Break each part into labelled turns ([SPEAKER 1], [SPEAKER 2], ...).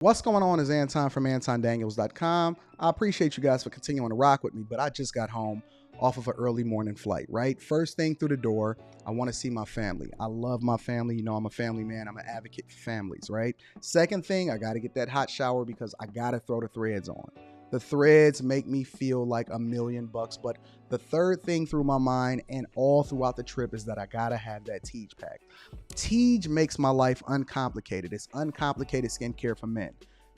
[SPEAKER 1] What's going on is Anton from AntonDaniels.com. I appreciate you guys for continuing to rock with me, but I just got home off of an early morning flight, right? First thing through the door, I want to see my family. I love my family. You know, I'm a family man. I'm an advocate for families, right? Second thing, I got to get that hot shower because I got to throw the threads on. The threads make me feel like $1,000,000, but the third thing through my mind and all throughout the trip is that I gotta have that Tej pack. Tej makes my life uncomplicated. It's uncomplicated skincare for men.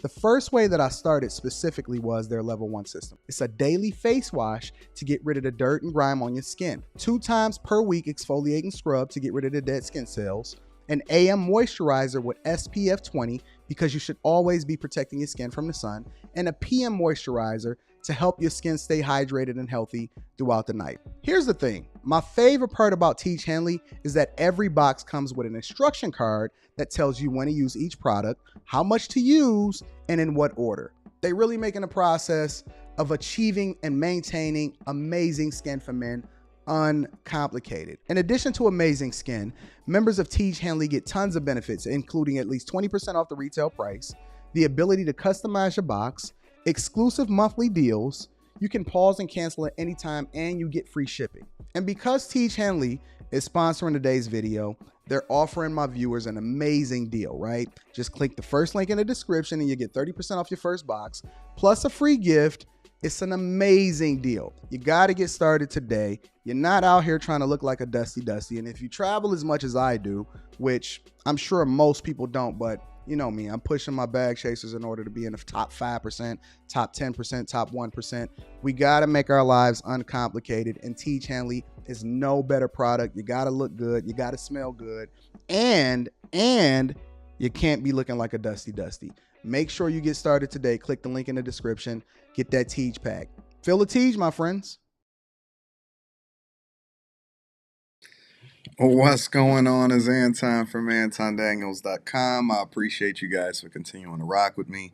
[SPEAKER 1] The first way that I started specifically was their level 1 system. It's a daily face wash to get rid of the dirt and grime on your skin. 2 times per week exfoliate and scrub to get rid of the dead skin cells. An AM moisturizer with SPF 20 because you should always be protecting your skin from the sun. And a PM moisturizer to help your skin stay hydrated and healthy throughout the night. Here's the thing. My favorite part about Tej Henley is that every box comes with an instruction card that tells you when to use each product, how much to use, and in what order. They really making the process of achieving and maintaining amazing skin for men uncomplicated. In addition to amazing skin, members of Tej Henley get tons of benefits, including at least 20% off the retail price, the ability to customize your box, exclusive monthly deals, you can pause and cancel at any time, and you get free shipping. And because Tej Henley is sponsoring today's video, they're offering my viewers an amazing deal, right? Just click the first link in the description and you get 30% off your first box, plus a free gift. It's an amazing deal. You got to get started today. You're not out here trying to look like a dusty. And if you travel as much as I do, which I'm sure most people don't, but you know me, I'm pushing my bag chasers in order to be in the top 5%, top 10%, top 1%. We got to make our lives uncomplicated, and Tej Henley is no better product. You got to look good. You got to smell good. And you can't be looking like a dusty. Make sure you get started today. Click the link in the description. Get that Tej pack. Feel the Tej, my friends.
[SPEAKER 2] What's going on is Anton from AntonDaniels.com. I appreciate you guys for continuing to rock with me.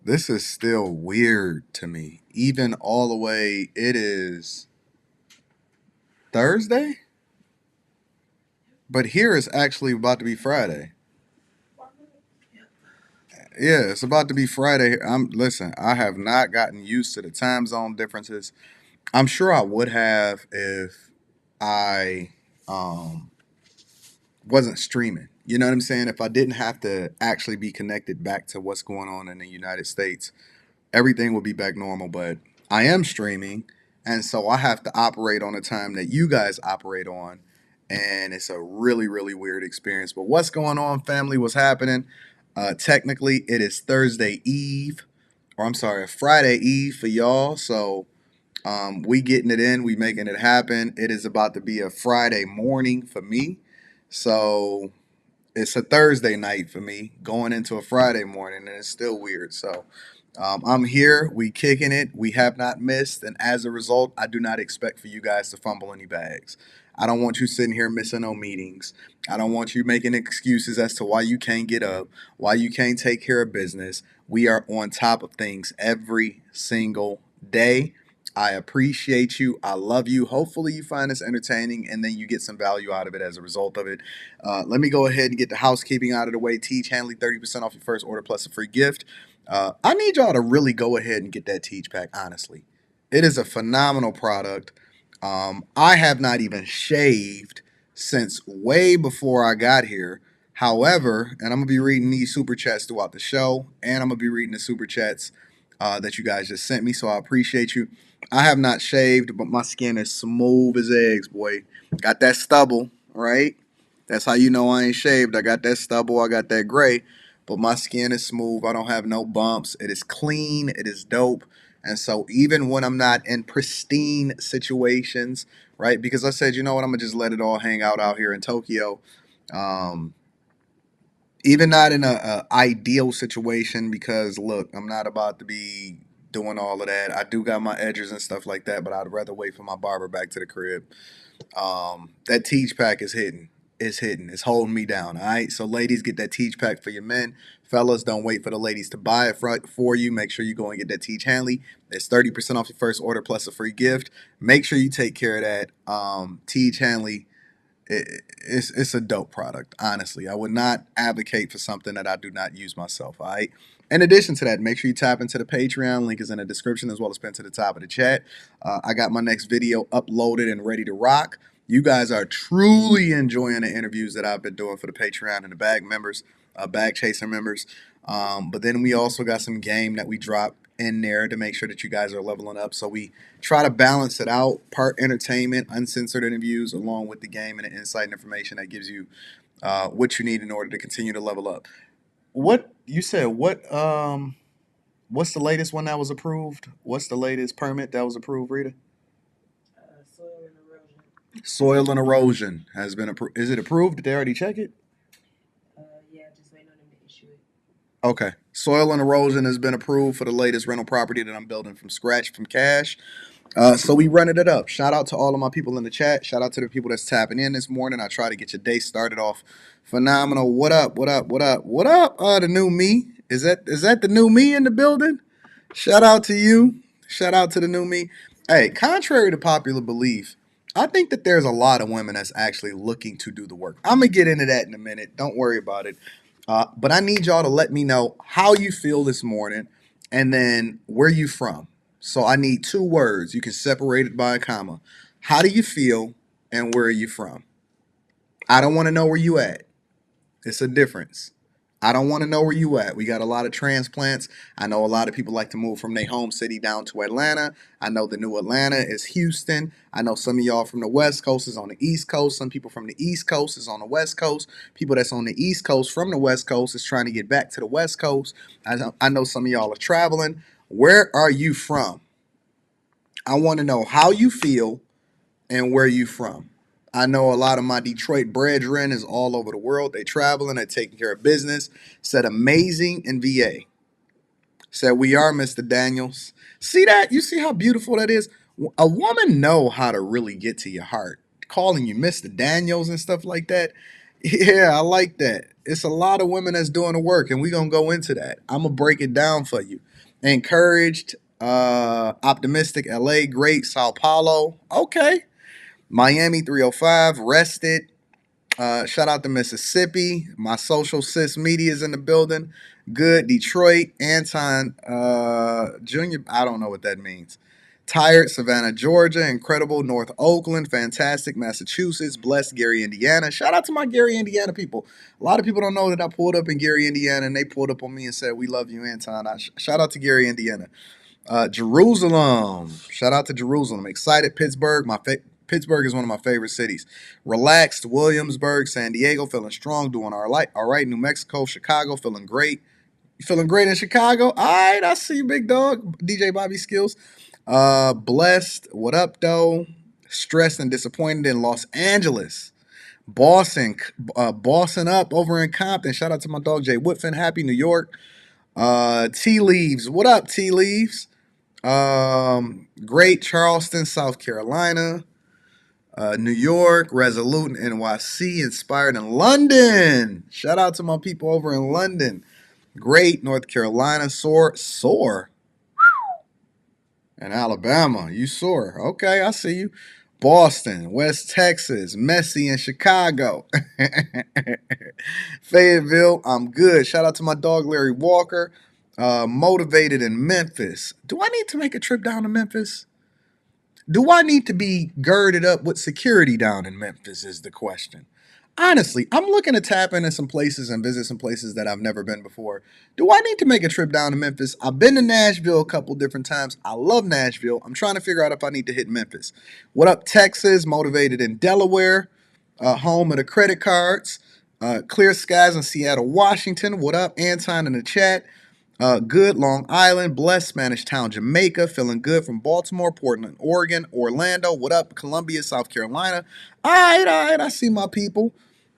[SPEAKER 2] This is still weird to me. Even all the way, it is Thursday? But here it's actually about to be Friday. Yeah, it's about to be Friday. Listen, I have not gotten used to the time zone differences. I'm sure I would have if I wasn't streaming. You know what I'm saying? If I didn't have to actually be connected back to what's going on in the United States, everything would be back normal. But I am streaming, and so I have to operate on a time that you guys operate on. And it's a really, really weird experience. But what's going on, family? What's happening? Technically, it is Thursday Eve, or I'm sorry, Friday Eve for y'all. So we getting it in, we making it happen. It is about to be a Friday morning for me. So it's a Thursday night for me going into a Friday morning, and it's still weird. So I'm here. We kicking it. We have not missed, and as a result, I do not expect for you guys to fumble any bags. I don't want you sitting here missing no meetings. I don't want you making excuses as to why you can't get up, why you can't take care of business. We are on top of things every single day. I appreciate you. I love you. Hopefully, you find this entertaining and then you get some value out of it as a result of it. Let me go ahead and get the housekeeping out of the way. Tej Henley, 30% off your first order plus a free gift. I need y'all to really go ahead and get that Tej pack, honestly. It is a phenomenal product. I have not even shaved since way before I got here. However, and I'm going to be reading these super chats throughout the show, and I'm going to be reading the super chats that you guys just sent me, so I appreciate you. I have not shaved, but my skin is smooth as eggs, boy. Got that stubble, right? That's how you know I ain't shaved. I got that stubble, I got that gray, but my skin is smooth. I don't have no bumps. It is clean, it is dope. And so even when I'm not in pristine situations, right? Because I said, you know what, I'm gonna just let it all hang out here in Tokyo. Um, Even not in a ideal situation because look, I'm not about to be doing all of that. I do got my edges and stuff like that, but I'd rather wait for my barber back to the crib. That Tej pack is hitting. It's hitting. It's holding me down. All right. So ladies, get that Tej pack for your men. Fellas, don't wait for the ladies to buy it for you. Make sure you go and get that Tej Henley. It's 30% off your first order plus a free gift. Make sure you take care of that Tej Henley. it's a dope product. Honestly, I would not advocate for something that I do not use myself. All right. In addition to that, make sure you tap into the Patreon. Link is in the description as well as pinned to the top of the chat. I got my next video uploaded and ready to rock. You guys are truly enjoying the interviews that I've been doing for the Patreon and the bag members, bag chaser members. But then we also got some game that we drop in there to make sure that you guys are leveling up. So we try to balance it out, part entertainment, uncensored interviews, along with the game and the insight and information that gives you what you need in order to continue to level up. What you said? What's the latest one that was approved? What's the latest permit that was approved, Rita?
[SPEAKER 3] Soil and erosion.
[SPEAKER 2] Soil and erosion has been approved. Is it approved? Did they already check it?
[SPEAKER 3] Yeah, just waiting on them to issue it.
[SPEAKER 2] Okay. Soil and erosion has been approved for the latest rental property that I'm building from scratch from cash. So we running it up. Shout out to all of my people in the chat. Shout out to the people that's tapping in this morning. I try to get your day started off phenomenal. What up? What up? What up? What up? The new me. Is that the new me in the building? Shout out to you. Shout out to the new me. Hey, contrary to popular belief, I think that there's a lot of women that's actually looking to do the work. I'm gonna get into that in a minute. Don't worry about it. But I need y'all to let me know how you feel this morning and then where you from. So I need 2 words. You can separate it by a comma. How do you feel and where are you from? I don't want to know where you at. It's a difference. I don't want to know where you at. We got a lot of transplants. I know a lot of people like to move from their home city down to Atlanta. I know the new Atlanta is Houston. I know some of y'all from the West Coast is on the East Coast. Some people from the East Coast is on the West Coast. People that's on the East Coast from the West Coast is trying to get back to the West Coast. I know some of y'all are traveling. Where are you from? I want to know how you feel and where you from. I know a lot of my Detroit brethren is all over the world. They traveling, they taking care of business. Said amazing in VA. Said we are Mr. Daniels. See that? You see how beautiful that is? A woman know how to really get to your heart. Calling you Mr. Daniels and stuff like that. Yeah, I like that. It's a lot of women that's doing the work, and we gonna go into that. I'm gonna break it down for you. Encouraged, optimistic, LA, great, Sao Paulo. Okay. Miami 305, rested. Shout out to Mississippi. My social cis media is in the building. Good. Detroit, Anton Junior. I don't know what that means. Tired, Savannah, Georgia. Incredible, North Oakland. Fantastic, Massachusetts. Blessed, Gary, Indiana. Shout out to my Gary, Indiana people. A lot of people don't know that I pulled up in Gary, Indiana, and they pulled up on me and said, "We love you, Anton." Shout out to Gary, Indiana. Jerusalem. Shout out to Jerusalem. Excited, Pittsburgh. Pittsburgh is one of my favorite cities. Relaxed, Williamsburg, San Diego, feeling strong, doing all right. All right, New Mexico, Chicago, feeling great. You feeling great in Chicago? All right, I see you, big dog. DJ Bobby Skills. Blessed. What up, though? Stressed and disappointed in Los Angeles. Boston, bossing up over in Compton. Shout out to my dog Jay Woodfin. Happy New York. Tea Leaves. What up, Tea Leaves? Great Charleston, South Carolina. New York, Resolute, NYC, inspired in London. Shout out to my people over in London. Great, North Carolina, soar. And Alabama, you soar. Okay, I see you. Boston, West Texas, messy in Chicago. Fayetteville, I'm good. Shout out to my dog Larry Walker. Motivated in Memphis. Do I need to make a trip down to Memphis? Do I need to be girded up with security down in Memphis is the question. Honestly, I'm looking to tap into some places and visit some places that I've never been before. Do I need to make a trip down to Memphis? I've been to Nashville a couple different times. I love Nashville. I'm trying to figure out if I need to hit Memphis. What up, Texas? Motivated in Delaware. Home of the credit cards. Clear skies in Seattle, Washington. What up, Anton in the chat? Good, Long Island. Blessed, Spanish Town, Jamaica. Feeling good from Baltimore, Portland, Oregon, Orlando. What up, Columbia, South Carolina? All right. I see my people.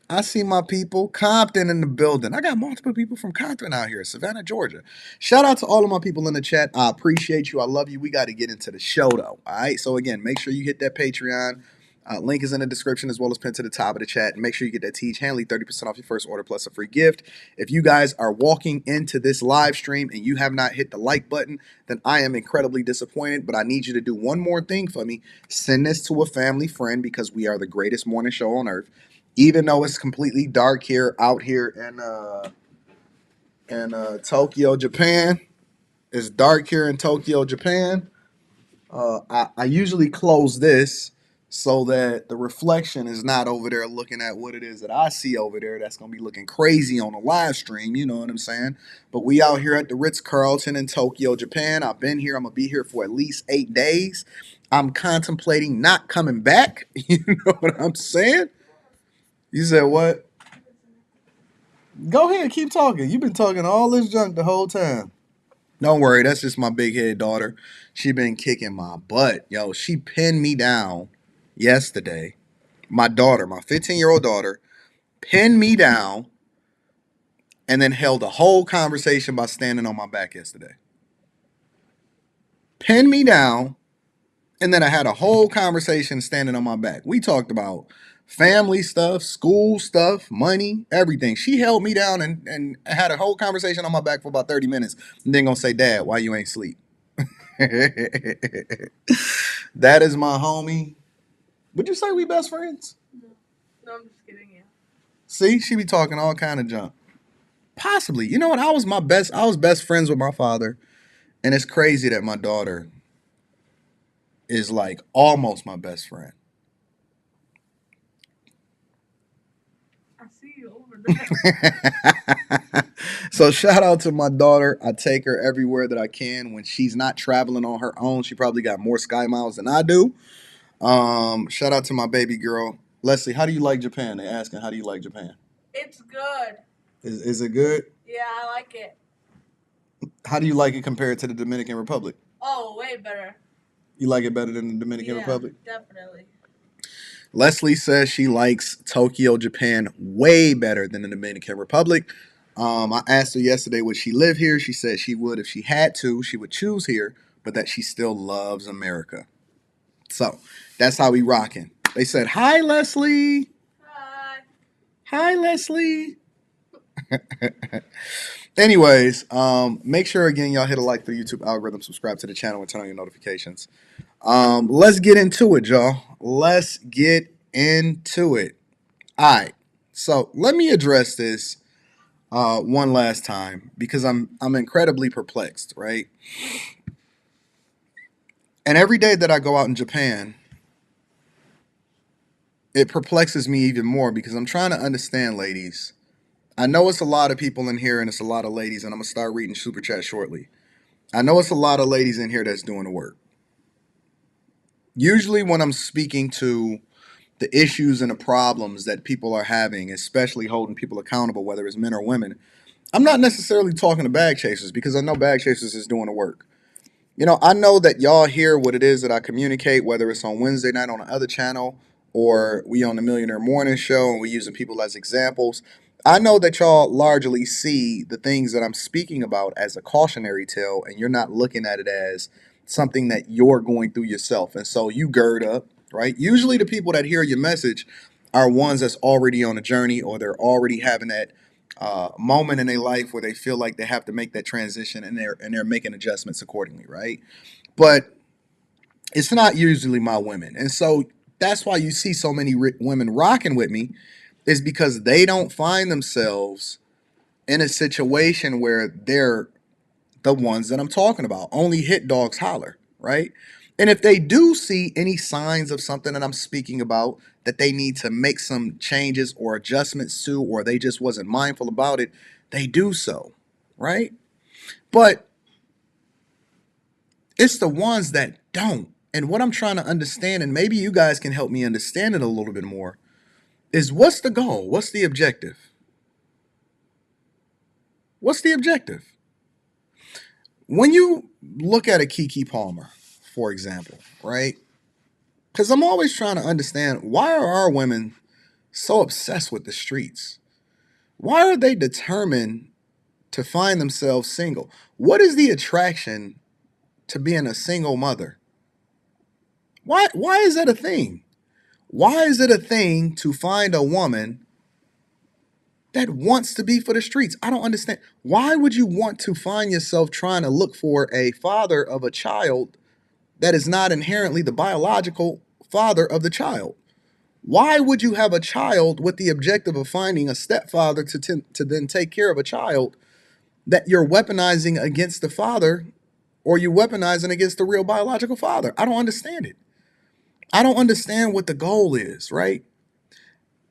[SPEAKER 2] Compton in the building. I got multiple people from Compton out here. Savannah, Georgia. Shout out to all of my people in the chat. I appreciate you. I love you. We got to get into the show, though. All right. So, again, make sure you hit that Patreon. Link is in the description as well as pinned to the top of the chat. And make sure you get that Teach Hanley 30% off your first order plus a free gift. If you guys are walking into this live stream and you have not hit the like button, then I am incredibly disappointed. But I need you to do one more thing for me. Send this to a family friend because we are the greatest morning show on earth. Even though it's completely dark here, out here in Tokyo, Japan. It's dark here in Tokyo, Japan. I usually close this so that the reflection is not over there looking at what it is that I see over there. That's going to be looking crazy on a live stream. You know what I'm saying? But we out here at the Ritz-Carlton in Tokyo, Japan. I've been here. I'm going to be here for at least 8 days. I'm contemplating not coming back. You know what I'm saying? You said what? Go ahead. Keep talking. You've been talking all this junk the whole time. Don't worry. That's just my big head daughter. She been kicking my butt. Yo, she pinned me down yesterday. My daughter, my 15-year-old daughter, pinned me down and then held a whole conversation by standing on my back yesterday. Pinned me down, and then I had a whole conversation standing on my back. We talked about family stuff, school stuff, money, everything. She held me down and had a whole conversation on my back for about 30 minutes. And then gonna say, Dad, why you ain't sleep? That is my homie. Would you say we best friends?
[SPEAKER 3] No, I'm just kidding. Yeah.
[SPEAKER 2] See, she be talking all kind of junk. Possibly. You know what? I was best friends with my father. And it's crazy that my daughter is like almost my best friend.
[SPEAKER 3] I see you over there.
[SPEAKER 2] So shout out to my daughter. I take her everywhere that I can. When she's not traveling on her own, she probably got more sky miles than I do. Shout out to my baby girl. Leslie, how do you like Japan? They're asking, how do you like Japan?
[SPEAKER 3] It's good.
[SPEAKER 2] Is it good?
[SPEAKER 3] Yeah, I like it.
[SPEAKER 2] How do you like it compared to the Dominican Republic?
[SPEAKER 3] Oh, way better.
[SPEAKER 2] You like it better than the Dominican Republic?
[SPEAKER 3] Definitely.
[SPEAKER 2] Leslie says she likes Tokyo, Japan way better than the Dominican Republic. I asked her yesterday would she live here. She said she would if she had to. She would choose here, but that she still loves America. So that's how we rocking. They said, hi, Leslie.
[SPEAKER 3] Hi.
[SPEAKER 2] Hi, Leslie. Anyways, make sure, again, y'all hit a like for the YouTube algorithm, subscribe to the channel, and turn on your notifications. Let's get into it, y'all. Let's get into it. All right. So let me address this one last time because I'm incredibly perplexed, right? And every day that I go out in Japan, it perplexes me even more because I'm trying to understand, ladies. I know it's a lot of people in here and it's a lot of ladies, and I'm going to start reading Super Chat shortly. I know it's a lot of ladies in here that's doing the work. Usually when I'm speaking to the issues and the problems that people are having, especially holding people accountable, whether it's men or women, I'm not necessarily talking to bag chasers because I know bag chasers is doing the work. You know, I know that y'all hear what it is that I communicate, whether it's on Wednesday night on the other channel or we on the Millionaire Morning Show and we're using people as examples. I know that y'all largely see the things that I'm speaking about as a cautionary tale, and you're not looking at it as something that you're going through yourself. And so you gird up, right? Usually the people that hear your message are ones that's already on a journey, or they're already having that moment in their life where they feel like they have to make that transition, and they're making adjustments accordingly, right? But it's not usually my women, and so that's why you see so many women rocking with me, is because they don't find themselves in a situation where they're the ones that I'm talking about. Only hit dogs holler, right? And if they do see any signs of something that I'm speaking about that they need to make some changes or adjustments to, or they just wasn't mindful about it, they do so, right? But it's the ones that don't. And what I'm trying to understand, and maybe you guys can help me understand it a little bit more, is what's the goal? What's the objective? What's the objective? When you look at a Keke Palmer, for example, right? Because I'm always trying to understand, why are our women so obsessed with the streets? Why are they determined to find themselves single? What is the attraction to being a single mother? Why is that a thing? Why is it a thing to find a woman that wants to be for the streets? I don't understand. Why would you want to find yourself trying to look for a father of a child that is not inherently the biological father of the child? Why would you have a child with the objective of finding a stepfather to then take care of a child that you're weaponizing against the father, or you're weaponizing against the real biological father? I don't understand it. I don't understand what the goal is, right?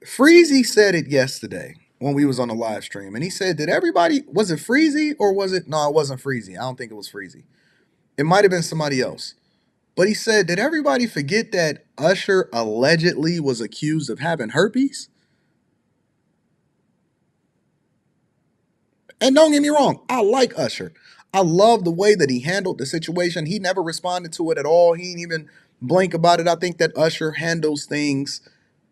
[SPEAKER 2] Freezy said it yesterday when we was on the live stream, and he said, did everybody, was it Freezy or was it, no, it wasn't Freezy. I don't think it was Freezy. It might have been somebody else. But he said, did everybody forget that Usher allegedly was accused of having herpes? And don't get me wrong, I like Usher. I love the way that he handled the situation. He never responded to it at all. He didn't even blink about it. I think that Usher handles things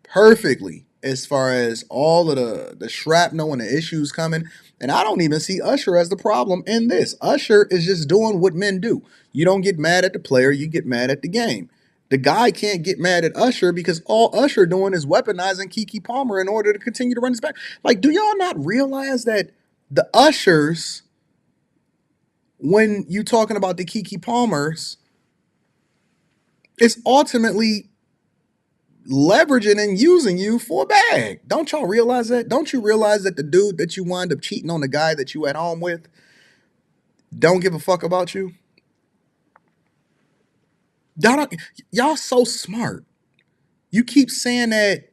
[SPEAKER 2] perfectly as far as all of the shrapnel and the issues coming. And I don't even see Usher as the problem in this. Usher is just doing what men do. You don't get mad at the player, you get mad at the game. The guy can't get mad at Usher because all Usher doing is weaponizing Keke Palmer in order to continue to run his back. Like, do y'all not realize that the Ushers, when you talking about the Keke Palmers, is ultimately leveraging and using you for a bag? Don't y'all realize that? Don't you realize that the dude that you wind up cheating on, the guy that you at home with, don't give a fuck about you? Y'all so smart. You keep saying that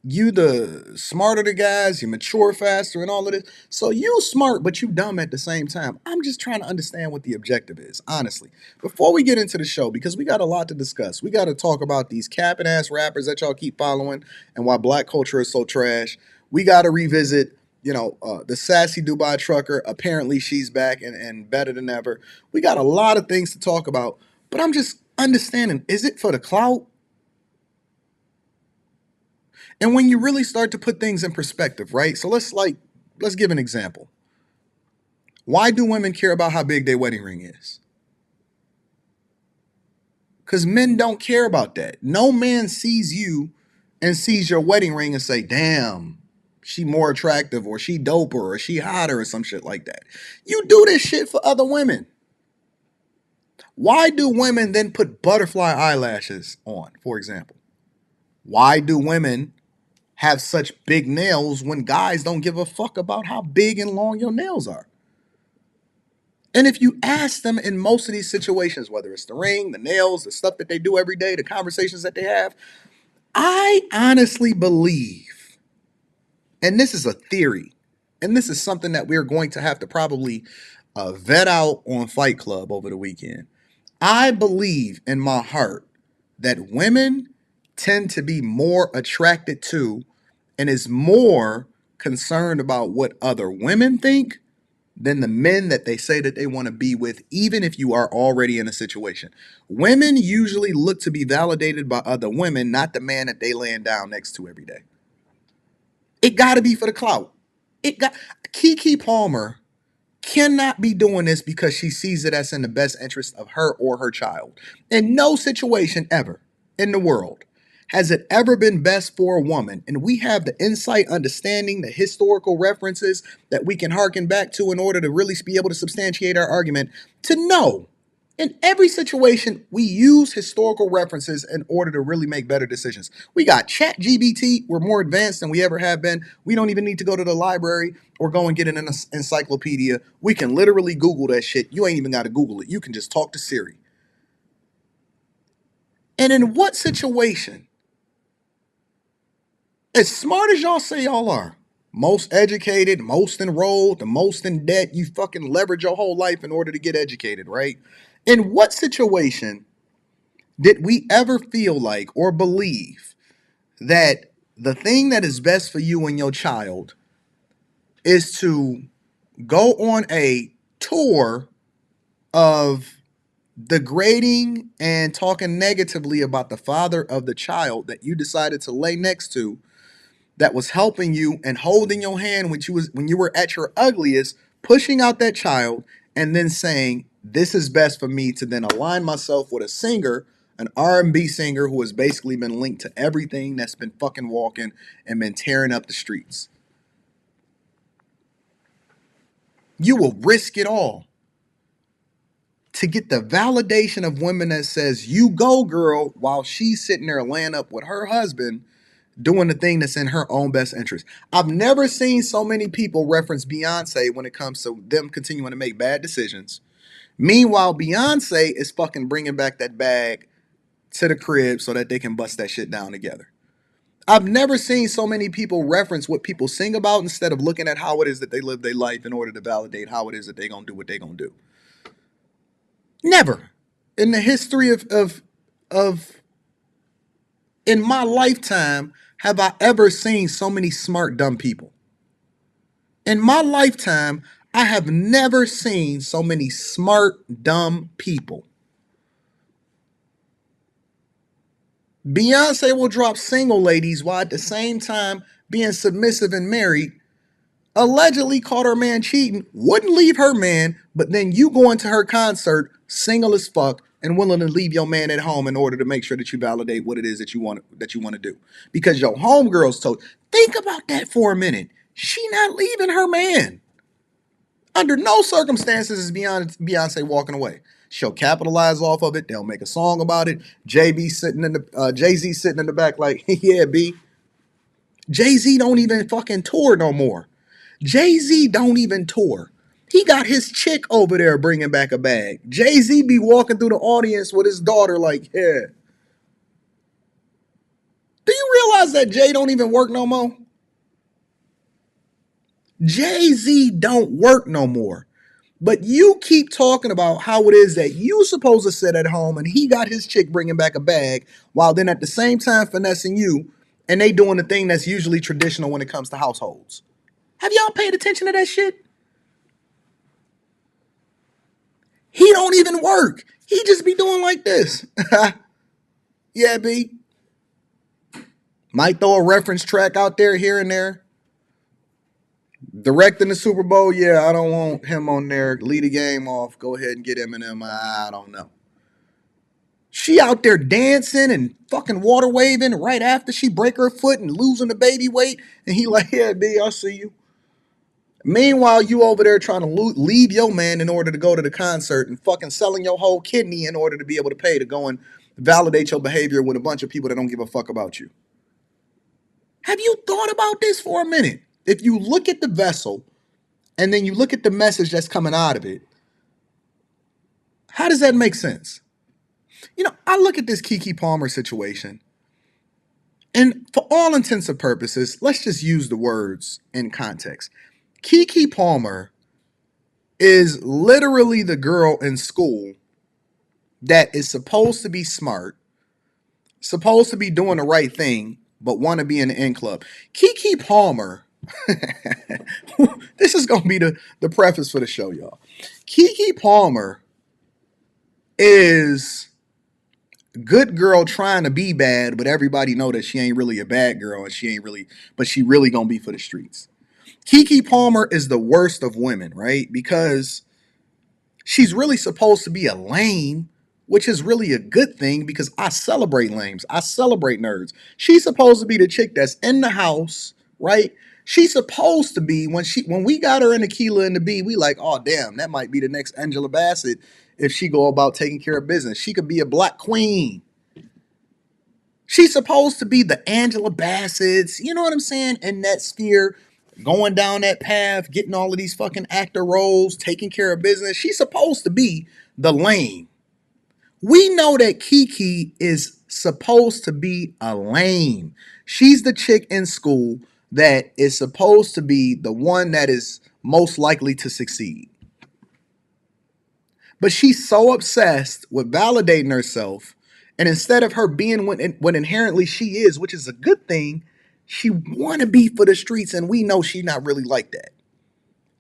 [SPEAKER 2] you the smarter the guys, you mature faster and all of this. So you smart, but you dumb at the same time. I'm just trying to understand what the objective is, honestly. Before we get into the show, because we got a lot to discuss, we got to talk about these capping ass rappers that y'all keep following and why black culture is so trash. We got to revisit, the sassy Dubai trucker. Apparently she's back and better than ever. We got a lot of things to talk about, but I'm just understanding, is it for the clout? And when you really start to put things in perspective, right? So let's give an example. Why do women care about how big their wedding ring is? Because men don't care about that. No man sees you and sees your wedding ring and say, damn, she more attractive or she doper or she hotter or some shit like that. You do this shit for other women. Why do women then put butterfly eyelashes on, for example? Why do women have such big nails when guys don't give a fuck about how big and long your nails are? And if you ask them in most of these situations, whether it's the ring, the nails, the stuff that they do every day, the conversations that they have, I honestly believe, and this is a theory, and this is something that we're going to have to probably vet out on Fight Club over the weekend. I believe in my heart that women tend to be more attracted to and is more concerned about what other women think than the men that they say that they want to be with, even if you are already in a situation. Women usually look to be validated by other women, not the man that they laying down next to every day. It got to be for the clout. Keke Palmer cannot be doing this because she sees it as in the best interest of her or her child. In no situation ever in the world has it ever been best for a woman, and we have the insight, understanding, the historical references that we can harken back to in order to really be able to substantiate our argument, to know in every situation we use historical references in order to really make better decisions. We got Chat GBT. We're more advanced than we ever have been. We don't even need to go to the library or go and get an encyclopedia. We can literally Google that shit. You ain't even got to Google it. You can just talk to Siri. And in what situation, as smart as y'all say y'all are, most educated, most enrolled, the most in debt, you fucking leverage your whole life in order to get educated, right? In what situation did we ever feel like or believe that the thing that is best for you and your child is to go on a tour of degrading and talking negatively about the father of the child that you decided to lay next to, that was helping you and holding your hand when you were at your ugliest, pushing out that child and then saying, this is best for me to then align myself with a singer An R&B singer who has basically been linked to everything that's been fucking walking and been tearing up the streets. You will risk it all to get the validation of women that says, you go, girl, while she's sitting there laying up with her husband doing the thing that's in her own best interest. I've never seen so many people reference Beyonce when it comes to them continuing to make bad decisions. Meanwhile, Beyonce is fucking bringing back that bag to the crib so that they can bust that shit down together. I've never seen so many people reference what people sing about instead of looking at how it is that they live their life in order to validate how it is that they're going to do what they're going to do. Never in the history of in my lifetime have I ever seen so many smart, dumb people. In my lifetime, I have never seen so many smart, dumb people. Beyonce will drop single ladies while at the same time being submissive and married, allegedly caught her man cheating, wouldn't leave her man, but then you go into her concert single as fuck and willing to leave your man at home in order to make sure that you validate what it is that you want to do. Because your homegirls told, think about that for a minute. She not leaving her man. Under no circumstances is Beyonce walking away. She'll capitalize off of it. They'll make a song about it. Jay-Z sitting in the back like, yeah, B. Jay-Z don't even fucking tour no more. Jay-Z don't even tour. He got his chick over there bringing back a bag. Jay-Z be walking through the audience with his daughter like, yeah. Do you realize that Jay don't even work no more? Jay-Z don't work no more. But you keep talking about how it is that you supposed to sit at home and he got his chick bringing back a bag while then at the same time finessing you and they doing the thing that's usually traditional when it comes to households. Have y'all paid attention to that shit? He don't even work. He just be doing like this. Yeah, B. Might throw a reference track out there here and there. Directing the Super Bowl, yeah, I don't want him on there. Lead the game off. Go ahead and get Eminem. I don't know. She out there dancing and fucking water waving right after she break her foot and losing the baby weight. And he like, yeah, B, I see you. Meanwhile, you over there trying to leave your man in order to go to the concert and fucking selling your whole kidney in order to be able to pay to go and validate your behavior with a bunch of people that don't give a fuck about you. Have you thought about this for a minute? If you look at the vessel and then you look at the message that's coming out of it, how does that make sense? You know, I look at this Keke Palmer situation, and for all intents and purposes, let's just use the words in context. Keke Palmer is literally the girl in school that is supposed to be smart, supposed to be doing the right thing, but want to be in the N club. Keke Palmer, this is going to be the preface for the show, y'all. Keke Palmer is good girl trying to be bad, but everybody know that she ain't really a bad girl and she really going to be for the streets. Keke Palmer is the worst of women, right? Because she's really supposed to be a lame, which is really a good thing because I celebrate lames. I celebrate nerds. She's supposed to be the chick that's in the house, right? She's supposed to be, when we got her in Aquila and the B, we like, oh, damn, that might be the next Angela Bassett if she go about taking care of business. She could be a black queen. She's supposed to be the Angela Bassett's, you know what I'm saying, in that sphere, going down that path, getting all of these fucking actor roles, taking care of business. She's supposed to be the lame. We know that Keke is supposed to be a lame. She's the chick in school that is supposed to be the one that is most likely to succeed. But she's so obsessed with validating herself, and instead of her being what inherently she is, which is a good thing, she want to be for the streets, and we know she's not really like that.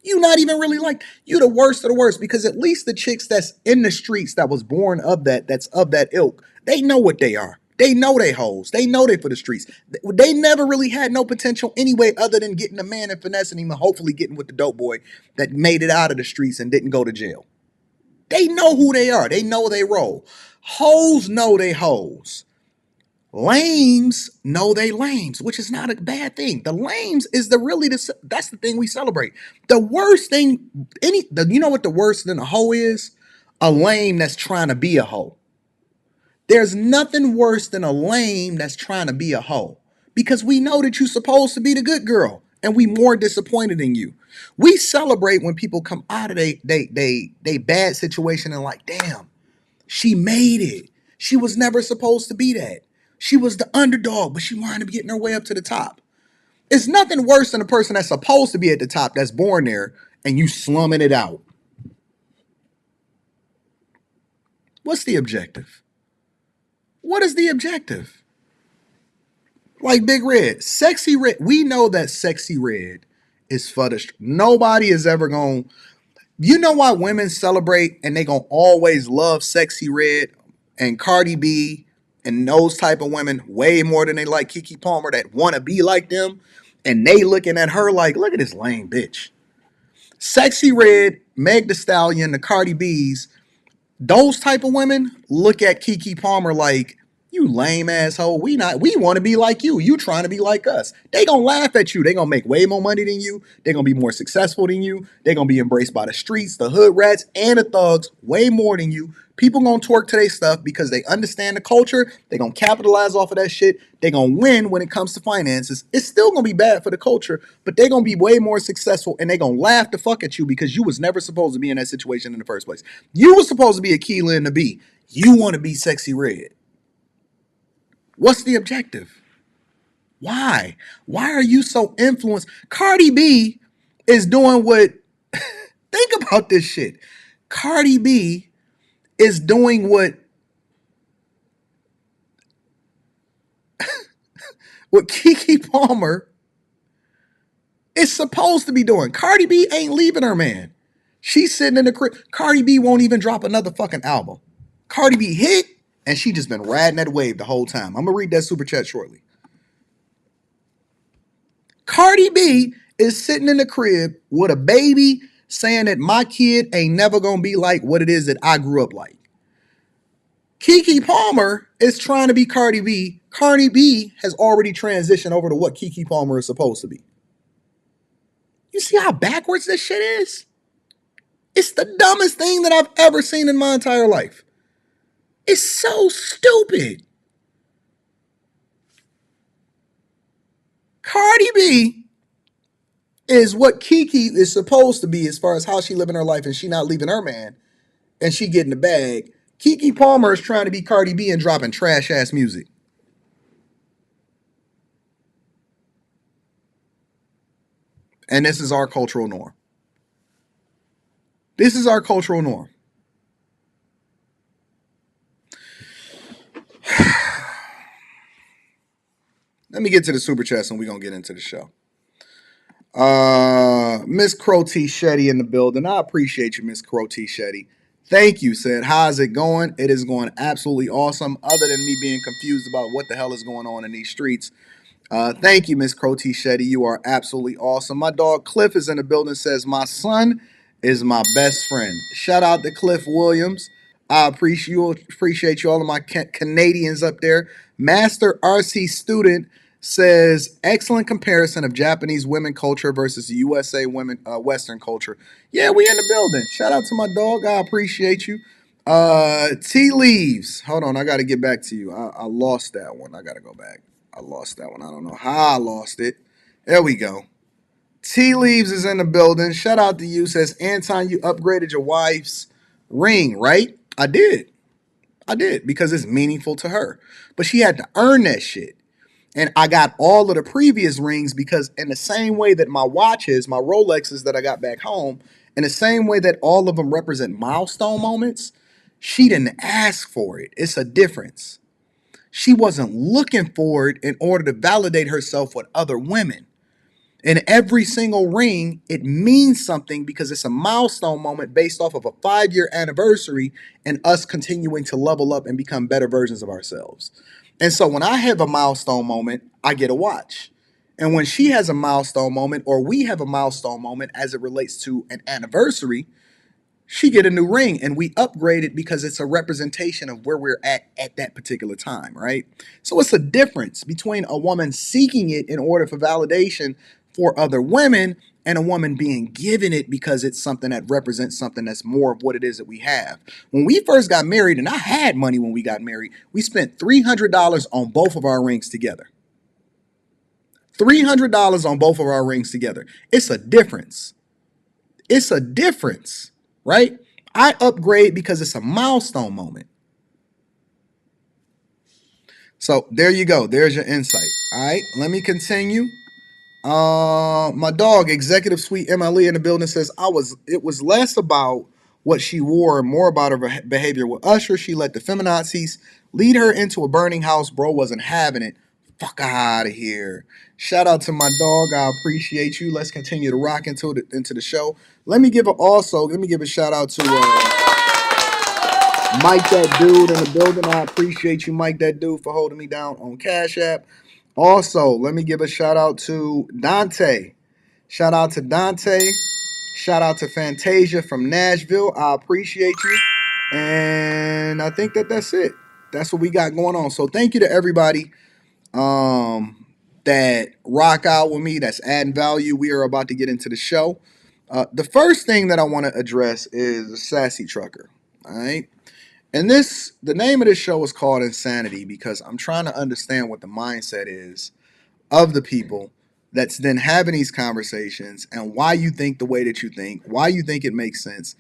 [SPEAKER 2] You not even really like, you the worst of the worst, because at least the chicks that's in the streets that was born of that's of that ilk, they know what they are. They know they hoes. They know they for the streets. They never really had no potential anyway other than getting a man and finessing him and hopefully getting with the dope boy that made it out of the streets and didn't go to jail. They know who they are. They know they roll. Hoes know they hoes. Lames know they lames, which is not a bad thing. The lames is that's the thing we celebrate. The worst thing, you know what the worst than a hoe is? A lame that's trying to be a hoe. There's nothing worse than a lame that's trying to be a hoe because we know that you're supposed to be the good girl and we more disappointed in you. We celebrate when people come out of they bad situation and like, damn, she made it. She was never supposed to be that. She was the underdog, but she wanted to be getting her way up to the top. It's nothing worse than a person that's supposed to be at the top that's born there and you slumming it out. What's the objective? What is the objective? Like Big Red, Sexy Red. We know that Sexy Red is for the. Nobody is ever going. You know why women celebrate and they gonna always love Sexy Red and Cardi B and those type of women way more than they like Keke Palmer that want to be like them, and they looking at her like, look at this lame bitch. Sexy Red, Meg Thee Stallion, the Cardi B's. Those type of women look at Keke Palmer like, you lame asshole. We want to be like you. You trying to be like us. They gonna laugh at you. They gonna make way more money than you. They gonna be more successful than you. They gonna be embraced by the streets, the hood rats, and the thugs way more than you. People gonna twerk to their stuff because they understand the culture. They gonna capitalize off of that shit. They gonna win when it comes to finances. It's still gonna be bad for the culture, but they gonna be way more successful and they gonna laugh the fuck at you because you was never supposed to be in that situation in the first place. You was supposed to be a Keela and a B. You want to be Sexy Red. What's the objective? Why? Why are you so influenced? Cardi B is doing what, think about this shit. Cardi B is doing what Keke Palmer is supposed to be doing. Cardi B ain't leaving her man. She's sitting in the crib. Cardi B won't even drop another fucking album. Cardi B hit, and she just been riding that wave the whole time. I'm gonna read that super chat shortly. Cardi B is sitting in the crib with a baby saying that my kid ain't never gonna be like what it is that I grew up like. Keke Palmer is trying to be Cardi B. Cardi B has already transitioned over to what Keke Palmer is supposed to be. You see how backwards this shit is? It's the dumbest thing that I've ever seen in my entire life. It's so stupid. Cardi B is what Keke is supposed to be as far as how she living her life and she not leaving her man and she getting the bag. Keke Palmer is trying to be Cardi B and dropping trash ass music. And this is our cultural norm. This is our cultural norm. Let me get to the super chats and we're going to get into the show. Miss Crow T. Shetty in the building. I appreciate you, Miss Crow T. Shetty. Thank you, said. How's it going? It is going absolutely awesome. Other than me being confused about what the hell is going on in these streets. Thank you, Miss Crow T. Shetty. You are absolutely awesome. My dog Cliff is in the building, says, my son is my best friend. Shout out to Cliff Williams. I appreciate you, all of my Canadians up there. Master RC Student says, excellent comparison of Japanese women culture versus the USA women Western culture. Yeah, we in the building. Shout out to my dog. I appreciate you. Tea Leaves. Hold on, I got to get back to you. I lost that one. I got to go back. I lost that one. I don't know how I lost it. There we go. Tea Leaves is in the building. Shout out to you. Says, Anton, you upgraded your wife's ring, right? I did because it's meaningful to her. But she had to earn that shit. And I got all of the previous rings because in the same way that my watches, my Rolexes that I got back home, in the same way that all of them represent milestone moments, she didn't ask for it. It's a difference. She wasn't looking for it in order to validate herself with other women. In every single ring, it means something because it's a milestone moment based off of a 5-year anniversary and us continuing to level up and become better versions of ourselves. And so when I have a milestone moment, I get a watch. And when she has a milestone moment or we have a milestone moment as it relates to an anniversary, She get a new ring, and we upgrade it because it's a representation of where we're at that particular time, right? So it's a difference between a woman seeking it in order for validation for other women and a woman being given it because it's something that represents something that's more of what it is that we have. When we first got married, and I had money when we got married, we spent $300 on both of our rings together. $300 on both of our rings together. It's a difference. It's a difference, right? I upgrade because it's a milestone moment. So there you go. There's your insight. All right, let me continue. My dog, Executive Suite MLE in the building says it was less about what she wore and more about her behavior with Usher. She let the feminazis lead her into a burning house. Bro wasn't having it. Fuck out of here. Shout out to my dog. I appreciate you. Let's continue to rock into the show. Let me give a shout out to Mike that dude in the building. I appreciate you, Mike that dude, for holding me down on Cash App. Also, let me give a shout out to Dante. Shout out to Dante. Shout out to Fantasia from Nashville. I appreciate you. And I think that's it. That's what we got going on. So thank you to everybody that rock out with me, that's adding value. We are about to get into the show. The first thing that I want to address is the sassy trucker. All right. And the name of this show is called Insanity because I'm trying to understand what the mindset is of the people that's then having these conversations and why you think the way that you think, why you think it makes sense.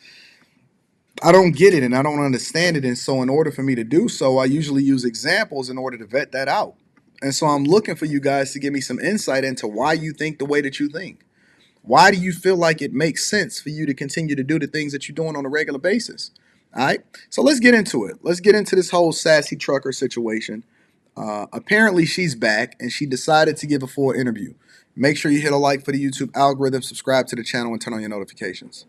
[SPEAKER 2] I don't get it and I don't understand it. And so in order for me to do so, I usually use examples in order to vet that out. And so I'm looking for you guys to give me some insight into why you think the way that you think. Why do you feel like it makes sense for you to continue to do the things that you're doing on a regular basis? All right, so let's get into it. Let's get into this whole sassy trucker situation. Apparently, she's back and she decided to give a full interview. Make sure you hit a like for the YouTube algorithm, subscribe to the channel, and turn on your notifications.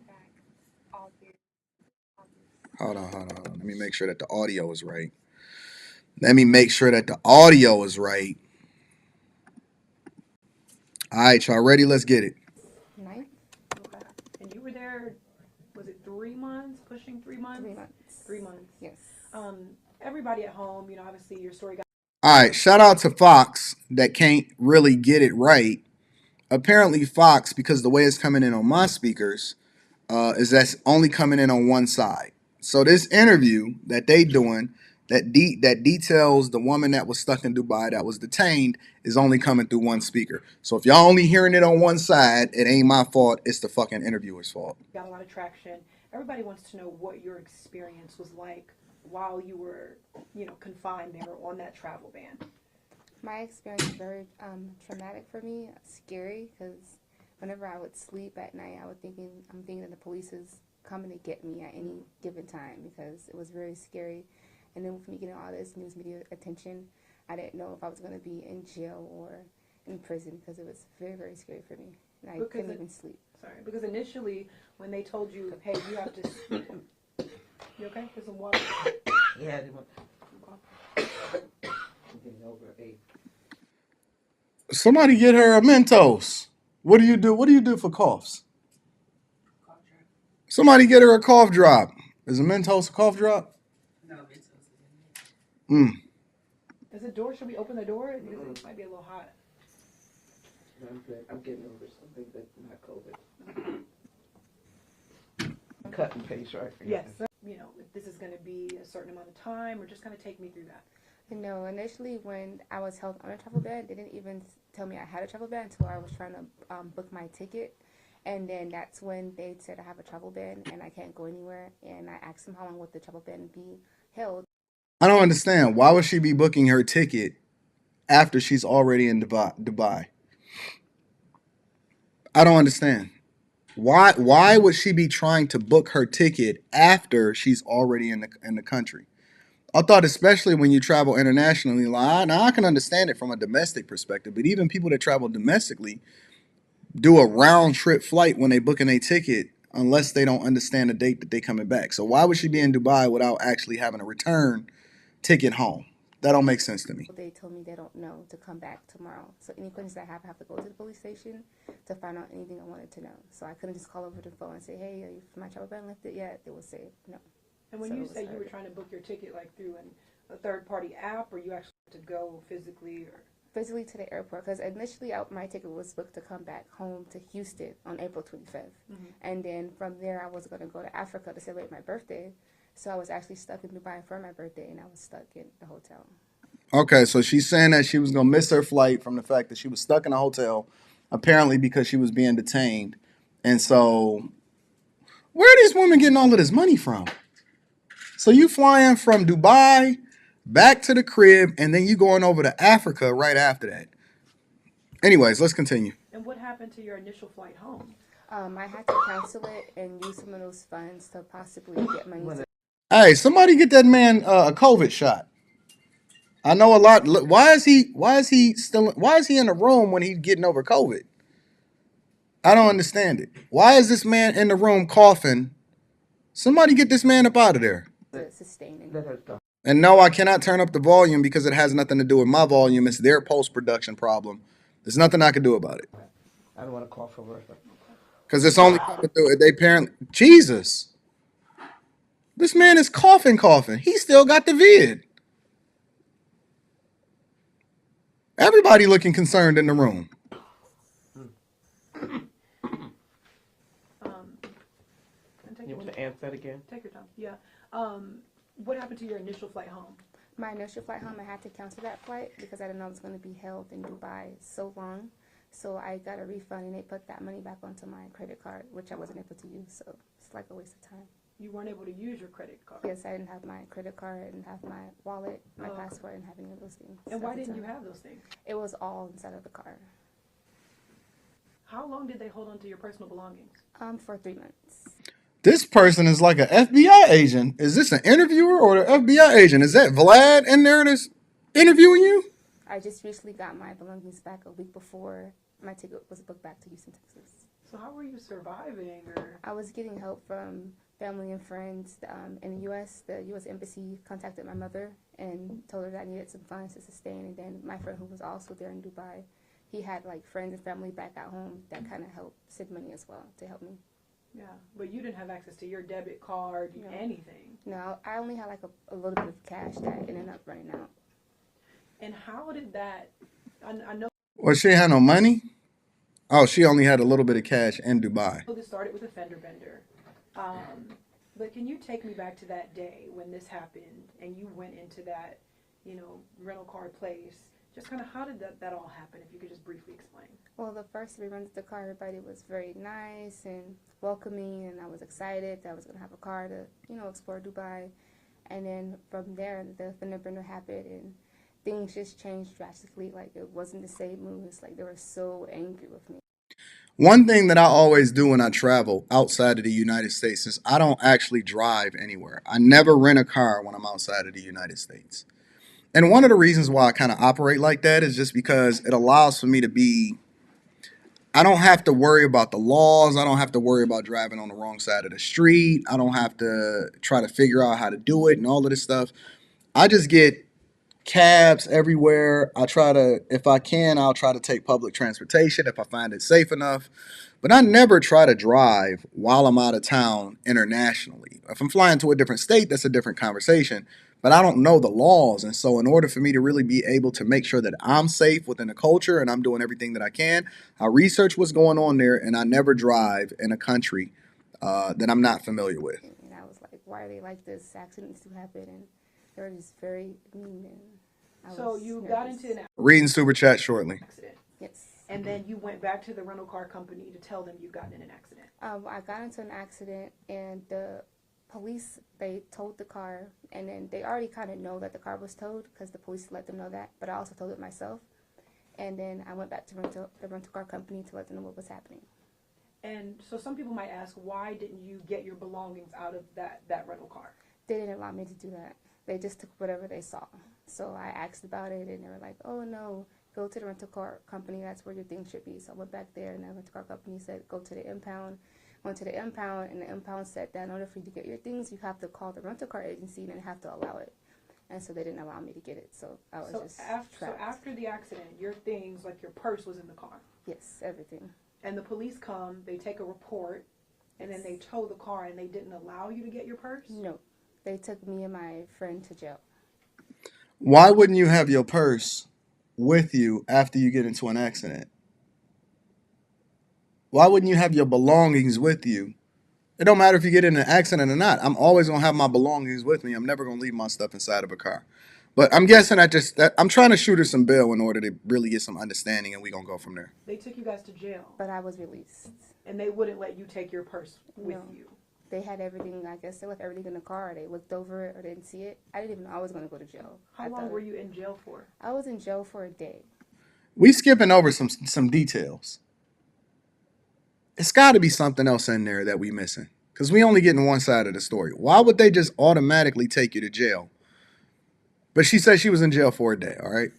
[SPEAKER 2] Hold on. Let me make sure that the audio is right. All right, y'all ready? Let's get it.
[SPEAKER 4] Nice.
[SPEAKER 5] Okay. And you were there, was it 3 months? Pushing 3 months?
[SPEAKER 4] 3 months.
[SPEAKER 5] 3 months.
[SPEAKER 4] Yes.
[SPEAKER 5] Everybody at home, obviously your story got.
[SPEAKER 2] All right, shout out to Fox that can't really get it right. Apparently, Fox, because the way it's coming in on my speakers, is that's only coming in on one side. So this interview that they doing that details the woman that was stuck in Dubai that was detained is only coming through one speaker. So if y'all only hearing it on one side, it ain't my fault. It's the fucking interviewer's fault.
[SPEAKER 5] Got a lot of traction. Everybody wants to know what your experience was like while you were, confined there on that travel ban.
[SPEAKER 4] My experience was very traumatic for me, scary, because whenever I would sleep at night, I'm thinking that the police is coming to get me at any given time because it was very scary. And then with me getting all this news media attention, I didn't know if I was going to be in jail or in prison because it was very, very scary for me. And I couldn't even sleep.
[SPEAKER 5] Sorry, because initially when they told you, hey, you have to... You okay? Get some water.
[SPEAKER 6] Yeah, they want.
[SPEAKER 2] Somebody get her a Mentos. What do you do? What do you do for coughs? Somebody get her a cough drop. Is a Mentos a cough drop?
[SPEAKER 6] No, Mentos.
[SPEAKER 5] Is the door? Should we open the door? Because it might be a little hot.
[SPEAKER 6] No, I'm good. I'm getting over something, but not COVID. Cut and paste, right?
[SPEAKER 5] Yes. If this is going to be a certain amount of time, or just kind of take me through that.
[SPEAKER 4] No, initially when I was held on a travel ban, they didn't even tell me I had a travel ban until I was trying to book my ticket. And then that's when they said I have a travel ban and I can't go anywhere. And I asked them how long would the travel ban be held.
[SPEAKER 2] I don't understand. Why would she be booking her ticket after she's already in Dubai? I don't understand. Why would she be trying to book her ticket after she's already in the country? I thought especially when you travel internationally, now I can understand it from a domestic perspective, but even people that travel domestically do a round trip flight when they booking a ticket unless they don't understand the date that they coming back. So why would she be in Dubai without actually having a return ticket home? That don't make sense to me.
[SPEAKER 4] They told me they don't know to come back tomorrow. So any questions I have to go to the police station to find out anything I wanted to know. So I couldn't just call over the phone and say, hey, if my travel ban lifted yet? They would say no.
[SPEAKER 5] And when
[SPEAKER 4] So
[SPEAKER 5] you
[SPEAKER 4] it was
[SPEAKER 5] say you were
[SPEAKER 4] harder.
[SPEAKER 5] trying to book your ticket like through a third-party app, or you actually had to go physically, or
[SPEAKER 4] Physically to the airport, because initially my ticket was booked to come back home to Houston on April 25th. And then from there I was going to go to Africa to celebrate my birthday. So I was actually stuck in Dubai for my birthday, and I was stuck in the hotel.
[SPEAKER 2] Okay, so she's saying that she was gonna miss her flight from the fact that she was stuck in a hotel, apparently because she was being detained. And so, where are these women getting all of this money from? So you flying from Dubai back to the crib, and then you going over to Africa right after that. Anyways, let's continue.
[SPEAKER 5] and what happened to your initial flight home?
[SPEAKER 4] I had to cancel it and use some of those funds to possibly get money to
[SPEAKER 2] Hey, somebody get that man a COVID shot. I know a lot. Why is he in the room when he's getting over COVID? I don't understand it. Why is this man in the room coughing? Somebody get this man up out of there.
[SPEAKER 4] sustain it.
[SPEAKER 6] Let her talk.
[SPEAKER 2] And no, I cannot turn up the volume because it has nothing to do with my volume. It's their post-production problem. There's nothing I can do about it.
[SPEAKER 6] I don't want to call for work.
[SPEAKER 2] Because it's only they parent Jesus. This man is coughing. He still got the vid. Everybody looking concerned in the room.
[SPEAKER 5] And take
[SPEAKER 6] You
[SPEAKER 5] your
[SPEAKER 6] want to
[SPEAKER 5] time.
[SPEAKER 6] answer that again?
[SPEAKER 5] Take your time. Yeah. What happened to your initial flight home?
[SPEAKER 4] My initial flight home, I had to cancel that flight because I didn't know it was going to be held in Dubai so long. So I got a refund, and they put that money back onto my credit card, which I wasn't able to use. So it's like a waste of time.
[SPEAKER 5] You weren't able to use your credit card.
[SPEAKER 4] Yes, I didn't have my credit card, I didn't have my wallet, my passport, and having of those things.
[SPEAKER 5] And why
[SPEAKER 4] at the
[SPEAKER 5] didn't you
[SPEAKER 4] time.
[SPEAKER 5] have those things?
[SPEAKER 4] It was all inside of the car.
[SPEAKER 5] How long did they hold on to your personal belongings?
[SPEAKER 4] For 3 months.
[SPEAKER 2] This person is like an FBI agent. Is this an interviewer or an FBI agent? Is that Vlad in there that's interviewing you?
[SPEAKER 4] I just recently got my belongings back a week before my ticket was booked back to Houston, Texas.
[SPEAKER 5] So how were you surviving? Or
[SPEAKER 4] I was getting help from family and friends in the U.S. The U.S. Embassy contacted my mother and told her that I needed some funds to sustain. And then my friend, who was also there in Dubai, he had like friends and family back at home that kind of helped send money as well to help me.
[SPEAKER 5] yeah, but you didn't have access to your debit card,
[SPEAKER 4] No.
[SPEAKER 5] anything.
[SPEAKER 4] No, I only had like a little bit of cash that ended up running out.
[SPEAKER 5] And how did that? I know
[SPEAKER 2] Well, she had no money. Oh, she only had a little bit of cash in Dubai.
[SPEAKER 5] this started with a fender bender. But can you take me back to that day when this happened and you went into that, rental car place? Just kind of how did that all happen? If you could just briefly explain.
[SPEAKER 4] Well, the first we rented the car, everybody was very nice and welcoming, and I was excited that I was going to have a car to, explore Dubai. And then from there, the fender bender happened, and things just changed drastically. Like, it wasn't the same mood. It's like they were so angry with me.
[SPEAKER 2] One thing that I always do when I travel outside of the United States is I don't actually drive anywhere. I never rent a car when I'm outside of the United States. And one of the reasons why I kind of operate like that is just because it allows for me to I don't have to worry about the laws. I don't have to worry about driving on the wrong side of the street. I don't have to try to figure out how to do it and all of this stuff. I just get cabs everywhere. If I can, I'll try to take public transportation if I find it safe enough. But I never try to drive while I'm out of town internationally. If I'm flying to a different state, that's a different conversation. But I don't know the laws. And so in order for me to really be able to make sure that I'm safe within the culture and I'm doing everything that I can, I research what's going on there, and I never drive in a country that I'm not familiar with.
[SPEAKER 4] And I was like, why are they like this? Accidents do happen, and they were just very mean. And I
[SPEAKER 5] So
[SPEAKER 4] was
[SPEAKER 5] you
[SPEAKER 4] nervous.
[SPEAKER 5] got into an
[SPEAKER 2] Reading super chat shortly.
[SPEAKER 5] accident,
[SPEAKER 4] Yes.
[SPEAKER 5] and then you went back to the rental car company to tell them you got in an accident.
[SPEAKER 4] I got into an accident, and the police, they towed the car, and then they already kind of know that the car was towed because the police let them know that, but I also told it myself. And then I went back to the rental car company to let them know what was happening.
[SPEAKER 5] And so some people might ask, why didn't you get your belongings out of that rental car?
[SPEAKER 4] They didn't allow me to do that. They just took whatever they saw. So I asked about it, and they were like, oh, no, go to the rental car company. That's where your things should be. So I went back there, and the rental car company said, go to the impound. Went to the impound, and the impound said that in order for you to get your things, you have to call the rental car agency and have to allow it. and so they didn't allow me to get it. So I was just
[SPEAKER 5] So
[SPEAKER 4] trapped.
[SPEAKER 5] after the accident, your things, like your purse, was in the car.
[SPEAKER 4] Yes, everything.
[SPEAKER 5] And the police come, they take a report, and then they tow the car, and they didn't allow you to get your purse?
[SPEAKER 4] No, they took me and my friend to jail.
[SPEAKER 2] Why wouldn't you have your purse with you after you get into an accident? Why wouldn't you have your belongings with you? It don't matter if you get in an accident or not. I'm always gonna have my belongings with me. I'm never gonna leave my stuff inside of a car. But I'm guessing I'm trying to shoot her some bail in order to really get some understanding, and we gonna go from there.
[SPEAKER 5] They took you guys to jail,
[SPEAKER 4] But I was released.
[SPEAKER 5] and they wouldn't let you take your purse with
[SPEAKER 4] No.
[SPEAKER 5] you.
[SPEAKER 4] They had everything. I guess they left everything in the car. They looked over it or didn't see it. I didn't even know I was going to go to jail.
[SPEAKER 5] How long were you in jail for?
[SPEAKER 4] I was in jail for a day.
[SPEAKER 2] We skipping over some details. It's got to be something else in there that we missing, because we only getting one side of the story. Why would they just automatically take you to jail? But she said she was in jail for a day. All right.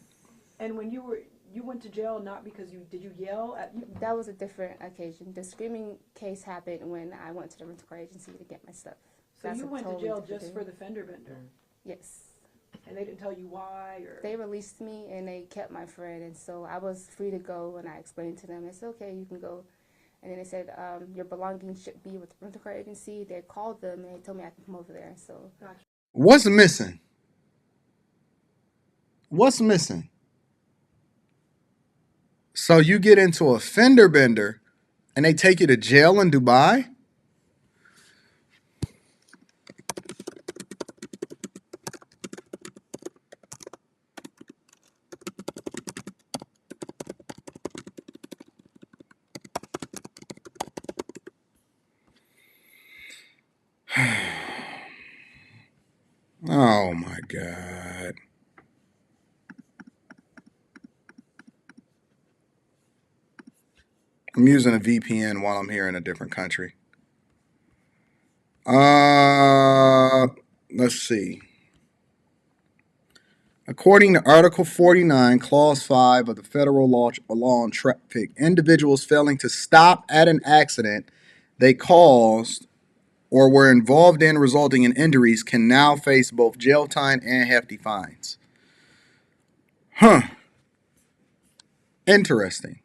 [SPEAKER 5] And when you went to jail not because did you yell at you?
[SPEAKER 4] That was a different occasion. The screaming case happened when I went to the rental car agency to get my stuff.
[SPEAKER 5] So
[SPEAKER 4] That's
[SPEAKER 5] you
[SPEAKER 4] a
[SPEAKER 5] went to
[SPEAKER 4] totally
[SPEAKER 5] jail
[SPEAKER 4] different
[SPEAKER 5] just
[SPEAKER 4] thing.
[SPEAKER 5] for the fender bender,
[SPEAKER 4] Yes.
[SPEAKER 5] and they didn't tell you why, or
[SPEAKER 4] They released me and they kept my friend, and so I was free to go. And I explained to them, it's okay, you can go. And then they said, your belongings should be with the rental car agency. They called them and they told me I can come over there. So
[SPEAKER 2] What's missing? What's missing? So you get into a fender bender and they take you to jail in Dubai? Oh my God. I'm using a VPN while I'm here in a different country. Let's see. According to Article 49, Clause 5 of the Federal Law on Traffic, individuals failing to stop at an accident they caused or were involved in resulting in injuries can now face both jail time and hefty fines. Huh. Interesting.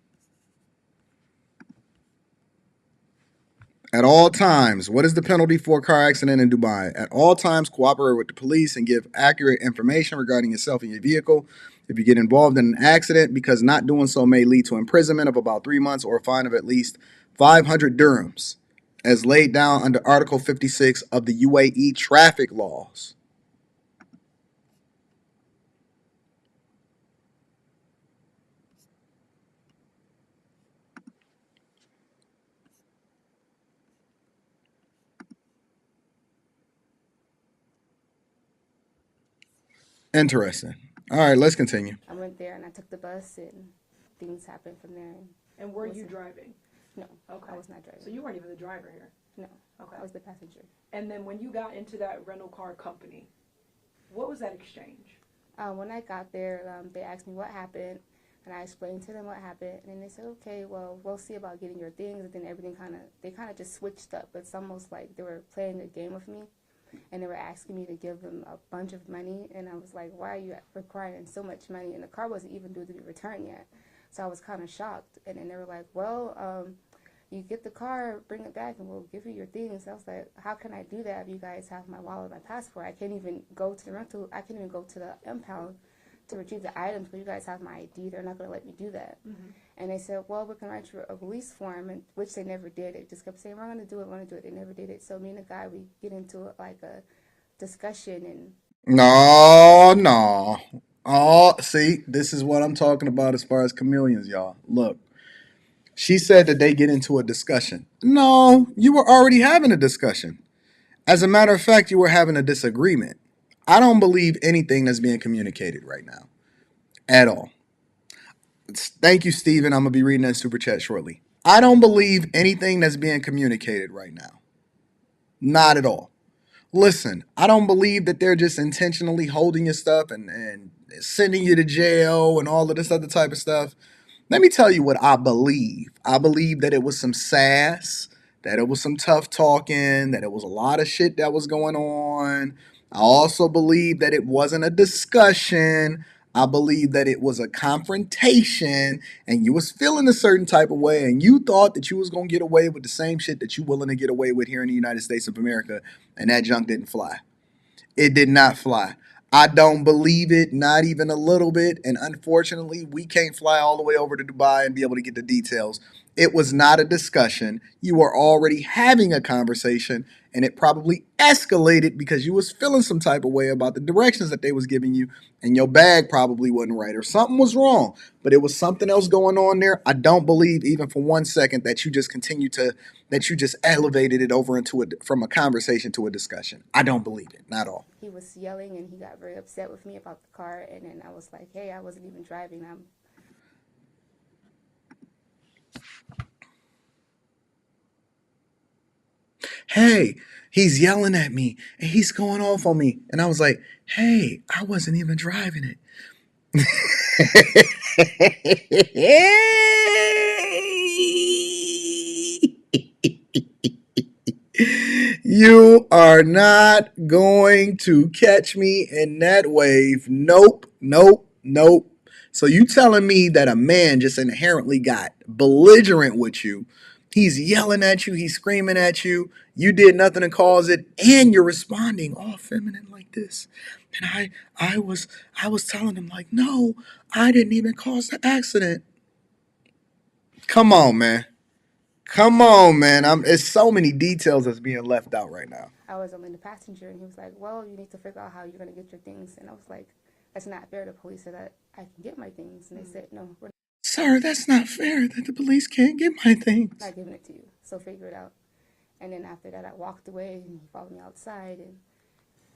[SPEAKER 2] At all times, what is the penalty for a car accident in Dubai? At all times, cooperate with the police and give accurate information regarding yourself and your vehicle. If you get involved in an accident, because not doing so may lead to imprisonment of about 3 months or a fine of at least 500 dirhams, as laid down under Article 56 of the UAE traffic laws. Interesting. All right, let's continue.
[SPEAKER 4] I went there and I took the bus and things happened from there.
[SPEAKER 5] and were you
[SPEAKER 4] Wasn't-
[SPEAKER 5] driving?
[SPEAKER 4] No,
[SPEAKER 5] Okay.
[SPEAKER 4] I was not driving.
[SPEAKER 5] So you weren't even the driver here.
[SPEAKER 4] No,
[SPEAKER 5] Okay.
[SPEAKER 4] I was the passenger.
[SPEAKER 5] And then when you got into that rental car company, what was that exchange?
[SPEAKER 4] When I got there, they asked me what happened, and I explained to them what happened, and they said, okay, well, we'll see about getting your things, and then everything they kind of just switched up. It's almost like they were playing a game with me, and they were asking me to give them a bunch of money, and I was like, why are you requiring so much money? And the car wasn't even due to be returned yet, so I was kind of shocked, and then they were like, well, you get the car, bring it back, and we'll give you your things. I was like, how can I do that if you guys have my wallet, my passport? I can't even go to the rental. I can't even go to the impound to retrieve the items, but you guys have my ID. They're not going to let me do that.
[SPEAKER 5] Mm-hmm.
[SPEAKER 4] And they said, well, we can write you a release form, and which they never did. They just kept saying, we're going to do it, we're going to do it. They never did it. So me and the guy, we get into it like a discussion, and
[SPEAKER 2] No. Oh, see, this is what I'm talking about as far as chameleons, y'all. Look, she said that they get into a discussion. No, you were already having a discussion. As a matter of fact, you were having a disagreement. I don't believe anything that's being communicated right now at all. Thank you, Steven. I'm going to be reading that super chat shortly. I don't believe anything that's being communicated right now. Not at all. Listen, I don't believe that they're just intentionally holding your stuff and sending you to jail and all of this other type of stuff. Let me tell you what I believe. I believe that it was some sass, that it was some tough talking, that it was a lot of shit that was going on. I also believe that it wasn't a discussion. I believe that it was a confrontation and you was feeling a certain type of way and you thought that you was going to get away with the same shit that you willing to get away with here in the United States of America, and that junk didn't fly. It did not fly. I don't believe it, not even a little bit. And unfortunately, we can't fly all the way over to Dubai and be able to get the details. It was not a discussion. You were already having a conversation, and it probably escalated because you was feeling some type of way about the directions that they was giving you, and your bag probably wasn't right or something was wrong. But it was something else going on there. I don't believe even for 1 second that you just continued to that you just elevated it over into from a conversation to a discussion. I don't believe it, not all.
[SPEAKER 4] He was yelling and he got very upset with me about the car, and then I was like, hey, I wasn't even driving.
[SPEAKER 2] Hey, he's yelling at me and he's going off on me. And I was like, hey, I wasn't even driving it. You are not going to catch me in that wave. Nope, nope, nope. So you telling me that a man just inherently got belligerent with you? He's yelling at you, he's screaming at you. You did nothing to cause it, and you're responding all feminine like this. And I was telling him like, no, I didn't even cause the accident. Come on, man. Come on, man. It's so many details that's being left out right now.
[SPEAKER 4] I was only the passenger, and he was like, well, you need to figure out how you're going to get your things. And I was like, that's not fair. The police said that I can get my things. And they said, no, we're
[SPEAKER 2] Sir, that's not fair that the police can't get my things.
[SPEAKER 4] not giving it to you. So figure it out. And then after that, I walked away, and he followed me outside, and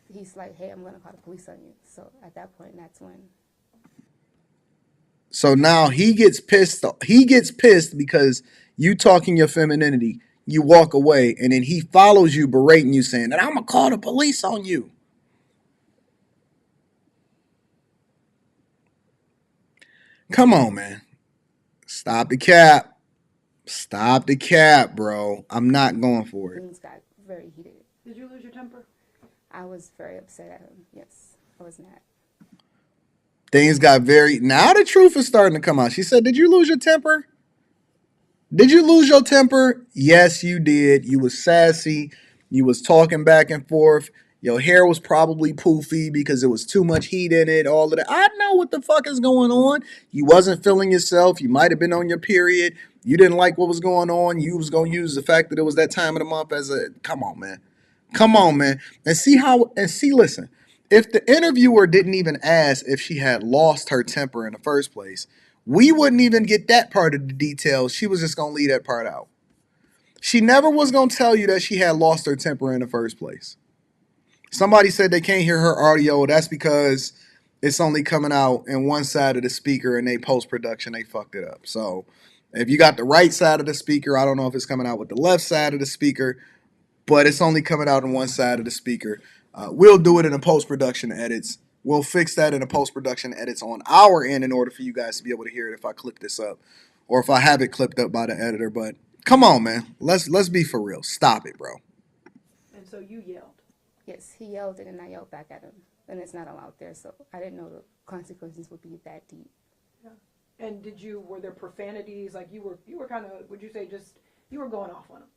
[SPEAKER 4] he's like, hey, I'm going to call the police on you. So at that point, that's when.
[SPEAKER 2] So now he gets pissed. He gets pissed because you talking your femininity. You walk away, and then he follows you, berating you, saying that I'm going to call the police on you. Come on, man. Stop the cap. Stop the cap, bro. I'm not going for it.
[SPEAKER 4] Things got very heated.
[SPEAKER 5] Did you lose your temper?
[SPEAKER 4] I was very upset at him. Yes, I was not.
[SPEAKER 2] Things got very... Now the truth is starting to come out. She said, did you lose your temper? Did you lose your temper? Yes, you did. You was sassy. You was talking back and forth. Your hair was probably poofy because it was too much heat in it, all of that. I know what the fuck is going on. You wasn't feeling yourself. You might have been on your period. You didn't like what was going on. You was going to use the fact that it was that time of the month as a... Come on, man. Come on, man. Listen. If the interviewer didn't even ask if she had lost her temper in the first place, we wouldn't even get that part of the details. She was just going to leave that part out. She never was going to tell you that she had lost her temper in the first place. Somebody said they can't hear her audio. That's because it's only coming out in one side of the speaker, and they post-production, they fucked it up. So if you got the right side of the speaker, I don't know if it's coming out with the left side of the speaker, but it's only coming out on one side of the speaker. We'll do it in the post-production edits. We'll fix that in the post-production edits on our end in order for you guys to be able to hear it if I clip this up or if I have it clipped up by the editor. But come on, man. Let's be for real. Stop it, bro.
[SPEAKER 5] And so you yelled.
[SPEAKER 4] Yes, he yelled, and then I yelled back at him. And it's not allowed there, so I didn't know the consequences would be that deep.
[SPEAKER 5] Yeah. And were there profanities? Like you were kind of, would you say you were going off on him?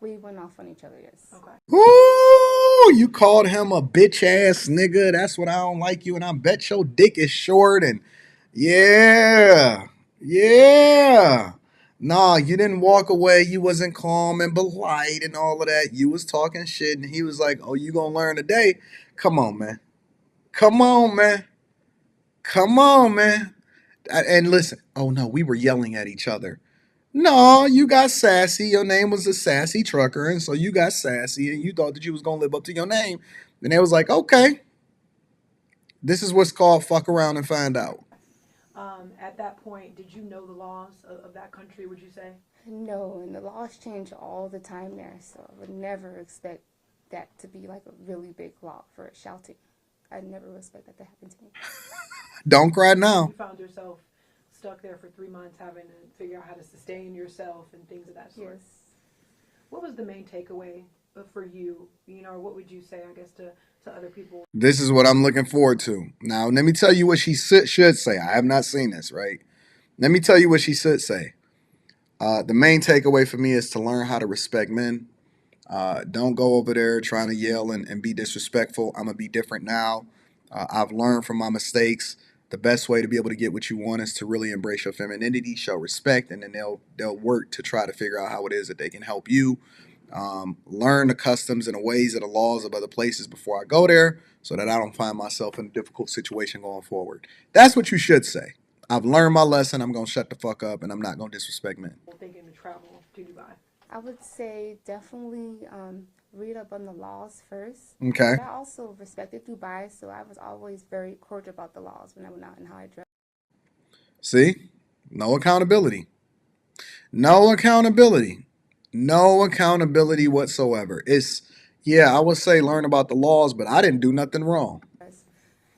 [SPEAKER 4] We went off on each other, yes.
[SPEAKER 5] Okay.
[SPEAKER 2] Ooh, you called him a bitch ass nigga. That's what I don't like you. And I bet your dick is short. And yeah. Nah, you didn't walk away. You wasn't calm and polite and all of that. You was talking shit. And he was like, oh, you gonna learn today? Come on, man. Come on, man. Come on, man. And listen, oh no, we were yelling at each other. No, you got sassy. Your name was a sassy trucker, and so you got sassy, and you thought that you was gonna live up to your name. And they was like, okay, this is what's called fuck around and find out.
[SPEAKER 5] At that point, did you know the laws of that country, would you say?
[SPEAKER 4] No, and the laws change all the time there, so I would never expect that to be like a really big law for shouting. I'd never expect that to happen to me.
[SPEAKER 2] Don't cry now.
[SPEAKER 5] You found yourself stuck there for 3 months having to figure out how to sustain yourself and things of that sort.
[SPEAKER 4] Yes.
[SPEAKER 5] What was the main takeaway for you? You know, or what would you say, I guess, to other people?
[SPEAKER 2] This is what I'm looking forward to. Now, let me tell you what she should say. I have not seen this, right? Let me tell you what she should say. The main takeaway for me is to learn how to respect men. Don't go over there trying to yell and be disrespectful. I'm going to be different now. I've learned from my mistakes. The best way to be able to get what you want is to really embrace your femininity, show respect, and then they'll work to try to figure out how it is that they can help you. Learn the customs and the ways and the laws of other places before I go there so that I don't find myself in a difficult situation going forward. That's what you should say. I've learned my lesson. I'm going to shut the fuck up and I'm not going to disrespect men.
[SPEAKER 5] Thinking to travel to Dubai.
[SPEAKER 4] I would say definitely read up on the laws first.
[SPEAKER 2] Okay.
[SPEAKER 4] But I also respected Dubai, so I was always very cordial about the laws when I went out and how I dressed.
[SPEAKER 2] See? No accountability. No accountability. No accountability whatsoever. Yeah, I would say learn about the laws, but I didn't do nothing wrong.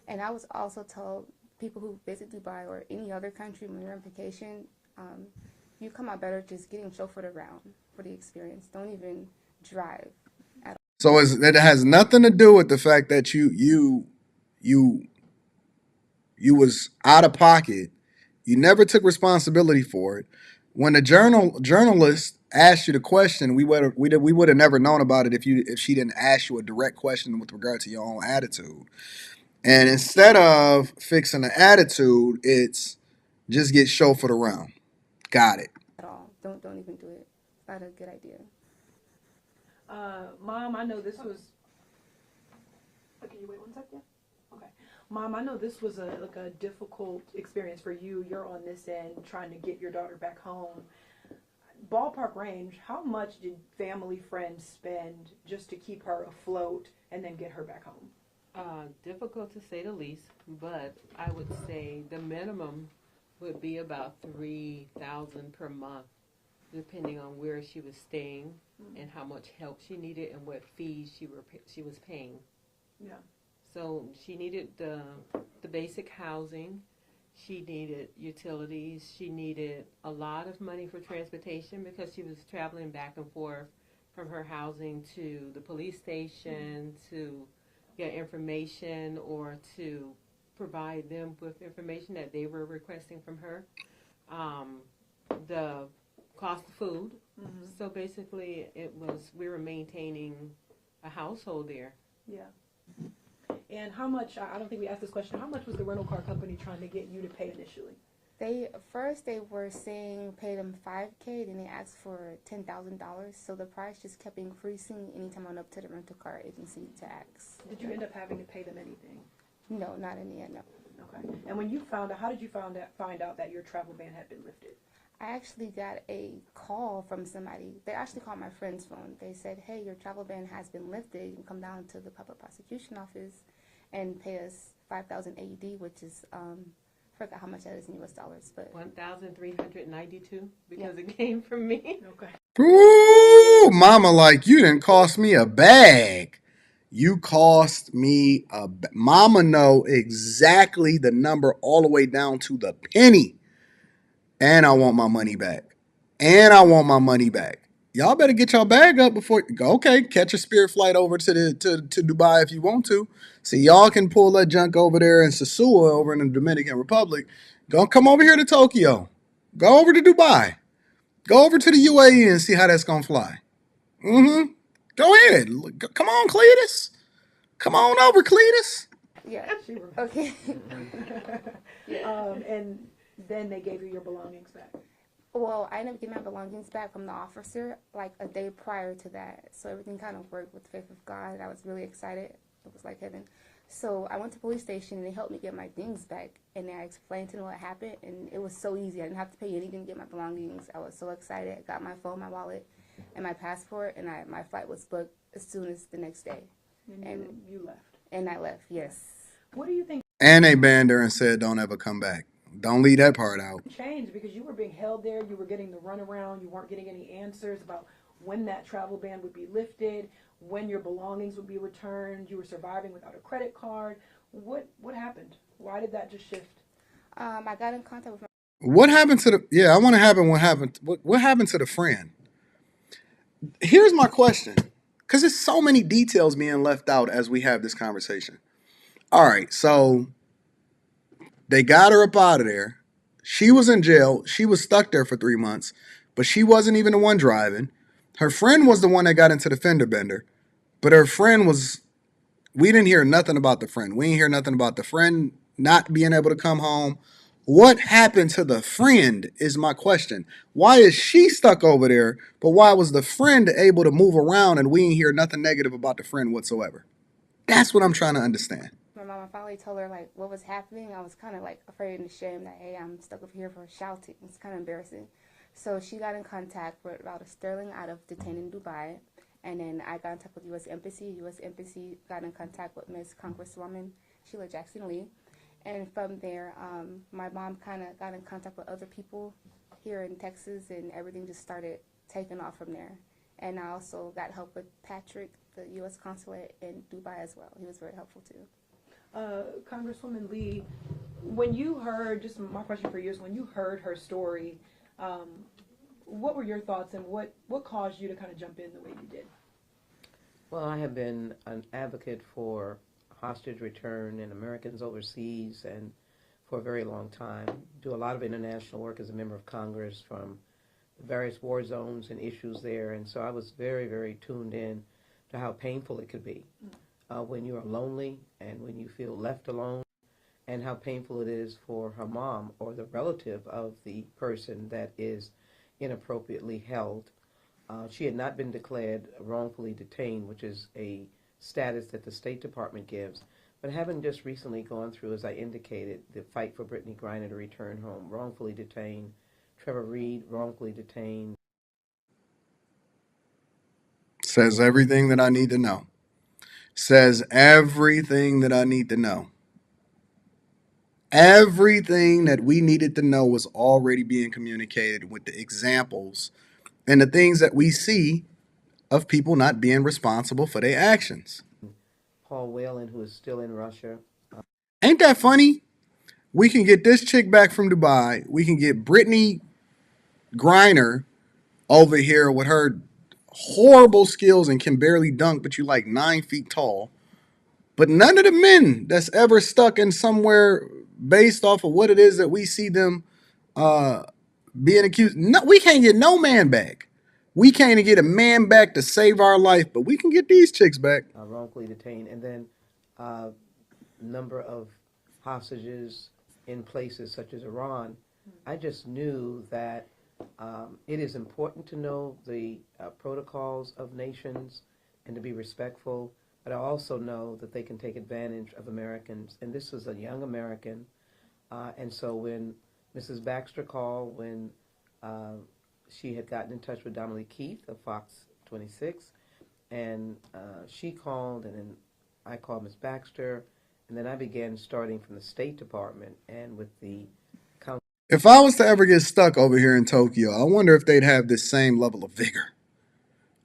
[SPEAKER 4] And I was also told people who visit Dubai or any other country when you're on vacation, you come out better just getting chauffeured around for the experience. Don't even drive at all.
[SPEAKER 2] So it has nothing to do with the fact that you was out of pocket. You never took responsibility for it. When the journalist asked you the question, we would have never known about it if she didn't ask you a direct question with regard to your own attitude. And instead of fixing the attitude, it's just get chauffeured around. Got it.
[SPEAKER 4] At all. Don't even do it. It's not a good idea.
[SPEAKER 5] Mom, I know this was. Can you wait 1 second? Okay. Mom, I know this was a difficult experience for you. You're on this end trying to get your daughter back home. Ballpark range, how much did family, friends spend just to keep her afloat and then get her back home?
[SPEAKER 7] Difficult to say the least, but I would say the minimum would be about $3,000 per month, depending on where she was staying and how much help she needed and what fees she was paying.
[SPEAKER 5] Yeah.
[SPEAKER 7] So she needed the basic housing. She needed utilities. She needed a lot of money for transportation because she was traveling back and forth from her housing to the police station to get information or to provide them with information that they were requesting from her. The cost of food. Mm-hmm. So basically we were maintaining a household there.
[SPEAKER 5] Yeah. And how much, I don't think we asked this question, how much was the rental car company trying to get you to pay initially?
[SPEAKER 4] They were saying pay them $5,000, then they asked for $10,000. So the price just kept increasing anytime I went up to the rental car agency to ask.
[SPEAKER 5] Did you end up having to pay them anything?
[SPEAKER 4] No, not in the end, no.
[SPEAKER 5] Okay. And when you found out, how did you find out that your travel ban had been lifted?
[SPEAKER 4] I actually got a call from somebody. They actually called my friend's phone. They said, hey, your travel ban has been lifted. You can come down to the public prosecution office and pay us 5,000 AED, which is I forgot how much that is in US dollars, but
[SPEAKER 7] 1,392 because it came from me.
[SPEAKER 5] Okay.
[SPEAKER 2] Ooh, mama, like you didn't cost me a bag. You cost me mama know exactly the number all the way down to the penny. And I want my money back. Y'all better get y'all bag up before. Okay, catch a Spirit flight over to Dubai if you want to. So y'all can pull that junk over there in Sosua over in the Dominican Republic. Come over here to Tokyo. Go over to Dubai. Go over to the UAE and see how that's gonna fly. Mm-hmm. Go ahead. Come on, Cletus. Come on over, Cletus.
[SPEAKER 4] yeah, okay.
[SPEAKER 5] And then they gave you your belongings back.
[SPEAKER 4] Well, I ended up getting my belongings back from the officer like a day prior to that. So everything kind of worked with the faith of God. I was really excited. It was like heaven. So I went to the police station and they helped me get my things back. And I explained to them what happened. And it was so easy. I didn't have to pay anything to get my belongings. I was so excited. I got my phone, my wallet, and my passport. And my flight was booked as soon as the next day.
[SPEAKER 5] And you left.
[SPEAKER 4] And I left, yes.
[SPEAKER 5] What do you think?
[SPEAKER 2] And they banned her and said, don't ever come back. Don't leave that part out.
[SPEAKER 5] Changed because you were being held there. You were getting the runaround. You weren't getting any answers about when that travel ban would be lifted, when your belongings would be returned. You were surviving without a credit card. What happened? Why did that just shift?
[SPEAKER 4] I got in contact with my...
[SPEAKER 2] What happened to the... Yeah, I want to happen. What happened to the friend? Here's my question. Because there's so many details being left out as we have this conversation. All right, so they got her up out of there. She was in jail. She was stuck there for 3 months, but she wasn't even the one driving. Her friend was the one that got into the fender bender, but her friend was, we didn't hear nothing about the friend. We didn't hear nothing about the friend not being able to come home. What happened to the friend is my question. Why is she stuck over there, but why was the friend able to move around and we didn't hear nothing negative about the friend whatsoever? That's what I'm trying to understand.
[SPEAKER 4] My mom, I finally told her like what was happening. I was kind of like afraid and ashamed that, hey, I'm stuck over here for shouting. It's kind of embarrassing. So she got in contact with Router Sterling out of detained in Dubai. And then I got in touch with U.S. Embassy. U.S. Embassy got in contact with Miss Congresswoman Sheila Jackson Lee. And from there, my mom kind of got in contact with other people here in Texas, and everything just started taking off from there. And I also got help with Patrick, the U.S. consulate in Dubai as well. He was very helpful too.
[SPEAKER 5] Congresswoman Lee, when you heard, just my question for you is, when you heard her story, what were your thoughts, and what caused you to kind of jump in the way you did?
[SPEAKER 6] Well, I have been an advocate for hostage return and Americans overseas and for a very long time. Do a lot of international work as a member of Congress from various war zones and issues there, and so I was very, very tuned in to how painful it could be when you are lonely and when you feel left alone, and how painful it is for her mom or the relative of the person that is inappropriately held. She had not been declared wrongfully detained, which is a status that the State Department gives, but having just recently gone through, as I indicated, the fight for Brittany Griner to return home, wrongfully detained, Trevor Reed, wrongfully detained.
[SPEAKER 2] Says everything that I need to know. Says everything that I need to know. Everything that we needed to know was already being communicated with the examples and the things that we see of people not being responsible for their actions.
[SPEAKER 6] Paul Whelan, who is still in Russia.
[SPEAKER 2] Ain't that funny? We can get this chick back from Dubai. We can get Brittany Griner over here with her horrible skills and can barely dunk, but you like 9 feet tall. But none of the men that's ever stuck in somewhere based off of what it is that we see them being accused. No, we can't get no man back. We can't get a man back to save our life, but we can get these chicks back.
[SPEAKER 6] Wrongfully detained, and then number of hostages in places such as Iran. I just knew that it is important to know the protocols of nations and to be respectful, but I also know that they can take advantage of Americans, and this was a young American, and so when Mrs. Baxter called, when she had gotten in touch with Donnelly Keith of Fox 26, and she called, and then I called Ms. Baxter, and then I began starting from the State Department and with the council.
[SPEAKER 2] If I was to ever get stuck over here in Tokyo, I wonder if they'd have this same level of vigor.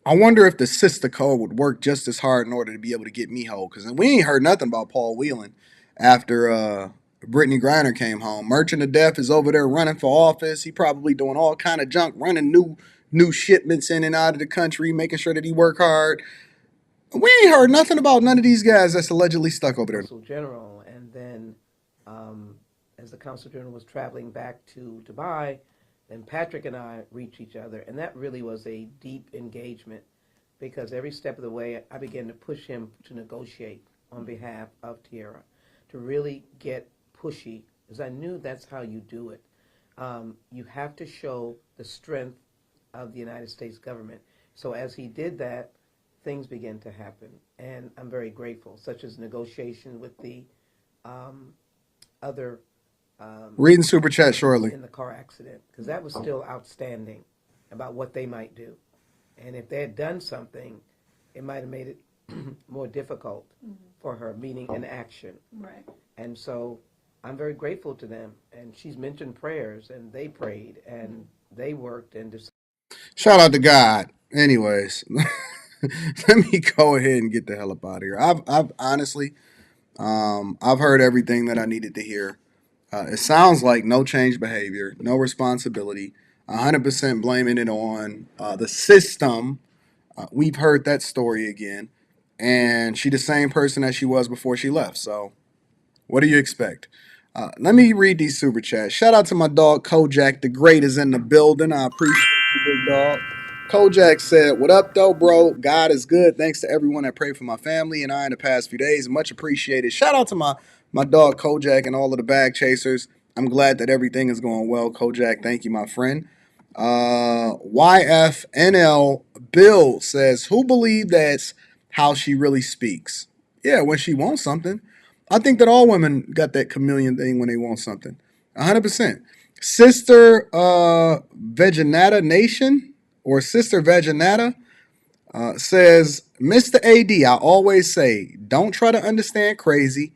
[SPEAKER 2] I wonder if the sister code would work just as hard in order to be able to get me home. Because we ain't heard nothing about Paul Whelan after Brittany Griner came home. Merchant of Death is over there running for office. He probably doing all kind of junk, running new shipments in and out of the country, making sure that he work hard. We ain't heard nothing about none of these guys that's allegedly stuck over there.
[SPEAKER 6] Consul General, and then as the Consul General was traveling back to Dubai, then Patrick and I reached each other, and that really was a deep engagement because every step of the way I began to push him to negotiate on behalf of Tierra, to really get pushy, because I knew that's how you do it. You have to show the strength of the United States government. So as he did that, things began to happen, and I'm very grateful, such as negotiation with the other
[SPEAKER 2] reading super chat shortly
[SPEAKER 6] in the car accident, because that was still outstanding about what they might do, and if they had done something, it might have made it more difficult for her, meaning an action.
[SPEAKER 5] Right.
[SPEAKER 6] And so I'm very grateful to them, and she's mentioned prayers, and they prayed, and they worked, and
[SPEAKER 2] shout out to God. Anyways, let me go ahead and get the hell up out of here. I've honestly, I've heard everything that I needed to hear. It sounds like no change behavior, no responsibility, 100% blaming it on the system, We've heard that story again. And she the same person that she was before she left. So what do you expect? Let me read these super chats. Shout out to my dog Kojak, the great is in the building. I appreciate you, big dog. Kojak said, "What up, though, bro? God is good. Thanks to everyone that prayed for my family and I in the past few days. Much appreciated." Shout out to my dog Kojak and all of the bag chasers. I'm glad that everything is going well, Kojak. Thank you, my friend. YFNL Bill says, "Who believe that's how she really speaks?" Yeah, when she wants something. I think that all women got that chameleon thing when they want something. 100%. Sister Veganata Nation or Sister Veganata says, "Mr. AD, I always say, don't try to understand crazy.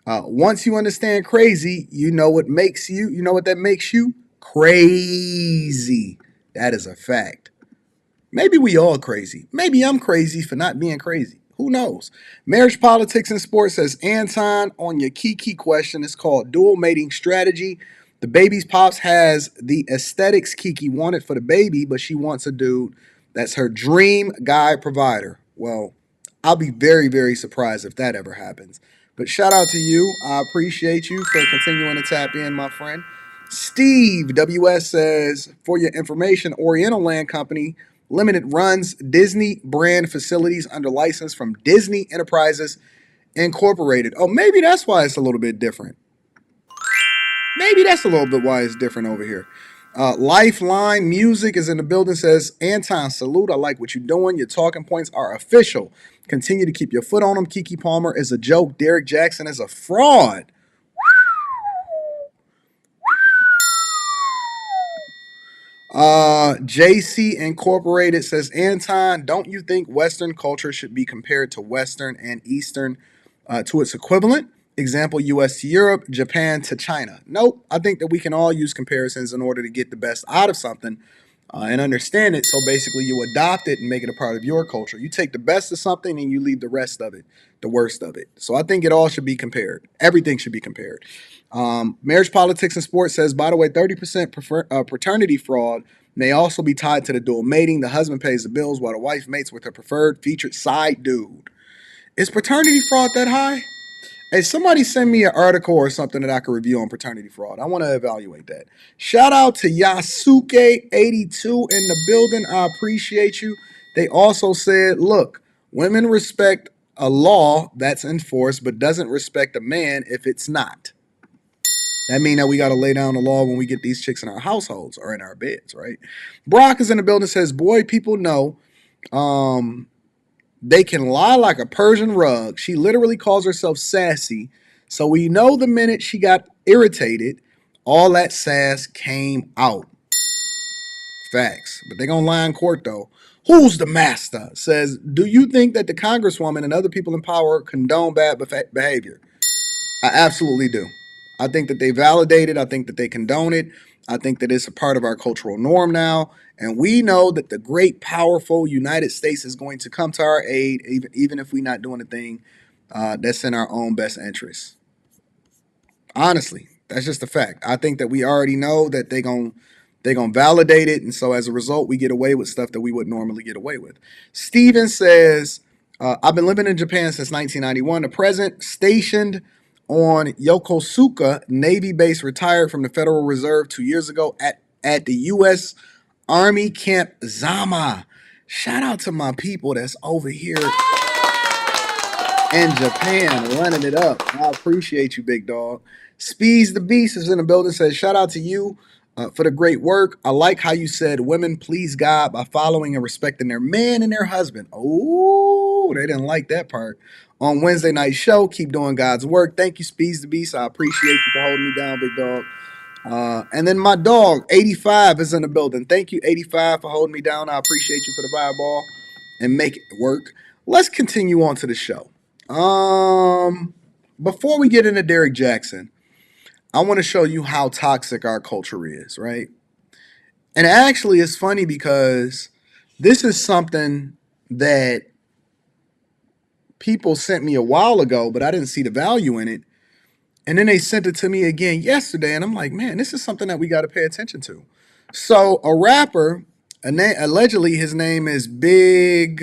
[SPEAKER 2] Once you understand crazy, you know what that makes you? Crazy. That is a fact. Maybe we all crazy. Maybe I'm crazy for not being crazy. Who knows?" Marriage, Politics, and Sports says, "Anton, on your Keke question, it's called dual mating strategy. The baby's pops has the aesthetics Keke wanted for the baby, but she wants a dude that's her dream guy provider." Well, I'll be very, very surprised if that ever happens. But shout out to you. I appreciate you for continuing to tap in, my friend. Steve WS says, "For your information, Oriental Land Company Limited runs Disney brand facilities under license from Disney Enterprises Incorporated." Oh, maybe that's why it's a little bit different. Maybe that's a little bit why it's different over here. Lifeline Music is in the building, says, "Anton, salute. I like what you're doing. Your talking points are official. Continue to keep your foot on them. Keke Palmer is a joke. Derrick Jaxn is a fraud." JC Incorporated says, "Anton, don't you think Western culture should be compared to Western and Eastern to its equivalent? Example, US to Europe, Japan to China." Nope. I think that we can all use comparisons in order to get the best out of something and understand it. So basically, you adopt it and make it a part of your culture. You take the best of something and you leave the rest of it, the worst of it. So I think it all should be compared. Everything should be compared. Marriage, Politics, and Sports says, "By the way, 30% paternity fraud may also be tied to the dual mating. The husband pays the bills while the wife mates with her preferred featured side dude." Is paternity fraud that high? Hey, somebody send me an article or something that I can review on paternity fraud. I want to evaluate that. Shout out to Yasuke82 in the building. I appreciate you. They also said, "Look, women respect a law that's enforced, but doesn't respect a man if it's not." That means that we got to lay down the law when we get these chicks in our households or in our beds, right? Brock is in the building, says, "Boy, people know they can lie like a Persian rug. She literally calls herself sassy. So we know the minute she got irritated, all that sass came out." Facts. But they're going to lie in court, though. Who's the master? Says, "Do you think that the Congresswoman and other people in power condone bad behavior?" I absolutely do. I think that they validate it. I think that they condone it. I think that it's a part of our cultural norm now. And we know that the great, powerful United States is going to come to our aid, even if we're not doing a thing that's in our own best interest. Honestly, that's just a fact. I think that we already know that they're gonna validate it. And so as a result, we get away with stuff that we would normally get away with. Steven says, "I've been living in Japan since 1991. The president stationed on Yokosuka Navy base retired from the Federal Reserve 2 years ago at the U.S. Army Camp Zama." Shout out to my people that's over here in Japan running it up. I appreciate you, big dog. Speeds the Beast is in the building, says, "Shout out to you for the great work. I like how you said women please God by following and respecting their man and their husband." Oh, they didn't like that part. On Wednesday night show, keep doing God's work. Thank you, Speeds the Beast. I appreciate you for holding me down, big dog. And then my dog, 85, is in the building. Thank you, 85, for holding me down. I appreciate you for the fireball and make it work. Let's continue on to the show. Before we get into Derrick Jaxn, I want to show you how toxic our culture is, right? And actually, it's funny because this is something that people sent me a while ago, but I didn't see the value in it. And then they sent it to me again yesterday, and I'm like, man, this is something that we got to pay attention to. So a rapper Allegedly, his name is Big.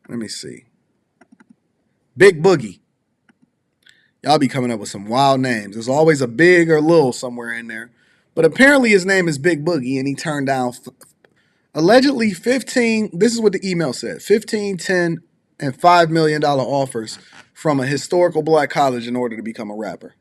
[SPEAKER 2] Let me see. Big Boogie. Y'all be coming up with some wild names. There's always a big or little somewhere in there. But apparently his name is Big Boogie, and he turned down allegedly 15. This is what the email said: 15, 10, and $5 million offers from a historical black college in order to become a rapper.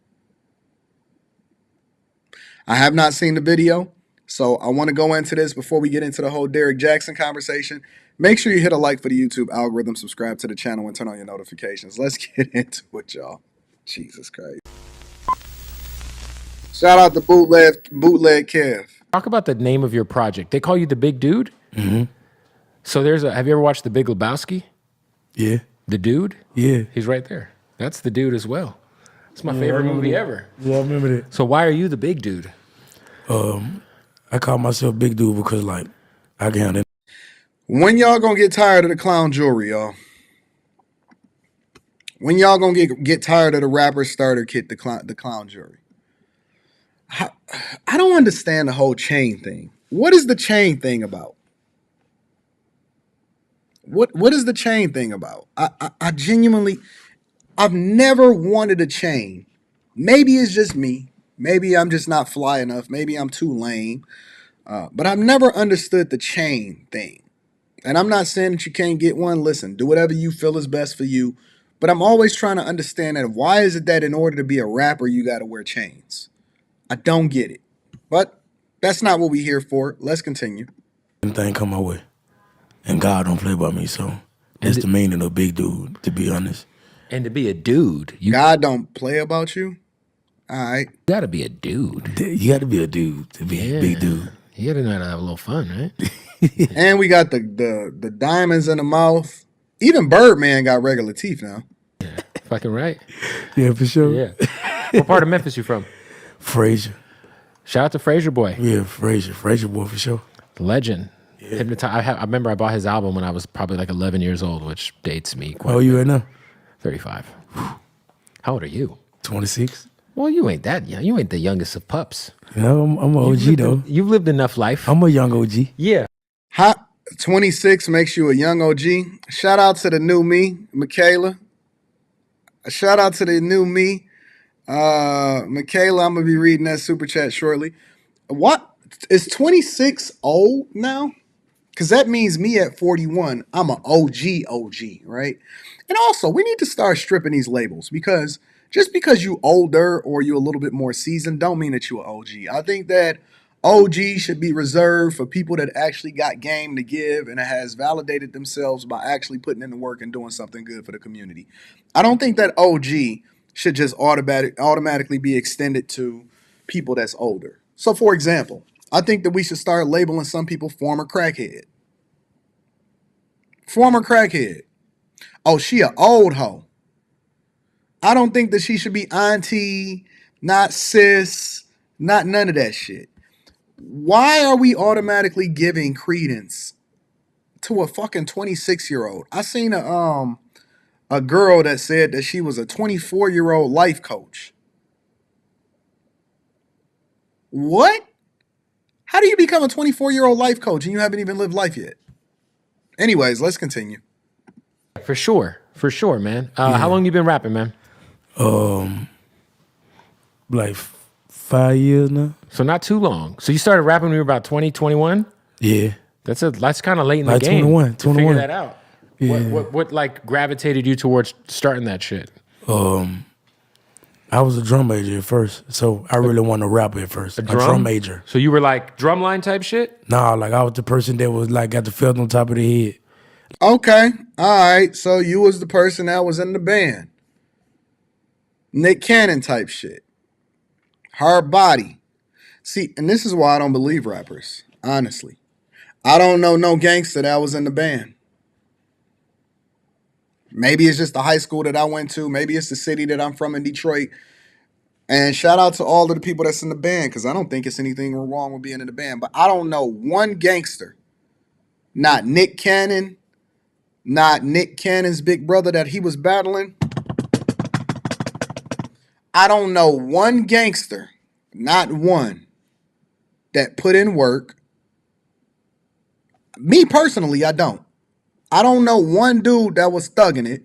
[SPEAKER 2] I have not seen the video, so I want to go into this before we get into the whole Derrick Jaxn conversation. Make sure you hit a like for the YouTube algorithm, subscribe to the channel, and turn on your notifications. Let's get into it, y'all. Jesus Christ. Shout out to Bootleg Kev.
[SPEAKER 8] Talk about the name of your project. They call you the Big Dude?
[SPEAKER 9] Mm-hmm.
[SPEAKER 8] So have you ever watched The Big Lebowski?
[SPEAKER 9] Yeah.
[SPEAKER 8] The Dude?
[SPEAKER 9] Yeah.
[SPEAKER 8] He's right there. That's the Dude as well. It's my favorite movie ever.
[SPEAKER 9] Yeah, I remember that.
[SPEAKER 8] So why are you the Big Dude?
[SPEAKER 9] I call myself Big Dude because, like, I can handle it.
[SPEAKER 2] When y'all gonna get tired of the clown jewelry, y'all? When y'all gonna get tired of the rapper starter kit, the clown jewelry? I don't understand the whole chain thing. What is the chain thing about? What is the chain thing about? I genuinely, I've never wanted a chain. Maybe it's just me. Maybe I'm just not fly enough. Maybe I'm too lame. But I've never understood the chain thing. And I'm not saying that you can't get one. Listen, do whatever you feel is best for you. But I'm always trying to understand that why is it that in order to be a rapper, you got to wear chains? I don't get it. But that's not what we're here for. Let's continue.
[SPEAKER 9] Anything come my way. And God don't play by me, so that's the meaning of Big Dude, to be honest.
[SPEAKER 8] And to be a dude,
[SPEAKER 2] God don't play about you? All right.
[SPEAKER 8] You got to be a dude.
[SPEAKER 9] You got to be a dude to be a big dude.
[SPEAKER 8] You got to know how to have a little fun, right?
[SPEAKER 2] And we got the diamonds in the mouth. Even Birdman got regular teeth now.
[SPEAKER 8] Yeah, fucking right.
[SPEAKER 9] Yeah, for sure.
[SPEAKER 8] Yeah. What part of Memphis you from?
[SPEAKER 9] Frazier.
[SPEAKER 8] Shout out to Frazier Boy.
[SPEAKER 9] Yeah, Frazier. Frazier Boy for sure.
[SPEAKER 8] Legend. Yeah. I remember I bought his album when I was probably like 11 years old, which dates me quite.
[SPEAKER 9] How old are you right now?
[SPEAKER 8] 35. How old are you?
[SPEAKER 9] 26.
[SPEAKER 8] Well, you ain't that young. You ain't the youngest of pups.
[SPEAKER 9] You know, I'm an OG though.
[SPEAKER 8] You've lived enough life.
[SPEAKER 9] I'm a young OG.
[SPEAKER 8] Yeah.
[SPEAKER 2] Hot 26 makes you a young OG. Shout out to the new me, Michaela. Shout out to the new me, Michaela. I'm gonna be reading that super chat shortly. What is 26 old now? Because that means me at 41, I'm an OG, right? And also, we need to start stripping these labels because just because you older or you a little bit more seasoned don't mean that you an OG. I think that OG should be reserved for people that actually got game to give and has validated themselves by actually putting in the work and doing something good for the community. I don't think that OG should just automatically be extended to people that's older. So, for example, I think that we should start labeling some people former crackhead. Former crackhead. Oh, she a old hoe. I don't think that she should be auntie, not sis, not none of that shit. Why are we automatically giving credence to a fucking 26-year-old? I seen a girl that said that she was a 24-year-old life coach. What? How do you become a 24-year-old life coach and you haven't even lived life yet? Anyways, let's continue.
[SPEAKER 8] For sure, man. How long you been rapping, man?
[SPEAKER 9] Like 5 years now.
[SPEAKER 8] So not too long. So you started rapping when you were about 20, 21?
[SPEAKER 9] Yeah.
[SPEAKER 8] That's kind of late in the
[SPEAKER 9] like
[SPEAKER 8] game.
[SPEAKER 9] 21.
[SPEAKER 8] To figure that out.
[SPEAKER 9] Yeah.
[SPEAKER 8] What like gravitated you towards starting that shit?
[SPEAKER 9] I was a drum major at first, so I really wanted to rap at first. A drum major.
[SPEAKER 8] So you were like drumline type shit?
[SPEAKER 9] Nah, like I was the person that was like got the felt on top of the head.
[SPEAKER 2] Okay. All right. So you was the person that was in the band. Nick Cannon type shit. Hard body. See, and this is why I don't believe rappers, honestly. I don't know no gangster that was in the band. Maybe it's just the high school that I went to. Maybe it's the city that I'm from in Detroit. And shout out to all of the people that's in the band because I don't think it's anything wrong with being in the band. But I don't know one gangster, not Nick Cannon, not Nick Cannon's big brother that he was battling. I don't know one gangster, not one, that put in work, Me personally, I don't. I don't know one dude that was thugging it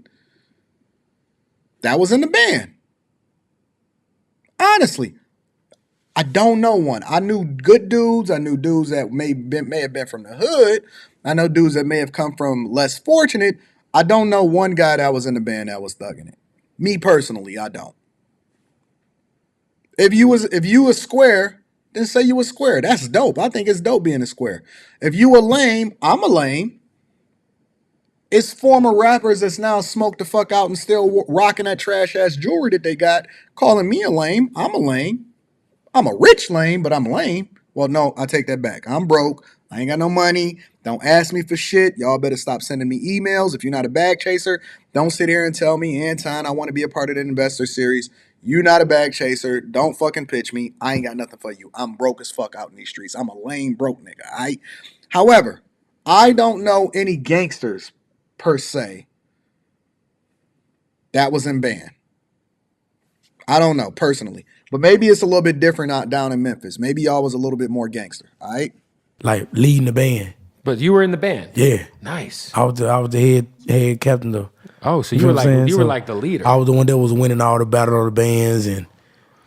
[SPEAKER 2] that was in the band. Honestly, I don't know one. I knew good dudes. I knew dudes that may have been from the hood. I know dudes that may have come from less fortunate. I don't know one guy that was in the band that was thugging it. Me personally, I don't. If you was square, then say you was square. That's dope. I think it's dope being a square. If you a lame, I'm a lame. It's former rappers that's now smoked the fuck out and still rocking that trash ass jewelry that they got, calling me a lame. I'm a lame. I'm a rich lame, but I'm lame. Well, no, I take that back. I'm broke. I ain't got no money. Don't ask me for shit. Y'all better stop sending me emails. If you're not a bag chaser, don't sit here and tell me, Anton, I want to be a part of the investor series. You not a bag chaser. Don't fucking pitch me. I ain't got nothing for you. I'm broke as fuck out in these streets. I'm a lame broke nigga, all right? However, I don't know any gangsters per se that was in band. I don't know personally, but maybe it's a little bit different out down in Memphis. Maybe y'all was a little bit more gangster. All right,
[SPEAKER 9] Like leading the band.
[SPEAKER 8] But you were in the band.
[SPEAKER 9] Yeah,
[SPEAKER 8] Nice.
[SPEAKER 9] I was the head captain though.
[SPEAKER 8] Oh, so
[SPEAKER 9] You
[SPEAKER 8] you were
[SPEAKER 9] know what I'm
[SPEAKER 8] like
[SPEAKER 9] saying?
[SPEAKER 8] you were
[SPEAKER 9] So
[SPEAKER 8] like the leader.
[SPEAKER 9] I was the one that was winning all the battle of the bands, and you know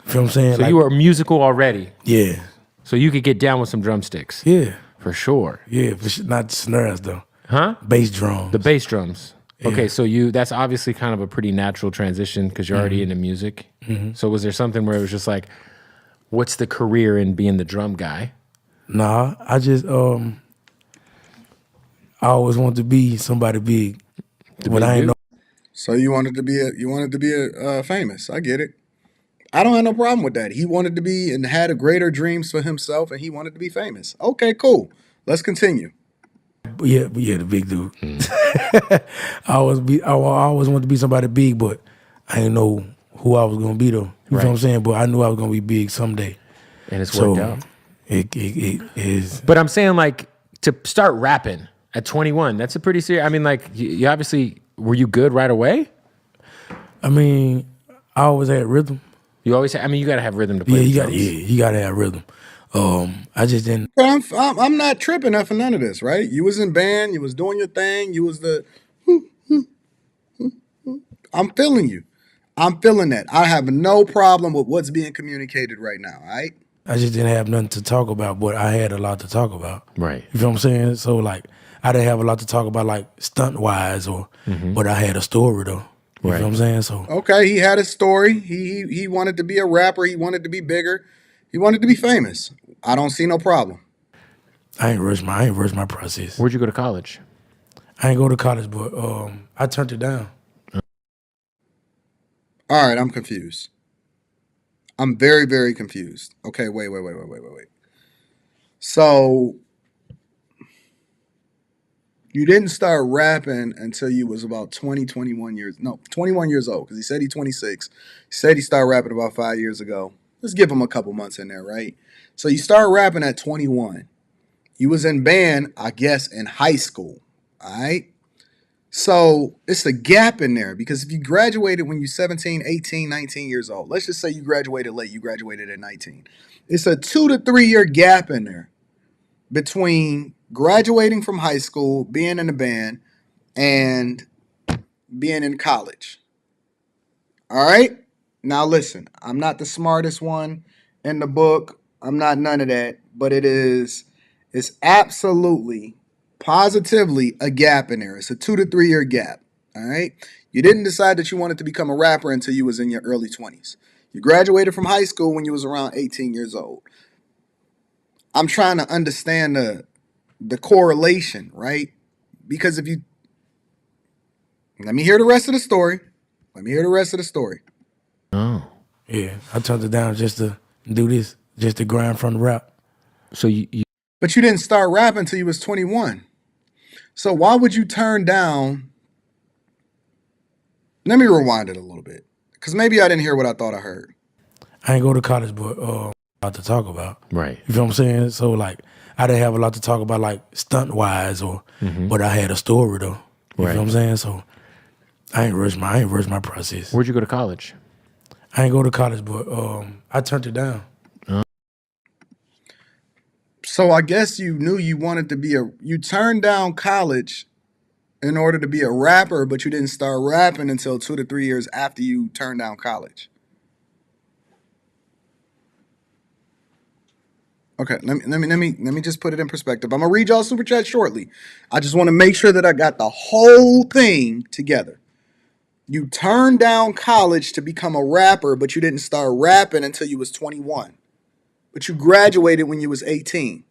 [SPEAKER 9] what I'm saying?
[SPEAKER 8] So
[SPEAKER 9] like,
[SPEAKER 8] you were musical already.
[SPEAKER 9] yeah,
[SPEAKER 8] So you could get down with some drumsticks.
[SPEAKER 9] yeah,
[SPEAKER 8] For sure.
[SPEAKER 9] yeah. But not snares though.
[SPEAKER 8] Huh?
[SPEAKER 9] Bass drums.
[SPEAKER 8] The bass drums.
[SPEAKER 9] Yeah.
[SPEAKER 8] Okay, so that's obviously kind of a pretty natural transition because you're already into music. So was there something where it was just like, what's the career in being the drum guy?
[SPEAKER 9] Nah, I just I always wanted to be somebody big, but I ain't know.
[SPEAKER 2] so you wanted to be a famous. I get it. I don't have no problem with that. He wanted to be and had a greater dreams for himself, and he wanted to be famous. Okay, cool. Let's continue.
[SPEAKER 9] Yeah, the big dude. I always wanted to be somebody big, but I didn't know who I was gonna be though. You know what I'm saying? But I knew I was gonna be big someday.
[SPEAKER 8] And it's worked out.
[SPEAKER 9] It is.
[SPEAKER 8] But I'm saying, like, to start rapping at 21, that's a pretty serious. I mean, like, you obviously, were you good right away?
[SPEAKER 9] I mean, I always had rhythm.
[SPEAKER 8] You always, I mean, you got to have rhythm to play the drums.
[SPEAKER 9] You gotta have rhythm. I just didn't.
[SPEAKER 2] But I'm not tripping up for none of this, right? You was in band, you was doing your thing, you was the. I'm feeling you. I'm feeling that. I have no problem with what's being communicated right now, all right?
[SPEAKER 9] I just didn't have nothing to talk about, but I had a lot to talk about.
[SPEAKER 8] Right.
[SPEAKER 9] You know what I'm saying? So like, I didn't have a lot to talk about, like stunt wise, but I had a story though. You know what I'm saying? So
[SPEAKER 2] okay, he had a story. He wanted to be a rapper. He wanted to be bigger. He wanted to be famous. I don't see no problem.
[SPEAKER 9] I ain't rushed my process.
[SPEAKER 8] Where'd you go to college?
[SPEAKER 9] I ain't go to college, but I turned it down.
[SPEAKER 2] All right, I'm confused. I'm very, very confused. Okay, wait. So you didn't start rapping until you was about 21 years old, because he said he's 26. He said he started rapping about 5 years ago. Let's give him a couple months in there, right? So you start rapping at 21. You was in band, I guess, in high school, all right? So it's a gap in there, because if you graduated when you're 17, 18, 19 years old, let's just say you graduated late, you graduated at 19. It's a 2 to 3 year gap in there between graduating from high school, being in a band, and being in college. All right? Now listen, I'm not the smartest one in the book. I'm not none of that, but it's absolutely, positively a gap in there. It's a 2 to 3 year gap. All right? You didn't decide that you wanted to become a rapper until you was in your early 20s. You graduated from high school when you was around 18 years old. I'm trying to understand the correlation, right? Because if you let me hear the rest of the story.
[SPEAKER 8] Oh.
[SPEAKER 9] Yeah, I turned it down just to do this, just to grind from the rap.
[SPEAKER 8] So you
[SPEAKER 2] But you didn't start rapping until you was 21. So why would you turn down? Let me rewind it a little bit, because maybe I didn't hear what I thought I heard.
[SPEAKER 9] I ain't go to college, but a lot to talk about.
[SPEAKER 8] right.
[SPEAKER 9] You know what I'm saying? So like, I didn't have a lot to talk about, like stunt wise, but I had a story though. You know what I'm saying? So I ain't rushed my process.
[SPEAKER 8] Where'd you go to college?
[SPEAKER 9] I ain't go to college, but I turned it down.
[SPEAKER 2] So I guess you knew you wanted to be you turned down college in order to be a rapper, but you didn't start rapping until 2 to 3 years after you turned down college. Okay, let me just put it in perspective. I'm gonna read y'all super chat shortly. I just want to make sure that I got the whole thing together. You turned down college to become a rapper, but you didn't start rapping until you was 21. But you graduated when you was 18.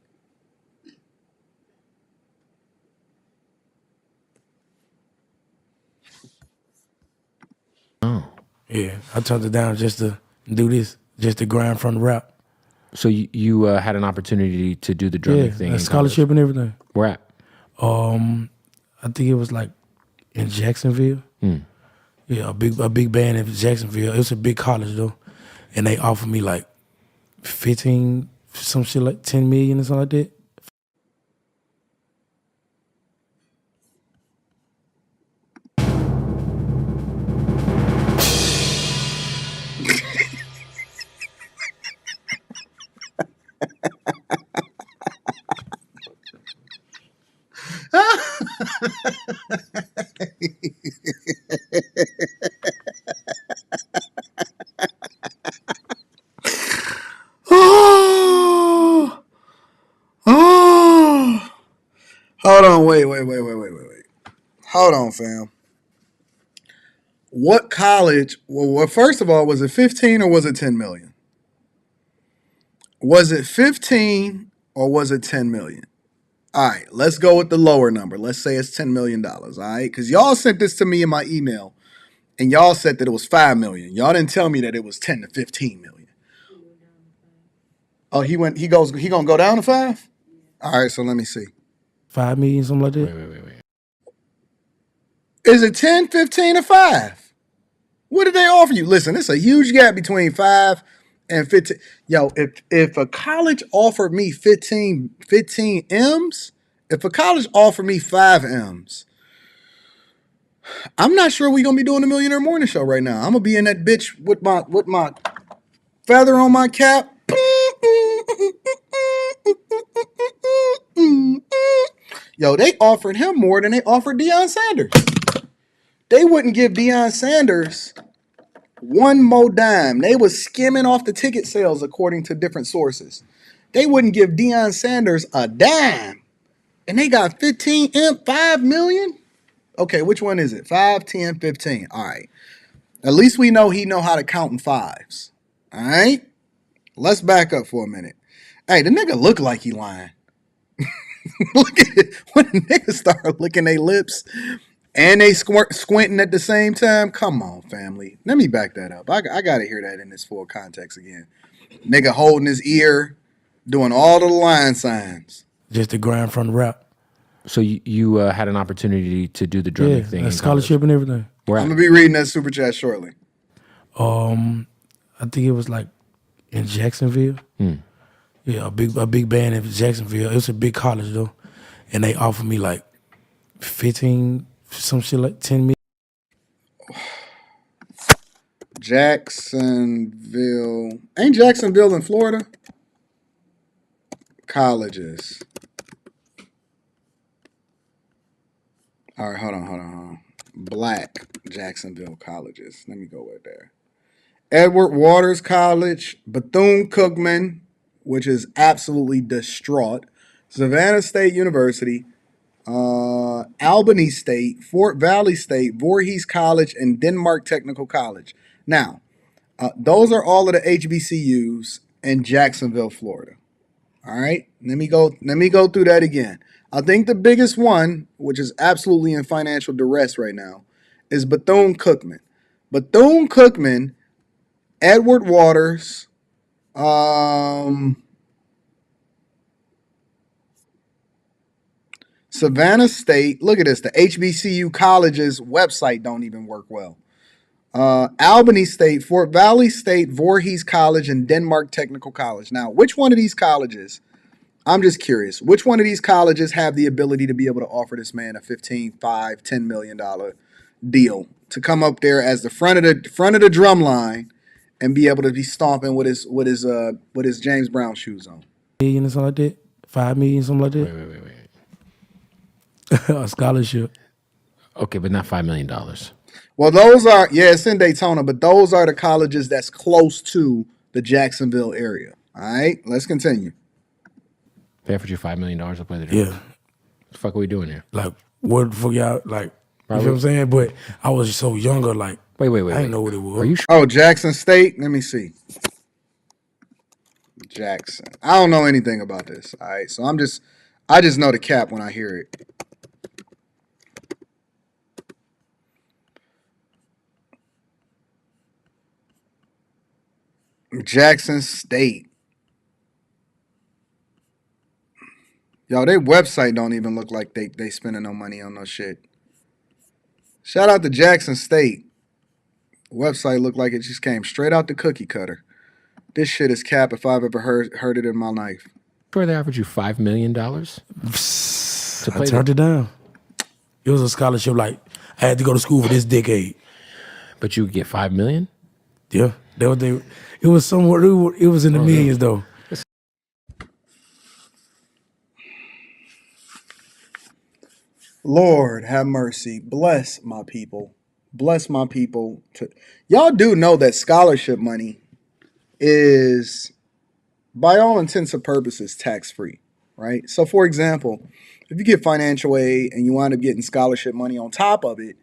[SPEAKER 8] Oh.
[SPEAKER 9] Yeah, I turned it down just to do this, just to grind from the rap.
[SPEAKER 8] So you had an opportunity to do the drumming thing.
[SPEAKER 9] A scholarship and everything.
[SPEAKER 8] Where at?
[SPEAKER 9] I think it was like in Jacksonville. Yeah, a big band in Jacksonville. It was a big college though, and they offered me like 15, some shit like 10 million or something like that.
[SPEAKER 2] Hold on, wait. Hold on, fam. What college? Well, first of all, was it 15 or was it 10 million? Was it 15 or was it 10 million? All right, let's go with the lower number. Let's say it's $10 million. All right, because y'all sent this to me in my email, and y'all said that it was 5 million. Y'all didn't tell me that it was 10 to 15 million. Oh, he gonna go down to 5? All right, so let me see.
[SPEAKER 9] 5 million, something like that.
[SPEAKER 8] Wait.
[SPEAKER 2] Is it 10, 15, or 5? What did they offer you? Listen, it's a huge gap between 5 and 15. Yo, if a college offered me 15 M's, if a college offered me 5 M's, I'm not sure we're gonna be doing the Millionaire Morning Show right now. I'm gonna be in that bitch with my feather on my cap. Yo, they offered him more than they offered Deion Sanders. They wouldn't give Deion Sanders one more dime. They was skimming off the ticket sales according to different sources. They wouldn't give Deion Sanders a dime. And they got 5 million? Okay, which one is it? 5, 10, 15. All right. At least we know he know how to count in fives. All right? Let's back up for a minute. Hey, the nigga look like he lying. Look at it. When the niggas start licking their lips and they squinting at the same time, come on, family. Let me back that up. I got to hear that in this full context again. Nigga holding his ear, doing all the line signs.
[SPEAKER 9] Just to grind from the rap.
[SPEAKER 8] So you had an opportunity to do the drumming thing.
[SPEAKER 9] A scholarship and everything.
[SPEAKER 8] Where
[SPEAKER 2] I'm
[SPEAKER 8] at?
[SPEAKER 2] going to be reading that super chat shortly.
[SPEAKER 9] I think it was like in Jacksonville. Yeah, a big band in Jacksonville. It was a big college though, and they offered me like 15, some shit like 10 million.
[SPEAKER 2] Jacksonville. Ain't Jacksonville in Florida? Colleges. All right, hold on. Black Jacksonville colleges. Let me go right there. Edward Waters College, Bethune-Cookman, which is absolutely distraught, Savannah State University, Albany State, Fort Valley State, Voorhees College, and Denmark Technical College. Now, those are all of the HBCUs in Jacksonville, Florida. All right, let me go through that again. I think the biggest one, which is absolutely in financial duress right now, is Bethune-Cookman. Bethune-Cookman, Edward Waters, Savannah State. Look at this. The HBCU colleges website don't even work well. Albany State, Fort Valley State, Voorhees College, and Denmark Technical College. Now, which one of these colleges, I'm just curious, which one of these colleges have the ability to be able to offer this man a $10 million deal to come up there as the front of the drum line and be able to be stomping with his James Brown shoes on?
[SPEAKER 9] Million or something like that. 5 million, something like
[SPEAKER 8] Wait,
[SPEAKER 9] that.
[SPEAKER 8] wait, wait, wait.
[SPEAKER 9] A scholarship.
[SPEAKER 8] Okay, but not $5 million.
[SPEAKER 2] Well, those are, yeah, it's in Daytona, but those are the colleges that's close to the Jacksonville area. All right, let's continue.
[SPEAKER 8] They offered you $5 million to play the drums.
[SPEAKER 9] Yeah.
[SPEAKER 8] What the fuck are we doing here?
[SPEAKER 9] Like, what the fuck y'all, like, you
[SPEAKER 8] Right,
[SPEAKER 9] know what I'm saying? But I was so younger, like,
[SPEAKER 8] Wait.
[SPEAKER 9] I didn't know what it was.
[SPEAKER 8] Are you sure?
[SPEAKER 2] Oh, Jackson State. Let me see. Jackson. I don't know anything about this. All right, so I just know the cap when I hear it. Jackson State. Yo, their website don't even look like they spending no money on no shit. Shout out to Jackson State. Website looked like it just came straight out the cookie cutter. This shit is cap if I've ever heard it in my life.
[SPEAKER 8] Sure they offered you $5 million to
[SPEAKER 9] I
[SPEAKER 8] play
[SPEAKER 9] turned it down. It was a scholarship, like, I had to go to school for this decade.
[SPEAKER 8] But you would get $5 million?
[SPEAKER 9] Yeah. That was they, it was somewhere, it was in the millions, though.
[SPEAKER 2] Lord have mercy. Bless my people. Bless my people. Y'all do know that scholarship money is, by all intents and purposes, tax-free, right? So, for example, if you get financial aid and you wind up getting scholarship money on top of it,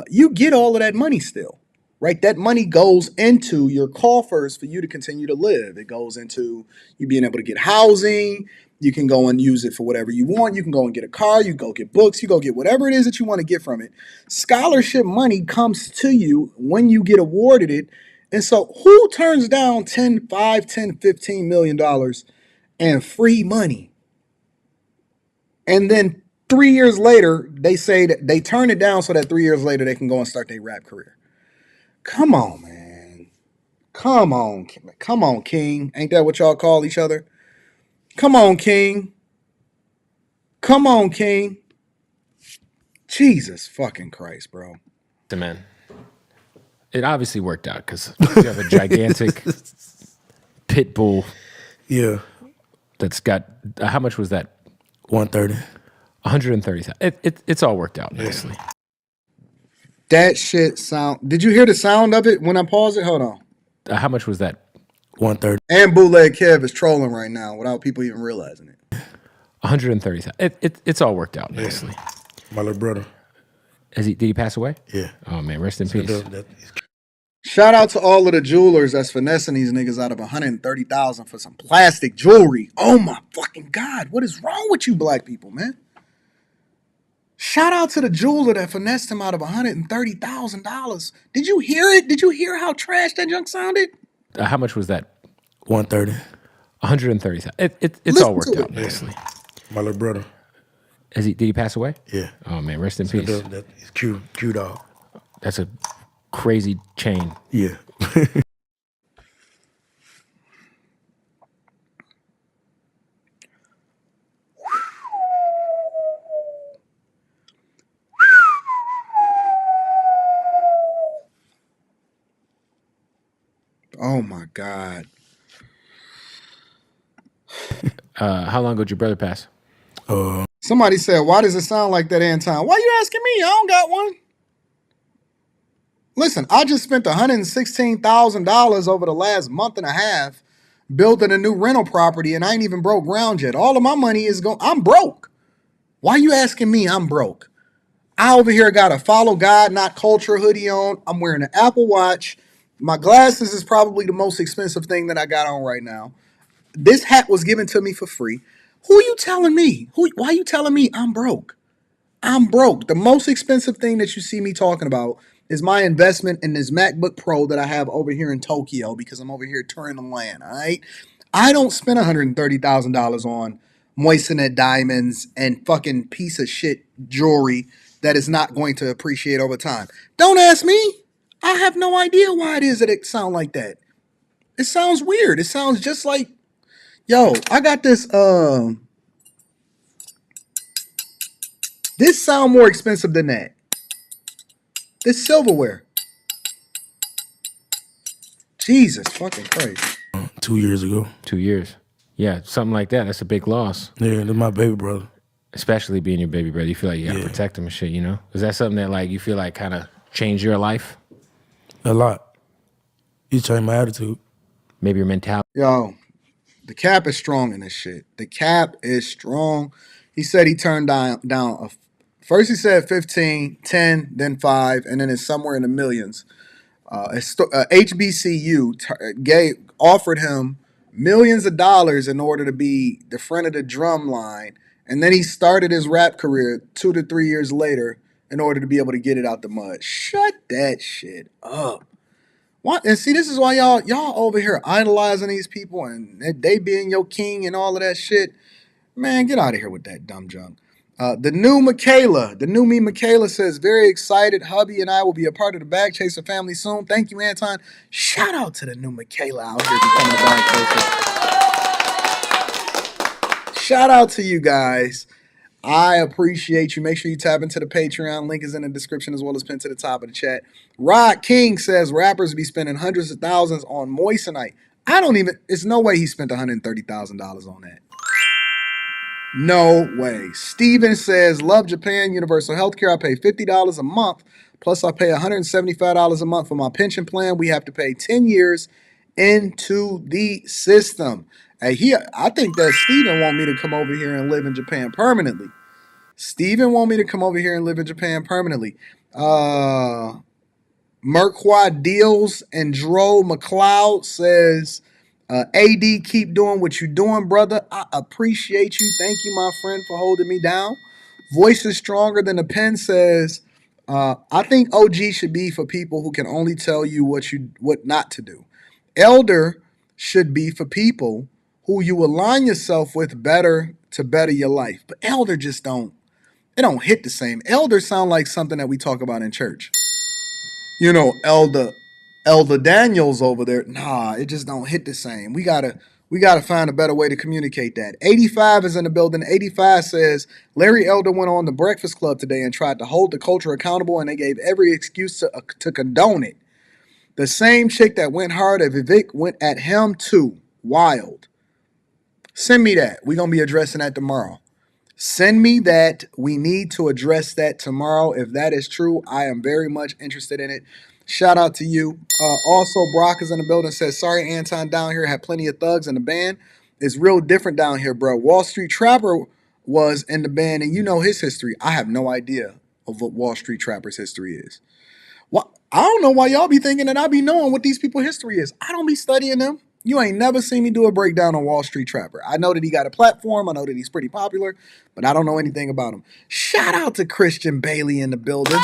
[SPEAKER 2] you get all of that money still, right? That money goes into your coffers for you to continue to live. It goes into you being able to get housing. You can go and use it for whatever you want. You can go and get a car. You go get books. You go get whatever it is that you want to get from it. Scholarship money comes to you when you get awarded it. And so who turns down 10, 5, 10, 15 million dollars and free money? And then 3 years later, they say that they turn it down so that 3 years later they can go and start their rap career. Come on, man. Come on. Come on, King. Ain't that what y'all call each other? Come on, King. Come on, King. Jesus fucking Christ, bro.
[SPEAKER 8] Man, it obviously worked out because you have a gigantic pit bull
[SPEAKER 9] Yeah.
[SPEAKER 8] that's got, how much was that?
[SPEAKER 9] 130.
[SPEAKER 8] 130,000. It's all worked out nicely.
[SPEAKER 2] That shit sound. Did you hear the sound of it when I paused it? Hold on.
[SPEAKER 8] How much was that?
[SPEAKER 9] 130.
[SPEAKER 2] And Bootleg Kev is trolling right now without people even realizing it.
[SPEAKER 8] 130,000. It's all worked out nicely.
[SPEAKER 9] My little brother.
[SPEAKER 8] Did he pass away?
[SPEAKER 9] Yeah.
[SPEAKER 8] Oh man, rest in peace.
[SPEAKER 2] Shout out to all of the jewelers that's finessing these niggas out of 130,000 for some plastic jewelry. Oh my fucking God. What is wrong with you black people, man? Shout out to the jeweler that finessed him out of $130,000. Did you hear it? Did you hear how trash that junk sounded?
[SPEAKER 8] How much was that?
[SPEAKER 9] 130.
[SPEAKER 8] 130,000. It's
[SPEAKER 2] Listen
[SPEAKER 8] all worked
[SPEAKER 2] to
[SPEAKER 8] out
[SPEAKER 2] it.
[SPEAKER 8] nicely.
[SPEAKER 9] My little brother.
[SPEAKER 8] Did he pass away?
[SPEAKER 9] Yeah.
[SPEAKER 8] Oh man, rest in peace.
[SPEAKER 9] It's Q dog.
[SPEAKER 8] That's a crazy chain.
[SPEAKER 9] Yeah.
[SPEAKER 2] Oh my God.
[SPEAKER 8] How long ago did your brother pass?
[SPEAKER 2] Somebody said, why does it sound like that, Anton? Why you asking me? I don't got one. Listen, I just spent $116,000 over the last month and a half building a new rental property, and I ain't even broke ground yet. All of my money is going. I'm broke. Why you asking me? I'm broke. I over here got a Follow God, Not Culture hoodie on. I'm wearing an Apple Watch. My glasses is probably the most expensive thing that I got on right now. This hat was given to me for free. Who you telling me? Why you telling me I'm broke? I'm broke. The most expensive thing that you see me talking about is my investment in this MacBook Pro that I have over here in Tokyo because I'm over here touring the land, all right? I don't spend $130,000 on moissanite diamonds and fucking piece of shit jewelry that is not going to appreciate over time. Don't ask me. I have no idea why it is that it sounds like that. It sounds weird. It sounds just like, yo, I got this, this sound more expensive than that. This silverware. Jesus fucking Christ.
[SPEAKER 9] 2 years ago.
[SPEAKER 8] 2 years. Yeah, something like that. That's a big loss.
[SPEAKER 9] Yeah, that's my baby brother.
[SPEAKER 8] Especially being your baby brother. You feel like you gotta protect him and shit, you know? Is that something that like you feel like kind of changed your life?
[SPEAKER 9] A lot. He changed my attitude.
[SPEAKER 8] Maybe your mentality?
[SPEAKER 2] Yo, the cap is strong in this shit. The cap is strong. He said he turned down first he said 15, 10, then 5, and then it's somewhere in the millions. HBCU offered him millions of dollars in order to be the front of the drum line, and then he started his rap career 2 to 3 years later in order to be able to get it out the mud. Shut that shit up. What? And see, this is why y'all over here idolizing these people and they being your king and all of that shit. Man, get out of here with that dumb junk. The new me Michaela says, very excited. Hubby and I will be a part of the Bag Chaser family soon. Thank you, Anton. Shout out to the new Michaela out here becoming a Bag Chaser. Shout out to you guys. I appreciate you. Make sure you tap into the Patreon. Link is in the description as well as pinned to the top of the chat. Rod King says rappers be spending hundreds of thousands on moissanite. It's no way he spent $130,000 on that. No way. Steven says, love Japan, universal healthcare. I pay $50 a month. Plus I pay $175 a month for my pension plan. We have to pay 10 years into the system. Hey, I think that Steven want me to come over here and live in Japan permanently. Merquad Deals and Dro McLeod says, AD, keep doing what you're doing, brother. I appreciate you. Thank you, my friend, for holding me down. Voice is stronger than the pen says, I think OG should be for people who can only tell you what not to do. Elder should be for people who you align yourself with to better your life. But elder just don't hit the same. Elder sound like something that we talk about in church. You know, Elder Daniels over there. Nah, it just don't hit the same. We gotta find a better way to communicate that. 85 is in the building. 85 says, Larry Elder went on the Breakfast Club today and tried to hold the culture accountable, and they gave every excuse to condone it. The same chick that went hard at Vivek went at him too. Wild. Send me that. We're going to be addressing that tomorrow. Send me that. We need to address that tomorrow. If that is true, I am very much interested in it. Shout out to you. Also, Brock is in the building. Says, sorry, Anton down here had plenty of thugs in the band. It's real different down here, bro. Wall Street Trapper was in the band, and you know his history. I have no idea of what Wall Street Trapper's history is. Well, I don't know why y'all be thinking that I be knowing what these people's history is. I don't be studying them. You ain't never seen me do a breakdown on Wall Street Trapper. I know that he got a platform. I know that he's pretty popular, but I don't know anything about him. Shout out to Christian Bailey in the building.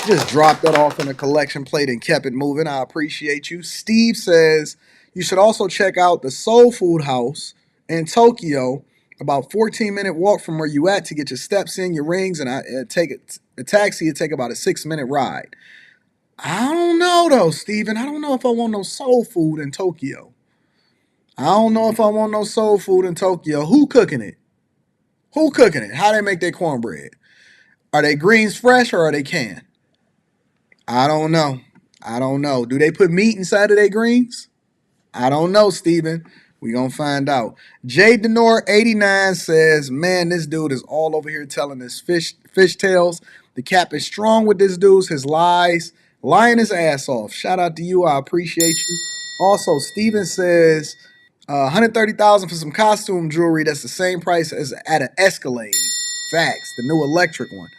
[SPEAKER 2] Just dropped that off in a collection plate and kept it moving. I appreciate you. Steve says, you should also check out the Soul Food House in Tokyo, about 14-minute walk from where you at to get your steps in, your rings, and take a taxi. It take about a 6-minute ride. I don't know though, Steven. I don't know if I want no soul food in Tokyo. Who cooking it? How they make their cornbread? Are they greens fresh or are they canned? I don't know. Do they put meat inside of their greens? I don't know, Steven. We gonna find out. Jay Denor 89 says, man, this dude is all over here telling his fish tales. The cap is strong with this dude. His lies. Lying his ass off. Shout out to you. I appreciate you. Also, Steven says, $130,000 for some costume jewelry. That's the same price as at an Escalade. Facts. The new electric one.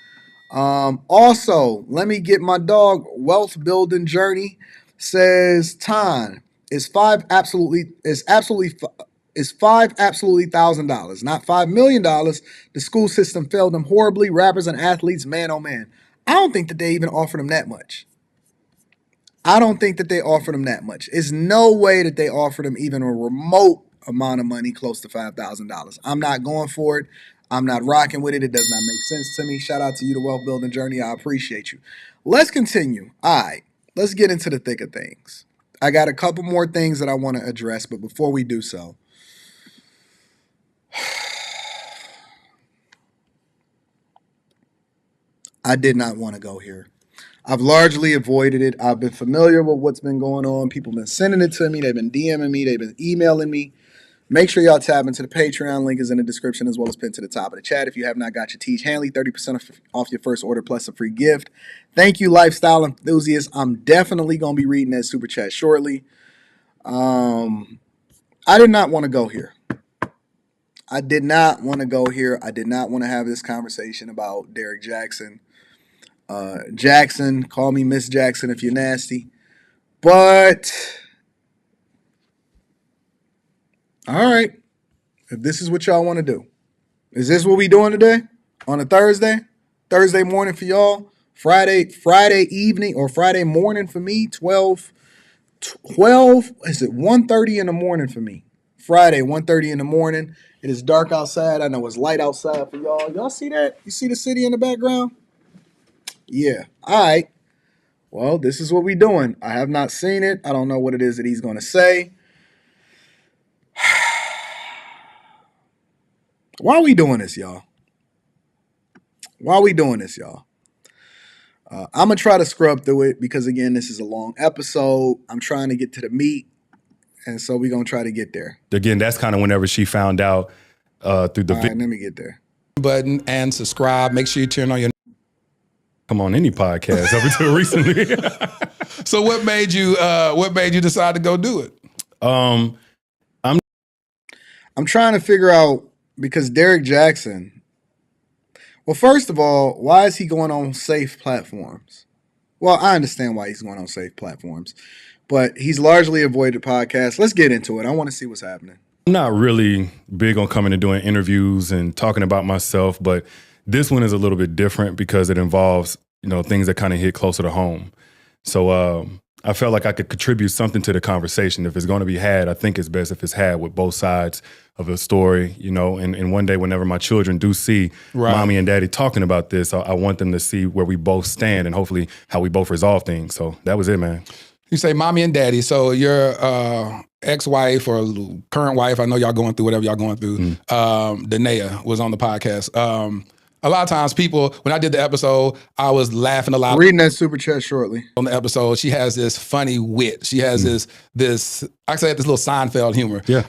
[SPEAKER 2] Also, let me get my dog Wealth Building Journey says, Ton is absolutely $1,000, not $5 million. The school system failed them horribly. Rappers and athletes, man, oh man. I don't think that they even offered them that much. It's no way that they offered them even a remote amount of money close to $5,000. I'm not going for it. I'm not rocking with it. It does not make sense to me. Shout out to you, the Wealth Building Journey. I appreciate you. Let's continue. All right, let's get into the thick of things. I got a couple more things that I want to address, but before we do so, I did not want to go here. I've largely avoided it. I've been familiar with what's been going on. People have been sending it to me. They've been DMing me. They've been emailing me. Make sure y'all tap into the Patreon. Link is in the description as well as pinned to the top of the chat. If you have not got your Teach Hanley, 30% off your first order plus a free gift. Thank you, lifestyle enthusiasts. I'm definitely going to be reading that super chat shortly. I did not want to go here. I did not want to have this conversation about Derrick Jaxn. Jackson, call me Miss Jackson if you're nasty. But, all right. If this is what y'all want to do. Is this what we doing today? On a Thursday? Thursday morning for y'all? Friday evening or Friday morning for me? 12, is it 1:30 in the morning for me? Friday, 1:30 in the morning. It is dark outside. I know it's light outside for y'all. Y'all see that? You see the city in the background? Yeah. All right. Well, this is what we doing. I have not seen it. I don't know what it is that he's going to say. Why are we doing this, y'all? I'm going to try to scrub through it because, again, this is a long episode. I'm trying to get to the meat, and so we're going to try to get there.
[SPEAKER 10] Again, that's kind of whenever she found out through the
[SPEAKER 2] All right, let me get there.
[SPEAKER 11] Button and subscribe. Make sure you turn on your
[SPEAKER 10] come on any podcast up until recently.
[SPEAKER 11] So what made you decide to go do it?
[SPEAKER 2] I'm trying to figure out, because Derrick Jaxn, well, first of all, why is he going on safe platforms? Well, I understand why he's going on safe platforms, but he's largely avoided podcasts. Let's get into it. I want to see what's happening.
[SPEAKER 10] I'm not really big on coming and doing interviews and talking about myself, but this one is a little bit different because it involves, things that kind of hit closer to home. So I felt like I could contribute something to the conversation. If it's going to be had, I think it's best if it's had with both sides of a story, and one day whenever my children do see mommy and daddy talking about this, I want them to see where we both stand and hopefully how we both resolve things. So that was it, man.
[SPEAKER 11] You say mommy and daddy, so your ex-wife or current wife, I know y'all going through whatever y'all going through, Danae was on the podcast. A lot of times people, when I did the episode, I was laughing a lot.
[SPEAKER 2] Reading that super chat shortly.
[SPEAKER 11] On the episode, she has this funny wit. She has this I say this little Seinfeld humor.
[SPEAKER 10] Yeah.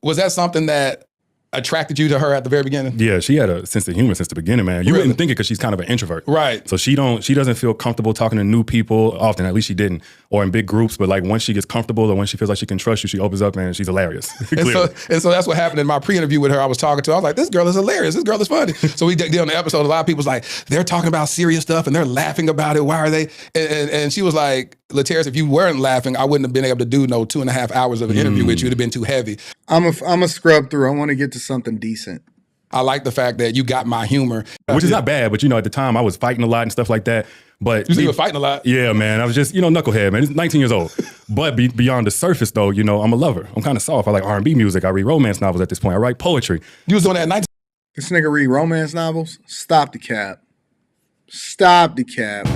[SPEAKER 11] Was that something that attracted you to her at the very beginning?
[SPEAKER 10] Yeah, she had a sense of humor since the beginning, man. You wouldn't think it because she's kind of an introvert.
[SPEAKER 11] Right.
[SPEAKER 10] So she doesn't feel comfortable talking to new people often, at least she didn't, or in big groups, but like once she gets comfortable or when she feels like she can trust you, she opens up and she's hilarious.
[SPEAKER 11] and so that's what happened in my pre-interview with her. I was talking to her. I was like, this girl is hilarious. This girl is funny. So we did on the episode, a lot of people was like, they're talking about serious stuff and they're laughing about it. Why are they? And she was like, Lateris, if you weren't laughing, I wouldn't have been able to do 2.5 hours of an interview with you. It'd have been too heavy.
[SPEAKER 2] I'm a scrub through. I want to get to something decent.
[SPEAKER 11] I like the fact that you got my humor.
[SPEAKER 10] Which is not bad, but at the time I was fighting a lot and stuff like that. But
[SPEAKER 11] you were fighting a lot?
[SPEAKER 10] Yeah, man. I was just, knucklehead, man. It's 19 years old. But beyond the surface, though, I'm a lover. I'm kind of soft. I like R&B music. I read romance novels at this point. I write poetry.
[SPEAKER 11] You was doing that at 19?
[SPEAKER 2] This nigga read romance novels? Stop the cap. Stop the cap.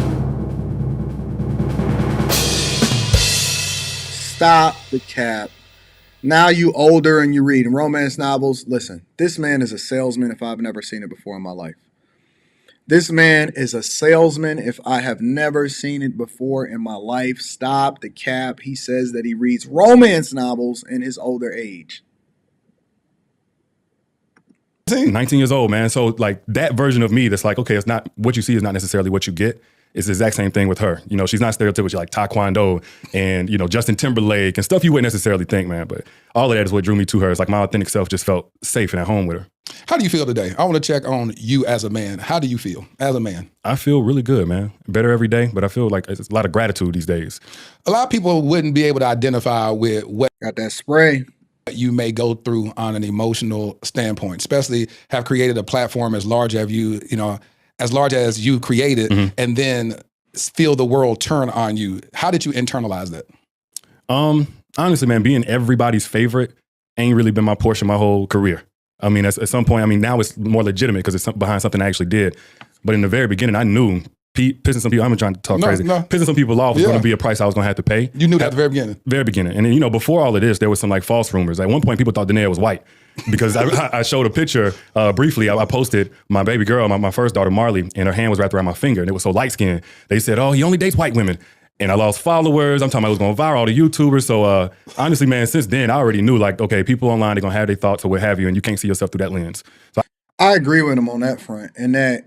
[SPEAKER 2] Stop the cap. Now you older and you reading romance novels. Listen, this man is a salesman if I've never seen it before in my life. This man is a salesman if I have never seen it before in my life. Stop the cap. He says that he reads romance novels in his older age.
[SPEAKER 10] 19 years old, man. So like that version of me that's like, okay, it's not what you see is not necessarily what you get. It's the exact same thing with her. She's not stereotypical. She's like Taekwondo and, Justin Timberlake and stuff you wouldn't necessarily think, man. But all of that is what drew me to her. It's like my authentic self just felt safe and at home with her.
[SPEAKER 11] How do you feel today? I want to check on you as a man. How do you feel as a man?
[SPEAKER 10] I feel really good, man. Better every day, but I feel like it's a lot of gratitude these days.
[SPEAKER 11] A lot of people wouldn't be able to identify with what
[SPEAKER 2] got that spray
[SPEAKER 11] you may go through on an emotional standpoint, especially have created a platform as large as you, as large as you created, and then feel the world turn on you. How did you internalize that?
[SPEAKER 10] Honestly, man, being everybody's favorite ain't really been my portion my whole career. I mean, at some point, now it's more legitimate because it's behind something I actually did. But in the very beginning, I knew pissing some people. I'm trying to talk crazy. Pissing some people off was going to be a price I was going to have to pay.
[SPEAKER 11] You knew that at the very beginning.
[SPEAKER 10] Very beginning. And then, you know, before all of this, there was some like false rumors. At one point, people thought Danae was white because I showed a picture briefly. I posted my baby girl, my first daughter, Marley, and her hand was wrapped around my finger, and it was so light skinned. They said, "Oh, he only dates white women." And I lost followers. I'm talking about it was going viral, all the YouTubers. So honestly, man, since then, I already knew like, okay, people online, they're going to have their thoughts or what have you, and you can't see yourself through that lens. So
[SPEAKER 2] I agree with him on that front, and that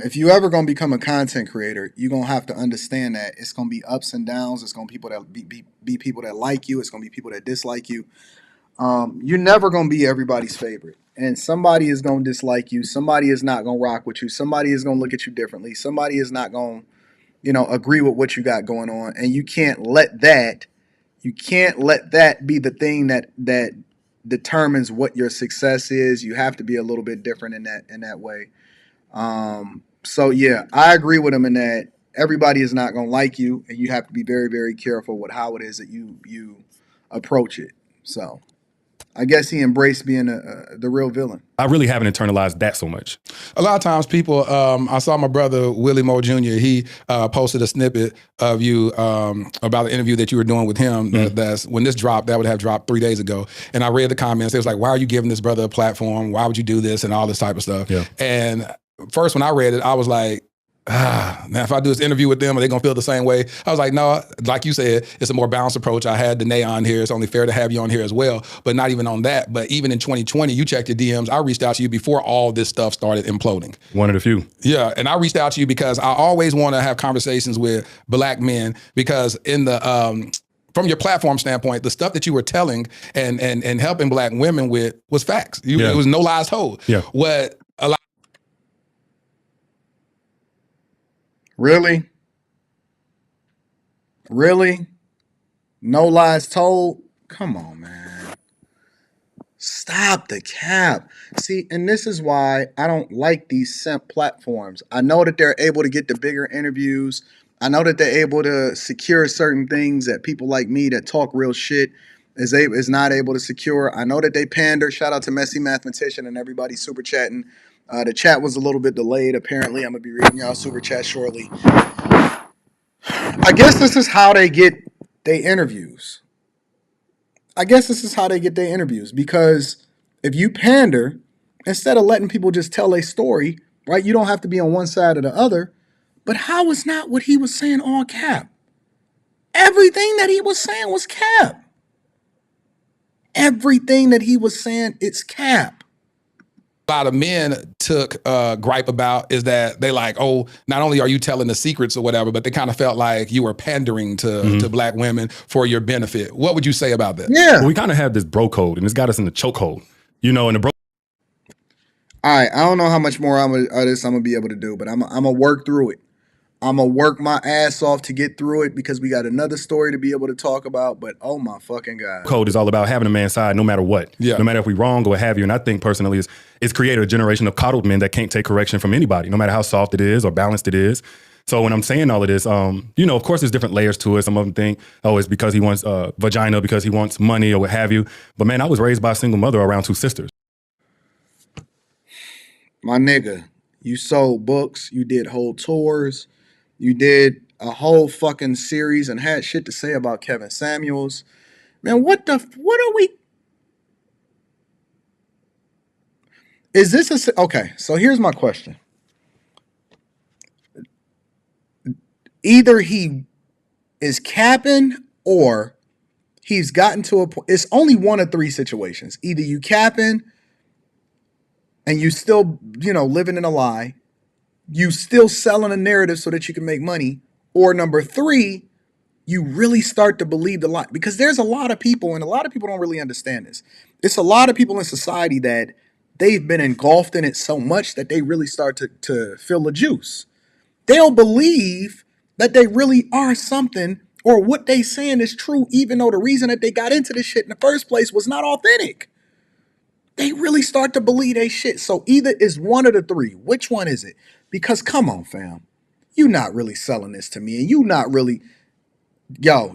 [SPEAKER 2] if you ever gonna become a content creator, you're gonna have to understand that it's gonna be ups and downs. It's gonna be people that be people that like you. It's gonna be people that dislike you. You're never gonna be everybody's favorite, and somebody is gonna dislike you. Somebody is not gonna rock with you. Somebody is gonna look at you differently. Somebody is not gonna, agree with what you got going on, and you can't let that. You can't let that be the thing that determines what your success is. You have to be a little bit different in that way. So yeah, I agree with him in that everybody is not going to like you, and you have to be very, very careful with how it is that you approach it. So I guess he embraced being the real villain.
[SPEAKER 10] I really haven't internalized that so much.
[SPEAKER 11] A lot of times people, I saw my brother, Willie Moore Jr., he posted a snippet of you about the interview that you were doing with him. That's when this dropped, that would have dropped 3 days ago. And I read the comments. It was like, why are you giving this brother a platform? Why would you do this? And all this type of stuff.
[SPEAKER 10] Yeah.
[SPEAKER 11] And first, when I read it, I was like, now if I do this interview with them, are they gonna feel the same way? I was like, no, like you said, it's a more balanced approach. I had Danae on here. It's only fair to have you on here as well, but not even on that. But even in 2020, you checked your DMs. I reached out to you before all this stuff started imploding.
[SPEAKER 10] One of the few.
[SPEAKER 11] Yeah, and I reached out to you because I always want to have conversations with black men because in the from your platform standpoint, the stuff that you were telling and helping black women with was facts. It was no lies told.
[SPEAKER 10] Yeah.
[SPEAKER 11] What a lot.
[SPEAKER 2] Really? Really? No lies told? Come on, man. Stop the cap. See, and this is why I don't like these simp platforms. I know that they're able to get the bigger interviews. I know that they're able to secure certain things that people like me that talk real shit is not able to secure. I know that they pander. Shout out to Messy Mathematician and everybody super chatting. The chat was a little bit delayed. Apparently, I'm going to be reading y'all super chat shortly. I guess this is how they get their interviews. Because if you pander, instead of letting people just tell a story, right, you don't have to be on one side or the other. But how is not what he was saying all cap? Everything that he was saying was cap. Everything that he was saying, it's cap.
[SPEAKER 11] A lot of men took gripe about is that they like, oh, not only are you telling the secrets or whatever, but they kind of felt like you were pandering to black women for your benefit. What would you say about that?
[SPEAKER 2] Yeah.
[SPEAKER 10] Well, we kind of have this bro code, and it's got us in the chokehold. And the bro.
[SPEAKER 2] All right, I don't know how much more I'm gonna be able to do, but I'm gonna work through it. I'm gonna work my ass off to get through it because we got another story to be able to talk about. But oh my fucking God,
[SPEAKER 10] code is all about having a man's side no matter what.
[SPEAKER 11] Yeah.
[SPEAKER 10] No matter if we wrong or what have you. And I think personally it's created a generation of coddled men that can't take correction from anybody, no matter how soft it is or balanced it is. So when I'm saying all of this, of course there's different layers to it. Some of them think, oh, it's because he wants vagina, because he wants money or what have you. But man, I was raised by a single mother around two sisters.
[SPEAKER 2] My nigga, you sold books, you did whole tours. You did a whole fucking series and had shit to say about Kevin Samuels. Man, what are we? Is this okay, so here's my question. Either he is capping or he's gotten to a point. It's only one of three situations. Either you capping and you still, living in a lie. You still selling a narrative so that you can make money. Or number three, you really start to believe the lie. Because there's a lot of people, and a lot of people don't really understand this. It's a lot of people in society that they've been engulfed in it so much that they really start to feel the juice. They'll believe that they really are something or what they saying is true, even though the reason that they got into this shit in the first place was not authentic. They really start to believe they shit. So either is one of the three. Which one is it? Because come on, fam. You not really selling this to me. And you not really. Yo.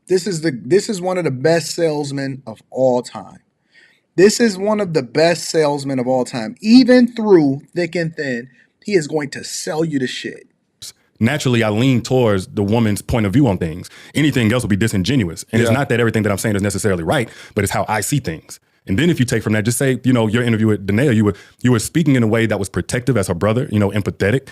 [SPEAKER 2] This is one of the best salesmen of all time. This is one of the best salesmen of all time. Even through thick and thin, he is going to sell you the shit.
[SPEAKER 10] naturally I lean towards the woman's point of view on things. Anything else would be disingenuous. And it's not that everything that I'm saying is necessarily right, but it's how I see things. And then if you take from that, just say, your interview with Danae, you were speaking in a way that was protective as her brother, empathetic.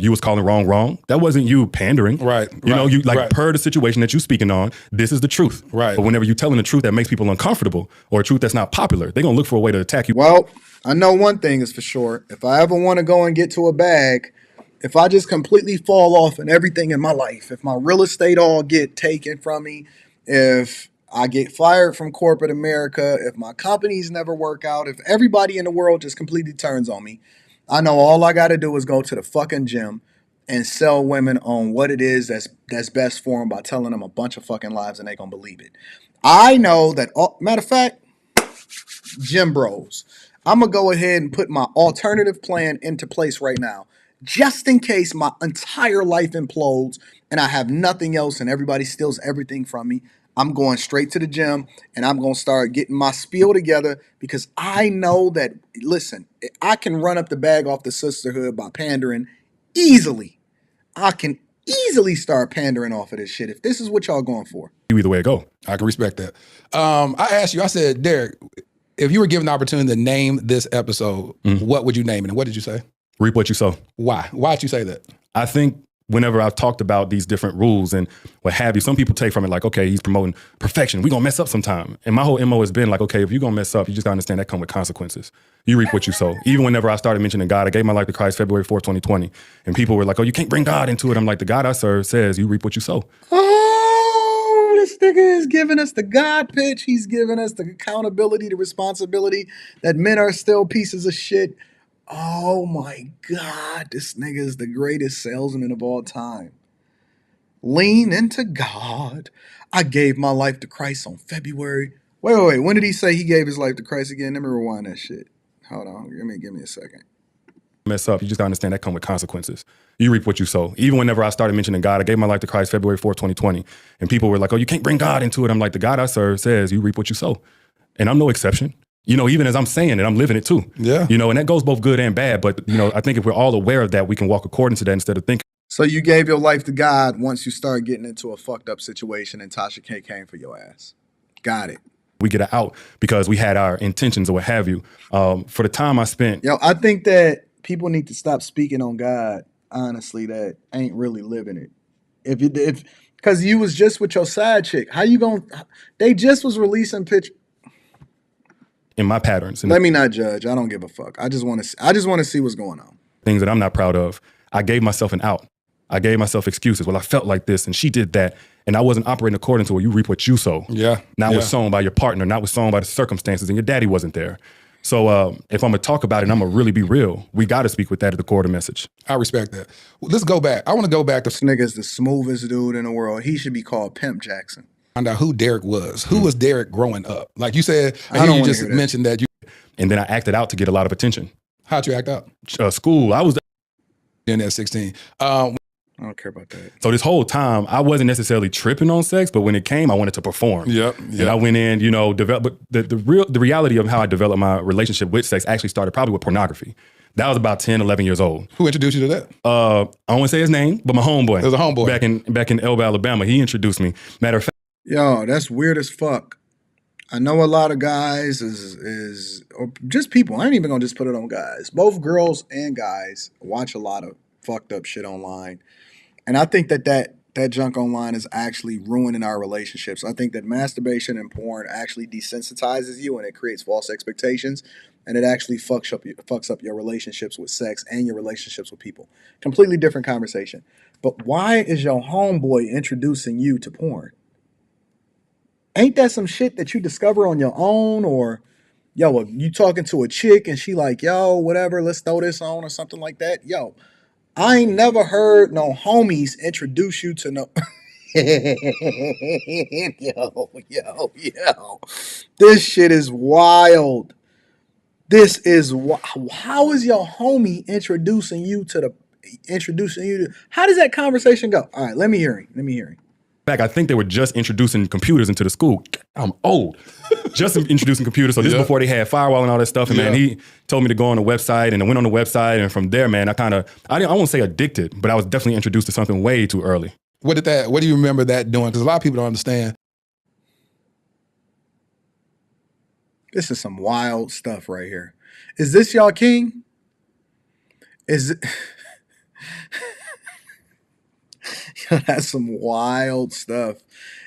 [SPEAKER 10] You was calling wrong. That wasn't you pandering.
[SPEAKER 11] Right.
[SPEAKER 10] You per the situation that you speaking on, this is the truth.
[SPEAKER 11] Right.
[SPEAKER 10] But whenever you're telling the truth that makes people uncomfortable or a truth that's not popular, they're gonna look for a way to attack you.
[SPEAKER 2] Well, I know one thing is for sure. If I ever want to go and get to a bag, if I just completely fall off in everything in my life, if my real estate all get taken from me, if I get fired from corporate America, if my companies never work out, if everybody in the world just completely turns on me, I know all I got to do is go to the fucking gym and sell women on what it is that's best for them by telling them a bunch of fucking lies and they gonna believe it. I know that, matter of fact, gym bros, I'm gonna go ahead and put my alternative plan into place right now, just in case my entire life implodes and I have nothing else and everybody steals everything from me. I'm going straight to the gym and I'm going to start getting my spiel together because I know that, listen, I can run up the bag off the sisterhood by pandering easily. I can easily start pandering off of this shit if this is what y'all going for.
[SPEAKER 10] Either way it go.
[SPEAKER 11] I can respect that. I asked you, I said, Derrick, if you were given the opportunity to name this episode, what would you name it? And what did you say?
[SPEAKER 10] Reap what you sow.
[SPEAKER 11] Why? Why'd you say that?
[SPEAKER 10] I think whenever I've talked about these different rules and what have you, some people take from it like, okay, he's promoting perfection. We're going to mess up sometime. And my whole MO has been like, okay, if you're going to mess up, you just got to understand that come with consequences. You reap what you sow. Even whenever I started mentioning God, I gave my life to Christ February 4th, 2020. And people were like, oh, you can't bring God into it. I'm like, the God I serve says you reap what you sow.
[SPEAKER 2] Oh, this nigga is giving us the God pitch. He's giving us the accountability, the responsibility that men are still pieces of shit. Oh my God, this nigga is the greatest salesman of all time. Lean into God. I gave my life to Christ on February. Wait. When did he say he gave his life to Christ again? Let me rewind that shit. Hold on. Give me a second.
[SPEAKER 10] Mess up. You just got to understand that come with consequences. You reap what you sow. Even whenever I started mentioning God, I gave my life to Christ February 4th, 2020. And people were like, oh, you can't bring God into it. I'm like, the God I serve says you reap what you sow. And I'm no exception. Even as I'm saying it, I'm living it too.
[SPEAKER 11] Yeah.
[SPEAKER 10] And that goes both good and bad. But, I think if we're all aware of that, we can walk according to that instead of thinking.
[SPEAKER 2] So you gave your life to God once you start getting into a fucked up situation and Tasha K came for your ass. Got it.
[SPEAKER 10] We get it out because we had our intentions or what have you. For the time I spent.
[SPEAKER 2] I think that people need to stop speaking on God, honestly, that ain't really living it. Because you was just with your side chick. How you going to, they just was releasing pictures.
[SPEAKER 10] In my patterns.
[SPEAKER 2] Let me not judge. I don't give a fuck. I just want to see what's going on.
[SPEAKER 10] Things that I'm not proud of. I gave myself an out. I gave myself excuses. Well, I felt like this and she did that. And I wasn't operating according to what you reap what you sow.
[SPEAKER 11] Yeah.
[SPEAKER 10] Not what's sown by your partner, not what's sown by the circumstances, and your daddy wasn't there. So if I'm going to talk about it and I'm going to really be real, we got to speak with that at the core of the message.
[SPEAKER 11] I respect that. Well, let's go back. I want to go back to...
[SPEAKER 2] This nigga's the smoothest dude in the world. He should be called Pimp Jackson.
[SPEAKER 11] Find out who Derrick was. Who was Derrick growing up? Like you said, you just mentioned that you...
[SPEAKER 10] And then I acted out to get a lot of attention.
[SPEAKER 11] How'd you act out?
[SPEAKER 10] School. I was
[SPEAKER 11] in at 16.
[SPEAKER 2] I don't care about that.
[SPEAKER 10] So this whole time, I wasn't necessarily tripping on sex, but when it came, I wanted to perform.
[SPEAKER 11] Yep.
[SPEAKER 10] And I went in, develop. But the reality of how I developed my relationship with sex actually started probably with pornography. That was about 10, 11 years old.
[SPEAKER 11] Who introduced you to that?
[SPEAKER 10] I don't want to say his name, but my homeboy.
[SPEAKER 11] It was a homeboy.
[SPEAKER 10] Back in Elba, Alabama. He introduced me. Matter of fact.
[SPEAKER 2] Yo, that's weird as fuck. I know a lot of guys or just people. I ain't even gonna just put it on guys. Both girls and guys watch a lot of fucked up shit online. And I think that junk online is actually ruining our relationships. I think that masturbation and porn actually desensitizes you and it creates false expectations. And it actually fucks up your relationships with sex and your relationships with people. Completely different conversation. But why is your homeboy introducing you to porn? Ain't that some shit that you discover on your own? Or, you talking to a chick and she like, yo, whatever, let's throw this on or something like that. Yo, I ain't never heard no homies introduce you to no... Yo. This shit is wild. How is your homie introducing you to how does that conversation go? All right, let me hear him.
[SPEAKER 10] fact, I think they were just introducing computers into the school. I'm old. Just introducing computers. So this is before they had firewall and all that stuff. And man, he told me to go on the website, and I went on the website. And from there, man, I won't say addicted, but I was definitely introduced to something way too early.
[SPEAKER 11] What do you remember that doing? Because a lot of people don't understand.
[SPEAKER 2] This is some wild stuff right here. Is this y'all king? Is it? Yo, that's some wild stuff.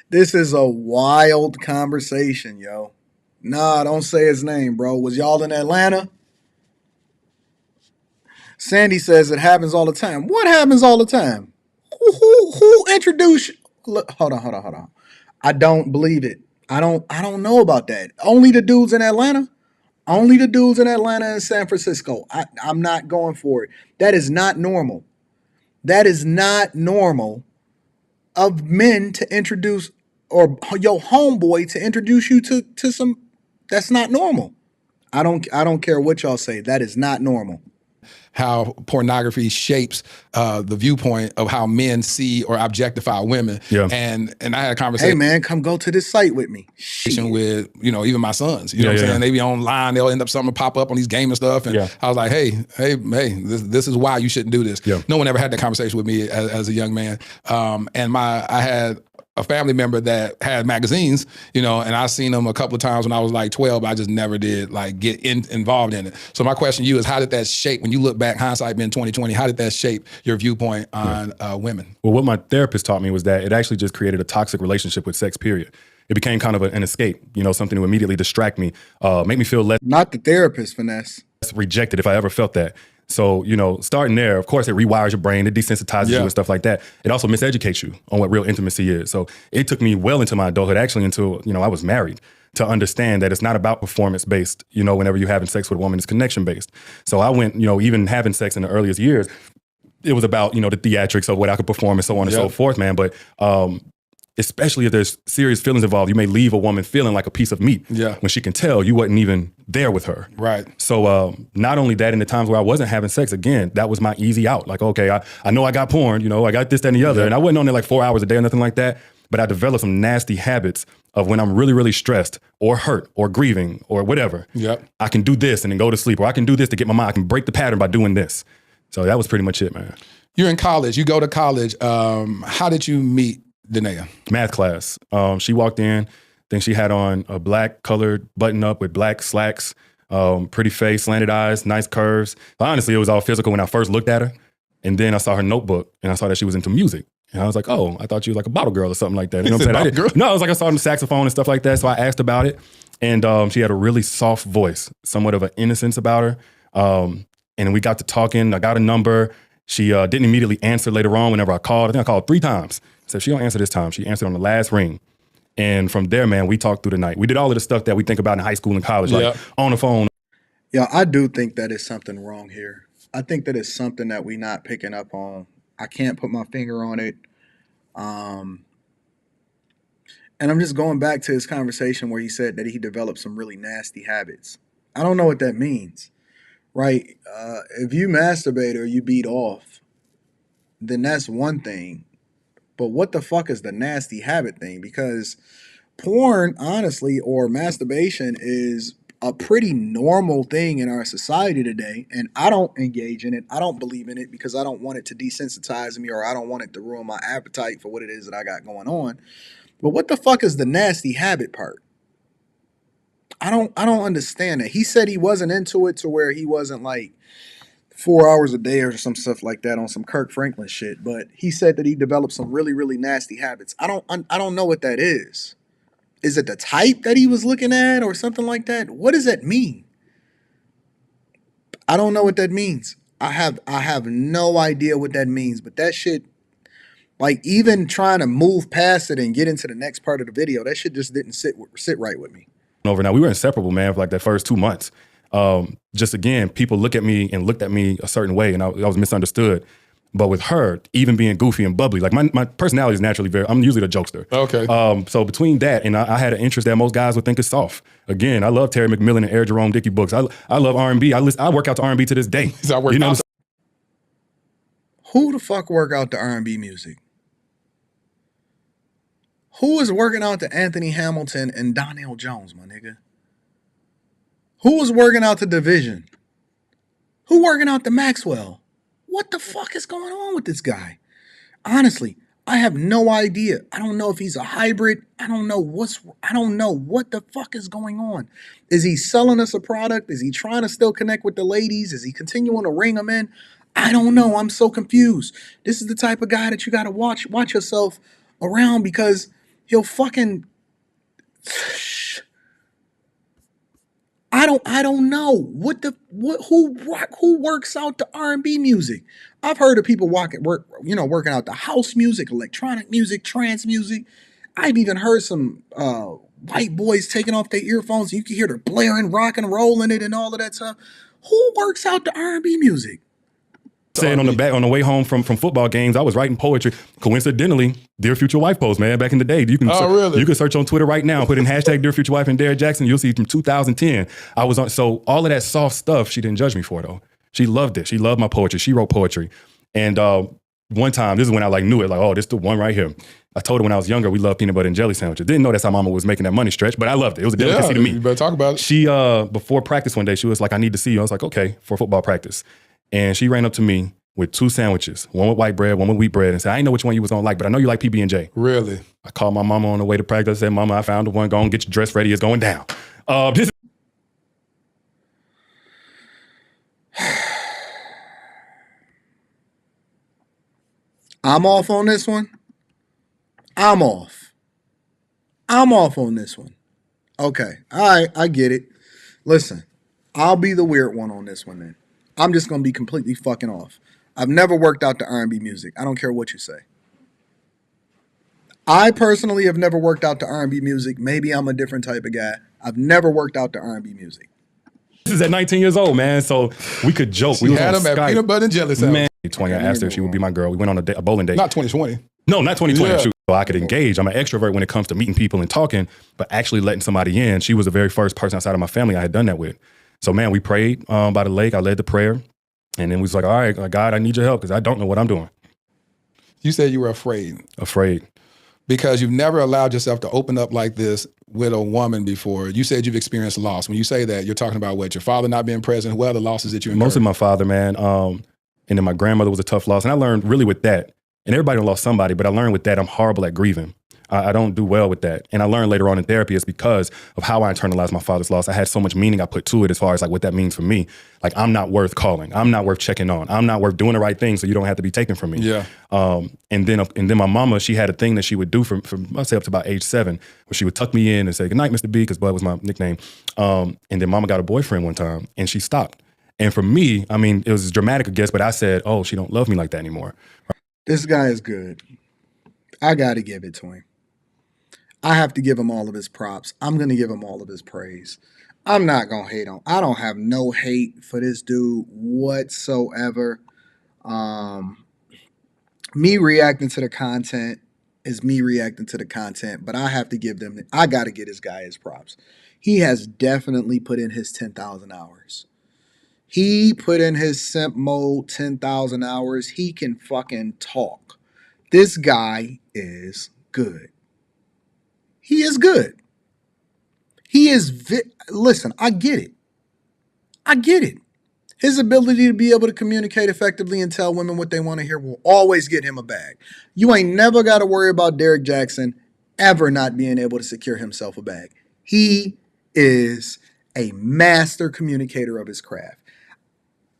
[SPEAKER 2] This is a wild conversation, yo. Nah, don't say his name, bro. Was y'all in Atlanta? Sandy says it happens all the time. What happens all the time? Who introduced? Look, hold on. I don't believe it. I don't know about that. Only the dudes in Atlanta? Only the dudes in Atlanta and San Francisco. I'm not going for it. That is not normal. That is not normal of men to introduce, or your homeboy to introduce you to some. That's not normal. I don't care what y'all say. That is not normal.
[SPEAKER 11] How pornography shapes the viewpoint of how men see or objectify women. Yeah. And I had a conversation.
[SPEAKER 2] Hey man, come go to this site with me.
[SPEAKER 11] With, even my sons. You know what I'm saying? They be online, they'll end up something pop up on these gaming stuff. And I was like, hey, this is why you shouldn't do this. Yeah. No one ever had that conversation with me as a young man. I had a family member that had magazines, and I seen them a couple of times when I was like 12, but I just never did get involved in it. So my question to you is, how did that shape, when you look back, hindsight being 2020, how did that shape your viewpoint on women?
[SPEAKER 10] Well, what my therapist taught me was that it actually just created a toxic relationship with sex, period. It became kind of an escape, something to immediately distract me, make me feel less.
[SPEAKER 2] Not the therapist, Finesse.
[SPEAKER 10] Rejected if I ever felt that. So, starting there, of course, it rewires your brain, it desensitizes you and stuff like that. It also miseducates you on what real intimacy is. So it took me well into my adulthood, actually until, I was married, to understand that it's not about performance-based, whenever you're having sex with a woman, it's connection-based. So I went, even having sex in the earliest years, it was about, the theatrics of what I could perform and so on and so forth, man. But especially if there's serious feelings involved, you may leave a woman feeling like a piece of meat when she can tell you wasn't even there with her.
[SPEAKER 11] Right.
[SPEAKER 10] So not only that, in the times where I wasn't having sex, again, that was my easy out. Like, okay, I know I got porn, I got this, that, and the other. And I wasn't on there like 4 hours a day or nothing like that. But I developed some nasty habits of when I'm really, really stressed or hurt or grieving or whatever. I can do this and then go to sleep, or I can do this to get my mind. I can break the pattern by doing this. So that was pretty much it, man.
[SPEAKER 11] You're in college. You go to college. How did you meet Danae?
[SPEAKER 10] Math class. She walked in. I think she had on a black colored button up with black slacks, pretty face, slanted eyes, nice curves. But honestly, it was all physical when I first looked at her. And then I saw her notebook and I saw that she was into music. And I was like, oh, I thought she was like a bottle girl or something like that. You know what I'm saying? No, I was like, I saw her on the saxophone and stuff like that. So I asked about it. And she had a really soft voice, somewhat of an innocence about her. And we got to talking. I got a number. She didn't immediately answer later on whenever I called. I think I called 3 times. So if she don't answer this time, she answered on the last ring. And from there, man, we talked through the night. We did all of the stuff that we think about in high school and college, like on the phone.
[SPEAKER 2] Yeah, I do think that is something wrong here. I think that is something that we not picking up on. I can't put my finger on it. And I'm just going back to his conversation where he said that he developed some really nasty habits. I don't know what that means, right? If you masturbate or you beat off, then that's one thing. But what the fuck is the nasty habit thing? Because porn, honestly, or masturbation is a pretty normal thing in our society today. And I don't engage in it. I don't believe in it because I don't want it to desensitize me, or I don't want it to ruin my appetite for what it is that I got going on. But what the fuck is the nasty habit part? I don't understand it. He said he wasn't into it to where he wasn't like 4 hours a day or some stuff like that on some Kirk Franklin shit. But he said that he developed some really, really nasty habits. I don't know what that is. Is it the type that he was looking at or something like that? What does that mean? I don't know what that means. I have no idea what that means. But that shit, like even trying to move past it and get into the next part of the video, that shit just didn't sit right with me.
[SPEAKER 10] Over now, we were inseparable, man, for like that first 2 months. Just again, people looked at me a certain way, and I was misunderstood. But with her, even being goofy and bubbly, like my personality is naturally I'm usually the jokester.
[SPEAKER 11] Okay.
[SPEAKER 10] So between that and I had an interest that most guys would think is soft. Again, I love Terry McMillan and Air Jerome Dickey books. I love R&B. I work out to R&B to this day.
[SPEAKER 2] Who the fuck work out to R&B music? Who is working out to Anthony Hamilton and Donnell Jones, my nigga? Who is working out to Division? Who working out to Maxwell? What the fuck is going on with this guy? Honestly, I have no idea. I don't know if he's a hybrid. I don't know what the fuck is going on. Is he selling us a product? Is he trying to still connect with the ladies? Is he continuing to ring them in? I don't know. I'm so confused. This is the type of guy that you got to watch yourself around, because he'll fucking I don't know who works out the R&B music. I've heard of people working out the house music, electronic music, trance music. I've even heard some white boys taking off their earphones and you can hear the blaring, rock and roll in it and all of that stuff. Who works out the R&B music?
[SPEAKER 10] Saying on the way home from football games, I was writing poetry. Coincidentally, Dear Future Wife post, man, back in the day. You can you can search on Twitter right now, put in hashtag Dear Future Wife and Derrick Jaxn. You'll see from 2010. I was on. So all of that soft stuff, she didn't judge me for, though. She loved it. She loved my poetry. She wrote poetry. And one time, this is when I knew it. Oh, this is the one right here. I told her when I was younger, we love peanut butter and jelly sandwiches. Didn't know that's how mama was making that money stretch, but I loved it. It was a delicacy to me.
[SPEAKER 11] You better talk about it.
[SPEAKER 10] She, before practice one day, she was like, I need to see you. I was like, okay, for football practice. And she ran up to me with 2 sandwiches, one with white bread, one with wheat bread, and said, I didn't know which one you was gonna like, but I know you like PB&J.
[SPEAKER 11] Really?
[SPEAKER 10] I called my mama on the way to practice. I said, Mama, I found the one. Go and get your dress ready. It's going down.
[SPEAKER 2] I'm off on this one. I'm off on this one. Okay. All right. I get it. Listen, I'll be the weird one on this one then. I'm just going to be completely fucking off. I've never worked out the R&B music. I don't care what you say. I personally have never worked out the R&B music. Maybe I'm a different type of guy. I've never worked out the R&B music.
[SPEAKER 10] This is at 19 years old, man. So we could joke.
[SPEAKER 11] We had him at peanut butter and jelly sandwich.
[SPEAKER 10] Man, 20. I asked her if she would be my girl. We went on a bowling date.
[SPEAKER 11] Not 2020.
[SPEAKER 10] No, not 2020.
[SPEAKER 11] Yeah.
[SPEAKER 10] Shoot. So I could engage. I'm an extrovert when it comes to meeting people and talking, but actually letting somebody in. She was the very first person outside of my family I had done that with. So, man, we prayed by the lake. I led the prayer. And then we was like, all right, God, I need your help because I don't know what I'm doing.
[SPEAKER 11] You said you were afraid.
[SPEAKER 10] Afraid.
[SPEAKER 11] Because you've never allowed yourself to open up like this with a woman before. You said you've experienced loss. When you say that, you're talking about what? Your father not being present? What are the losses that you incurred?
[SPEAKER 10] Mostly my father, man. And then my grandmother was a tough loss. And I learned really with that. And everybody lost somebody, but I learned with that I'm horrible at grieving. I don't do well with that. And I learned later on in therapy it's because of how I internalized my father's loss. I had so much meaning I put to it as far as like what that means for me. Like I'm not worth calling. I'm not worth checking on. I'm not worth doing the right thing so you don't have to be taken from me.
[SPEAKER 11] Yeah.
[SPEAKER 10] And then my mama, she had a thing that she would do from I'd say up to about age 7, where she would tuck me in and say, good night, Mr. B, because Bud was my nickname. And then mama got a boyfriend one time and she stopped. And for me, I mean, it was as dramatic a guess, but I said, oh, she don't love me like that anymore.
[SPEAKER 2] This guy is good. I got to give it to him. I have to give him all of his props. I'm going to give him all of his praise. I'm not going to hate on. I don't have no hate for this dude whatsoever. Me reacting to the content is me reacting to the content, but I have to I got to get this guy his props. He has definitely put in his 10,000 hours. He put in his simp mode 10,000 hours. He can fucking talk. This guy is good. He is good. He is, listen, I get it. I get it. His ability to be able to communicate effectively and tell women what they want to hear will always get him a bag. You ain't never got to worry about Derrick Jaxn ever not being able to secure himself a bag. He is a master communicator of his craft.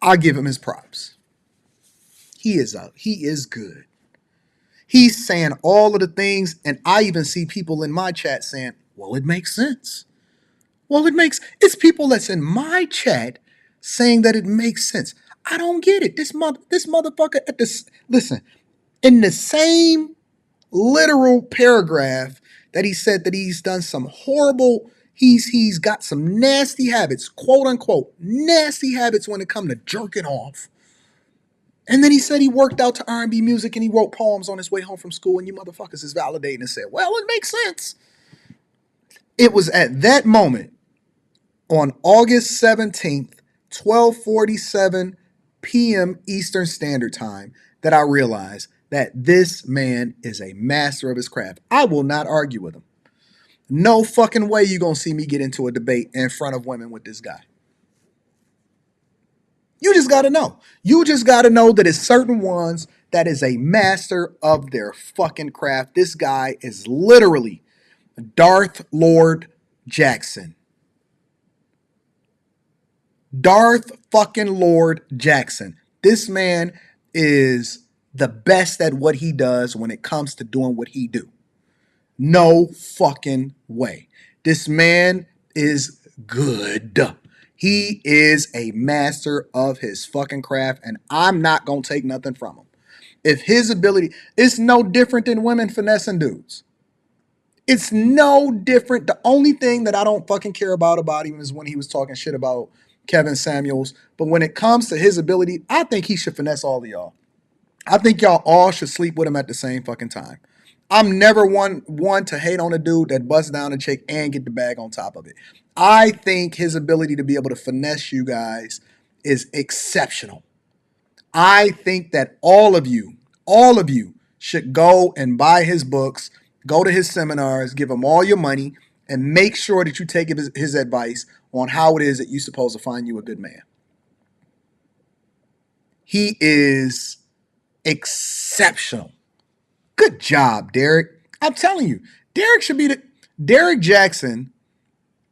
[SPEAKER 2] I give him his props. He is good. He's saying all of the things, and I even see people in my chat saying, well, it makes sense. It's people that's in my chat saying that it makes sense. I don't get it. This motherfucker listen, in the same literal paragraph that he said that he's done some horrible, he's got some nasty habits, quote unquote, nasty habits when it comes to jerking off. And then he said he worked out to R&B music and he wrote poems on his way home from school, and you motherfuckers is validating and said, well, it makes sense. It was at that moment on August 17th, 12:47 p.m. Eastern Standard Time that I realized that this man is a master of his craft. I will not argue with him. No fucking way you gonna see me get into a debate in front of women with this guy. You just gotta know. You just gotta know that it's certain ones that is a master of their fucking craft. This guy is literally Darth Lord Jaxn. Darth fucking Lord Jaxn. This man is the best at what he does when it comes to doing what he do. No fucking way. This man is good. He is a master of his fucking craft, and I'm not going to take nothing from him. If his ability, it's no different than women finessing dudes. It's no different. The only thing that I don't fucking care about him is when he was talking shit about Kevin Samuels. But when it comes to his ability, I think he should finesse all of y'all. I think y'all all should sleep with him at the same fucking time. I'm never one to hate on a dude that busts down a chick and get the bag on top of it. I think his ability to be able to finesse you guys is exceptional. I think that all of you should go and buy his books, go to his seminars, give him all your money, and make sure that you take his advice on how it is that you're supposed to find you a good man. He is exceptional. Good job, Derrick. I'm telling you, Derrick should be Derrick Jaxn.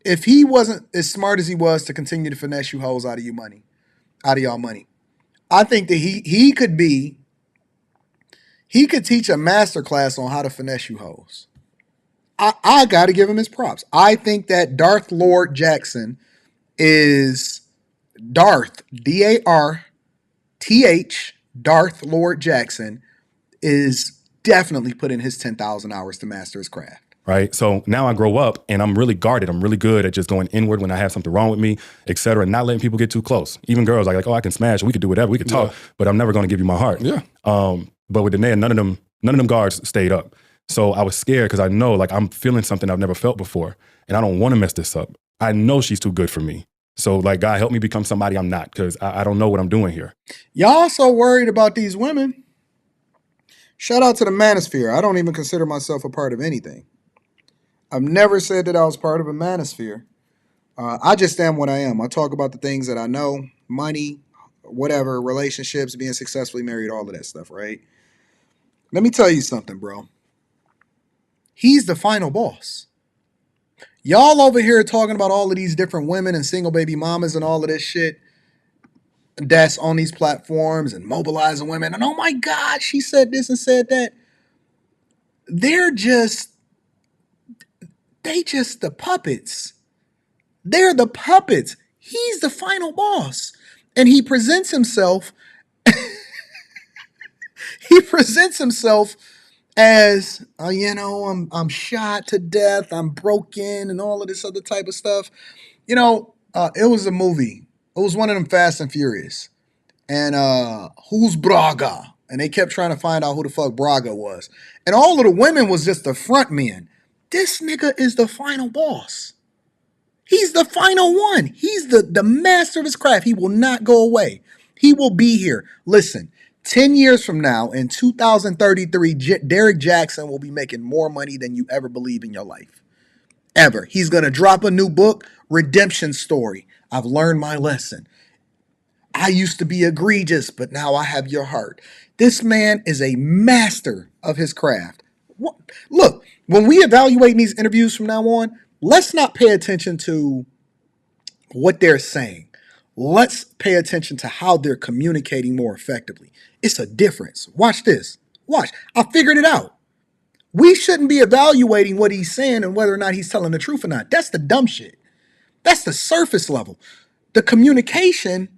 [SPEAKER 2] If he wasn't as smart as he was to continue to finesse you hoes out of y'all money, I think that he could teach a master class on how to finesse you hoes. I got to give him his props. I think that Darth Lord Jaxn is Darth, D-A-R-T-H, Darth Lord Jaxn is definitely put in his 10,000 hours to master his craft.
[SPEAKER 10] Right. So now I grow up and I'm really guarded. I'm really good at just going inward when I have something wrong with me, et cetera, and not letting people get too close. Even girls like, oh, I can smash, we could do whatever, we could talk, but I'm never going to give you my heart.
[SPEAKER 11] Yeah.
[SPEAKER 10] But with Danae, none of them guards stayed up. So I was scared because I know like I'm feeling something I've never felt before and I don't want to mess this up. I know she's too good for me. So like, God, help me become somebody I'm not because I don't know what I'm doing here.
[SPEAKER 2] Y'all so worried about these women. Shout out to the manosphere. I don't even consider myself a part of anything. I've never said that I was part of a manosphere. I just am what I am. I talk about the things that I know, money, whatever, relationships, being successfully married, all of that stuff, right? Let me tell you something, bro. He's the final boss. Y'all over here talking about all of these different women and single baby mamas and all of this shit that's on these platforms and mobilizing women. And oh my God, she said this and said that. They just the puppets. They're the puppets. He's the final boss. And he presents himself as, I'm shot to death, I'm broken, and all of this other type of stuff. It was a movie. It was one of them Fast and Furious. And who's Braga? And they kept trying to find out who the fuck Braga was. And all of the women was just the front men. This nigga is the final boss. He's the final one. He's the master of his craft. He will not go away. He will be here. Listen, 10 years from now, in 2033, Derrick Jaxn will be making more money than you ever believe in your life. Ever. He's going to drop a new book, Redemption Story. I've learned my lesson. I used to be egregious, but now I have your heart. This man is a master of his craft. Look, when we evaluate these interviews from now on, let's not pay attention to what they're saying. Let's pay attention to how they're communicating more effectively. It's a difference. Watch this. Watch. I figured it out. We shouldn't be evaluating what he's saying and whether or not he's telling the truth or not. That's the dumb shit. That's the surface level. The communication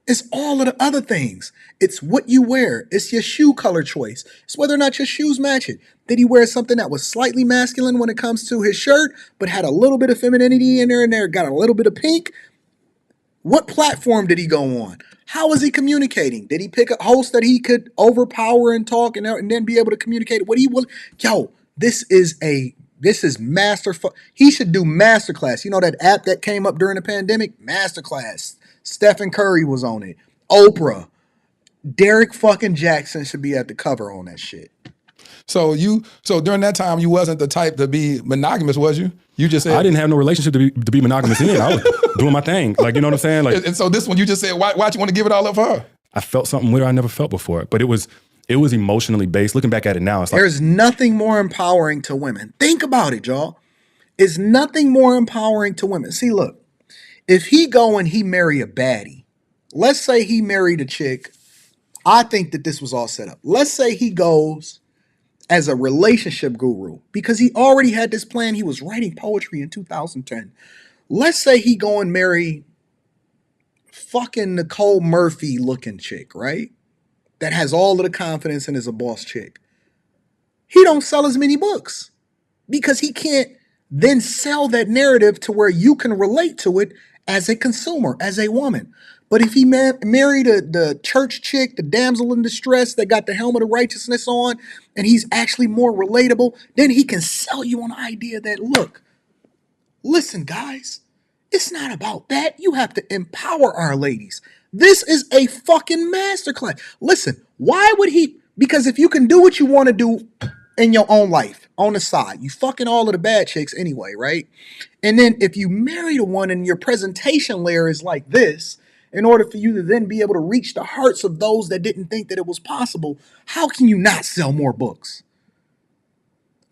[SPEAKER 2] is all of the other things. It's what you wear. It's your shoe color choice. It's whether or not your shoes match it. Did he wear something that was slightly masculine when it comes to his shirt, but had a little bit of femininity in there and there, got a little bit of pink? What platform did he go on? How was he communicating? Did he pick a host that he could overpower and talk and then be able to communicate what he will? Yo, this is master. He should do masterclass. You know that app that came up during the pandemic? Masterclass. Stephen Curry was on it. Oprah. Derrick fucking Jaxn should be at the cover on that shit.
[SPEAKER 11] So during that time, you wasn't the type to be monogamous, was you? You just said
[SPEAKER 10] I didn't have no relationship to be monogamous in. I was doing my thing. Like, you know what I'm saying? Like,
[SPEAKER 11] and so this one, you just said, why'd you want to give it all up for her?
[SPEAKER 10] I felt something with her I never felt before. But it was emotionally based. Looking back at it now, it's like,
[SPEAKER 2] There's nothing more empowering to women. Think about it, y'all. It's nothing more empowering to women. See, look, if he go and he marry a baddie, let's say he married a chick. I think that this was all set up. Let's say he goes as a relationship guru because he already had this plan. He was writing poetry in 2010. Let's say he go and marry fucking Nicole Murphy looking chick, right? That has all of the confidence and is a boss chick. He don't sell as many books because he can't then sell that narrative to where you can relate to it as a consumer, as a woman. But if he married the church chick, the damsel in distress that got the helmet of righteousness on, and he's actually more relatable, then he can sell you on the idea that, look, listen, guys, it's not about that. You have to empower our ladies. This is a fucking masterclass. Listen, why would he? Because if you can do what you want to do in your own life, on the side, you fucking all of the bad chicks anyway, right? And then if you marry the one and your presentation layer is like this, in order for you to then be able to reach the hearts of those that didn't think that it was possible, how can you not sell more books?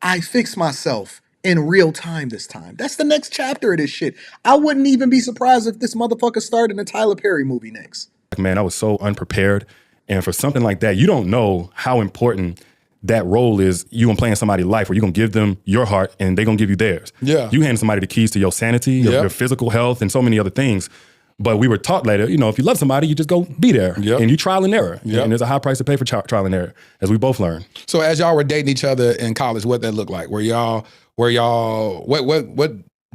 [SPEAKER 2] I fixed myself in real time this time. That's the next chapter of this shit. I wouldn't even be surprised if this motherfucker started in a Tyler Perry movie next.
[SPEAKER 10] man, I was so unprepared. And for something like that, you don't know how important that role is. You gonna play in somebody's life where you're gonna give them your heart and they're gonna give you theirs.
[SPEAKER 11] Yeah.
[SPEAKER 10] You hand somebody the keys to your sanity, your physical health, and so many other things. But we were taught later, you know, if you love somebody, you just go be there. And you trial and error. And there's a high price to pay for trial and error, as we both learned.
[SPEAKER 11] So as y'all were dating each other in college, what that looked like? What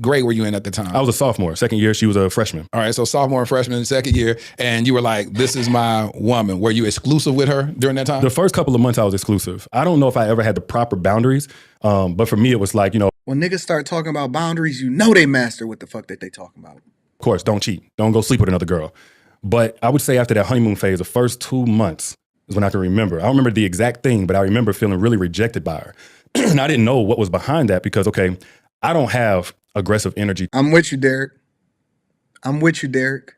[SPEAKER 11] grade were you in at the time?
[SPEAKER 10] I was a sophomore. Second year, she was a freshman.
[SPEAKER 11] All right, so sophomore and freshman, second year, and you were like, this is my woman. Were you exclusive with her during that time?
[SPEAKER 10] The first couple of months I was exclusive. I don't know if I ever had the proper boundaries, but for me it was like, you know.
[SPEAKER 2] When niggas start talking about boundaries, you know they master what the fuck that they talking about.
[SPEAKER 10] Of course, don't cheat. Don't go sleep with another girl. But I would say after that honeymoon phase, the first 2 months is when I can remember. I don't remember the exact thing, but I remember feeling really rejected by her. And I didn't know what was behind that because, okay, I don't have aggressive energy.
[SPEAKER 2] I'm with you, Derrick. I'm with you, Derrick.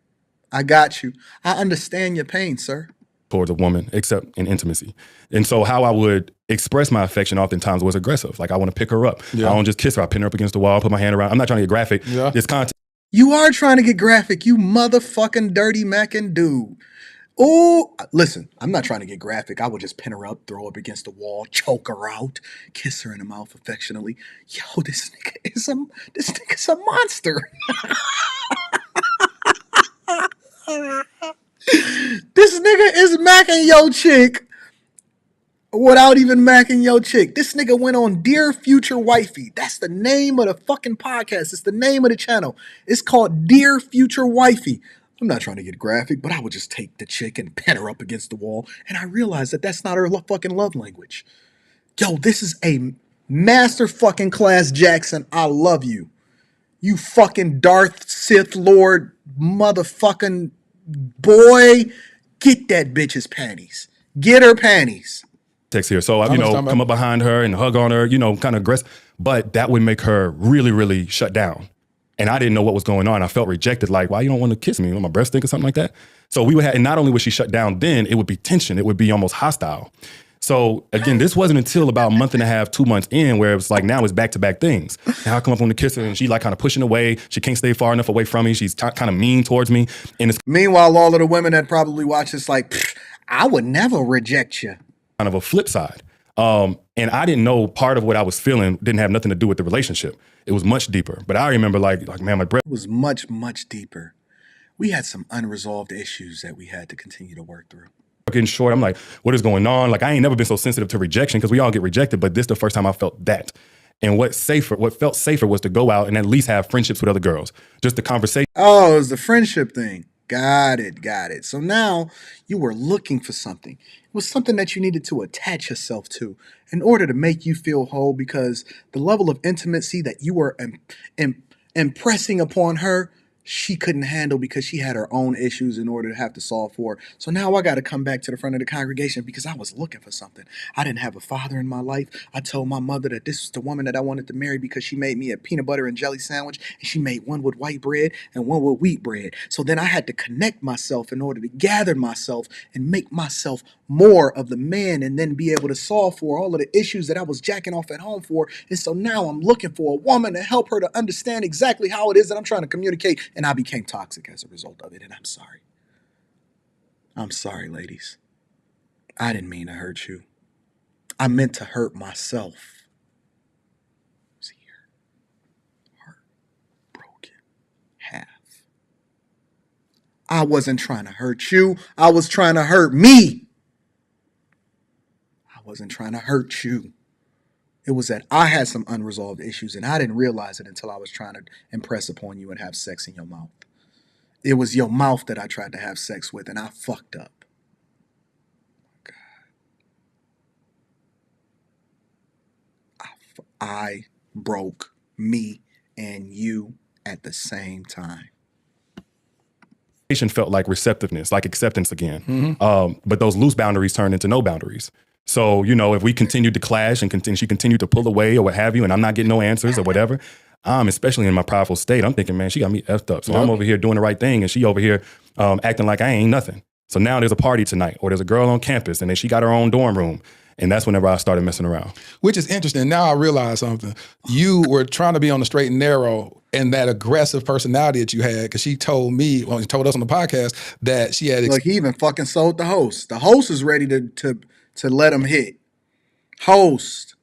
[SPEAKER 2] I got you. I understand your pain, sir.
[SPEAKER 10] Towards a woman, except in intimacy. And so how I would express my affection oftentimes was aggressive. Like I want to pick her up. I don't just kiss her. I pin her up against the wall, put my hand around. I'm not trying to get graphic. It's content.
[SPEAKER 2] You are trying to get graphic, you motherfucking dirty mackin' dude. Oh, listen, I'm not trying to get graphic. I would just pin her up, throw her up against the wall, choke her out, kiss her in the mouth affectionately. Yo, this nigga's a monster. This nigga is macking your chick without even macking your chick. This nigga went on Dear Future Wifey. That's the name of the fucking podcast. It's the name of the channel. It's called Dear Future Wifey. I'm not trying to get graphic, but I would just take the chick and pin her up against the wall. And I realized that that's not her fucking love language. Yo, this is a master fucking class Jaxn. I love you. You fucking Darth Sith Lord motherfucking boy. Get that bitch's panties. Get her panties.
[SPEAKER 10] Text here. So, you know, come up behind her and hug on her, you know, kind of aggressive. But that would make her really, really shut down. And I didn't know what was going on. I felt rejected. Like, why you don't want to kiss me? My breast stink or something like that? So we would have, and not only would she shut down, then it would be tension. It would be almost hostile. So again, this wasn't until about a month and a half, 2 months in, where it was like, now it's back-to-back things. Now I come up on the kiss her and she like kind of pushing away. She can't stay far enough away from me. She's kind of mean towards me. And it's
[SPEAKER 2] meanwhile, all of the women that probably watch this like, I would never reject you.
[SPEAKER 10] Kind of a flip side. And I didn't know part of what I was feeling didn't have nothing to do with the relationship. It was much deeper. But I remember like man, my breath
[SPEAKER 2] was much, much deeper. We had some unresolved issues that we had to continue to work through.
[SPEAKER 10] Getting short, I'm like, what is going on? Like, I ain't never been so sensitive to rejection because we all get rejected, but this is the first time I felt that. And what felt safer was to go out and at least have friendships with other girls. Just the conversation.
[SPEAKER 2] Oh, it was the friendship thing. Got it. So now you were looking for something. It was something that you needed to attach yourself to in order to make you feel whole, because the level of intimacy that you were impressing upon her, she couldn't handle because she had her own issues in order to have to solve for. So now I got to come back to the front of the congregation because I was looking for something. I didn't have a father in my life. I told my mother that this was the woman that I wanted to marry because she made me a peanut butter and jelly sandwich, and she made one with white bread and one with wheat bread. So then I had to connect myself in order to gather myself and make myself more of the man, and then be able to solve for all of the issues that I was jacking off at home for. And so now I'm looking for a woman to help her to understand exactly how it is that I'm trying to communicate. And I became toxic as a result of it. And I'm sorry. I'm sorry, ladies. I didn't mean to hurt you. I meant to hurt myself. See here. Heart broken. Half. I wasn't trying to hurt you. I was trying to hurt me. I wasn't trying to hurt you. It was that I had some unresolved issues, and I didn't realize it until I was trying to impress upon you and have sex in your mouth. It was your mouth that I tried to have sex with, and I fucked up. God. I broke me and you at the same time.
[SPEAKER 10] Felt like receptiveness, like acceptance again. But those loose boundaries turned into no boundaries. So, you know, if we continued to clash and she continued to pull away or what have you, and I'm not getting no answers or whatever, especially in my prideful state, I'm thinking, man, she got me effed up. So I'm over here doing the right thing, and she over here acting like I ain't nothing. So now there's a party tonight, or there's a girl on campus, and then she got her own dorm room. And that's whenever I started messing around.
[SPEAKER 11] Which is interesting. Now I realize something. You were trying to be on the straight and narrow, and that aggressive personality that you had, because she told me, well, she told us on the podcast that she had...
[SPEAKER 2] Look, he even fucking sold the host. The host is ready to let him hit. Host.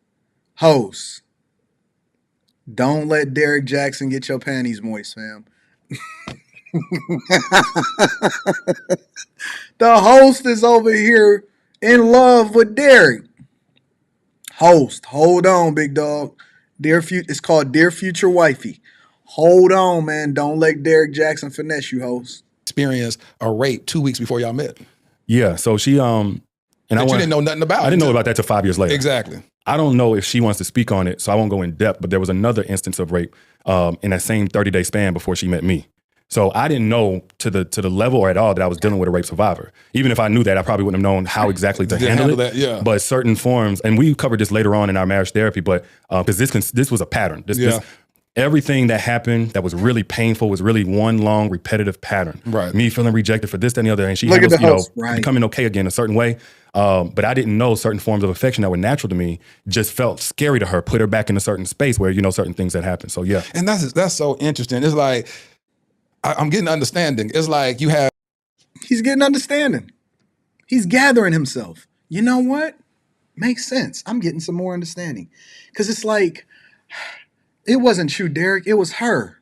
[SPEAKER 2] Don't let Derrick Jaxn get your panties moist, fam. The host is over here in love with Derrick. Host, hold on, big dog. It's called Dear Future Wifey. Hold on, man. Don't let Derrick Jaxn finesse you, host.
[SPEAKER 11] Experienced a rape 2 weeks before y'all met.
[SPEAKER 10] Yeah, so she you
[SPEAKER 11] didn't know nothing about.
[SPEAKER 10] I didn't know about that till 5 years later.
[SPEAKER 11] Exactly.
[SPEAKER 10] I don't know if she wants to speak on it, so I won't go in depth, but there was another instance of rape in that same 30-day span before she met me. So I didn't know to the level or at all that I was dealing with a rape survivor. Even if I knew that, I probably wouldn't have known how exactly to handle it.
[SPEAKER 11] That, yeah.
[SPEAKER 10] But certain forms, and we covered this later on in our marriage therapy, but because this was a pattern. Everything that happened that was really painful was really one long repetitive pattern.
[SPEAKER 11] Right.
[SPEAKER 10] Me feeling rejected for this, that, and the other, and she handles, becoming okay again a certain way. But I didn't know certain forms of affection that were natural to me just felt scary to her, put her back in a certain space where, certain things that happen. So yeah.
[SPEAKER 11] And that's so interesting. It's like, I'm getting understanding. It's like
[SPEAKER 2] he's getting understanding. He's gathering himself. You know what? Makes sense. I'm getting some more understanding. Because it's like, it wasn't you, Derrick. It was her.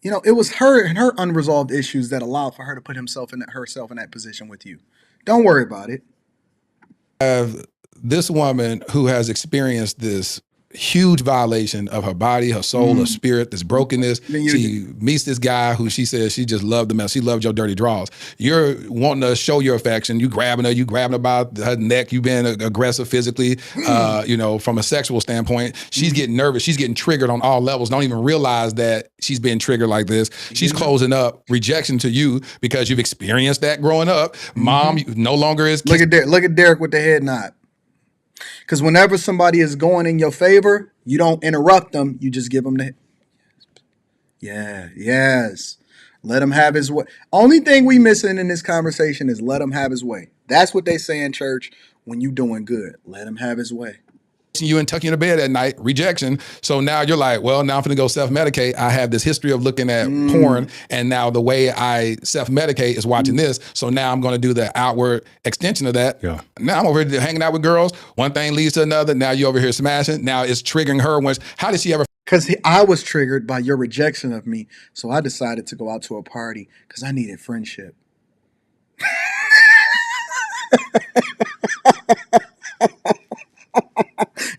[SPEAKER 2] It was her and her unresolved issues that allowed for her to put herself in that position with you. Don't worry about it.
[SPEAKER 11] This woman who has experienced this huge violation of her body, her soul, her spirit, this brokenness. She meets this guy who she says she just loved him. She loved your dirty draws. You're wanting to show your affection. You grabbing her by her neck. You being aggressive physically, from a sexual standpoint. She's getting nervous. She's getting triggered on all levels. Don't even realize that she's being triggered like this. She's closing up rejection to you because you've experienced that growing up. Mom no longer is.
[SPEAKER 2] Look at Derrick with the head nod. Because whenever somebody is going in your favor, you don't interrupt them. You just give them the... Yes. Let him have his way. Only thing we missing in this conversation is let him have his way. That's what they say in church when you doing good. Let him have his way.
[SPEAKER 11] You and tuck you in the bed at night, rejection. So now you're like, well, now I'm going to go self-medicate. I have this history of looking at porn, and now the way I self-medicate is watching this. So now I'm going to do the outward extension of that.
[SPEAKER 10] Yeah.
[SPEAKER 11] Now I'm over here hanging out with girls. One thing leads to another. Now you're over here smashing. Now it's triggering her. How did she ever?
[SPEAKER 2] Because I was triggered by your rejection of me. So I decided to go out to a party because I needed friendship.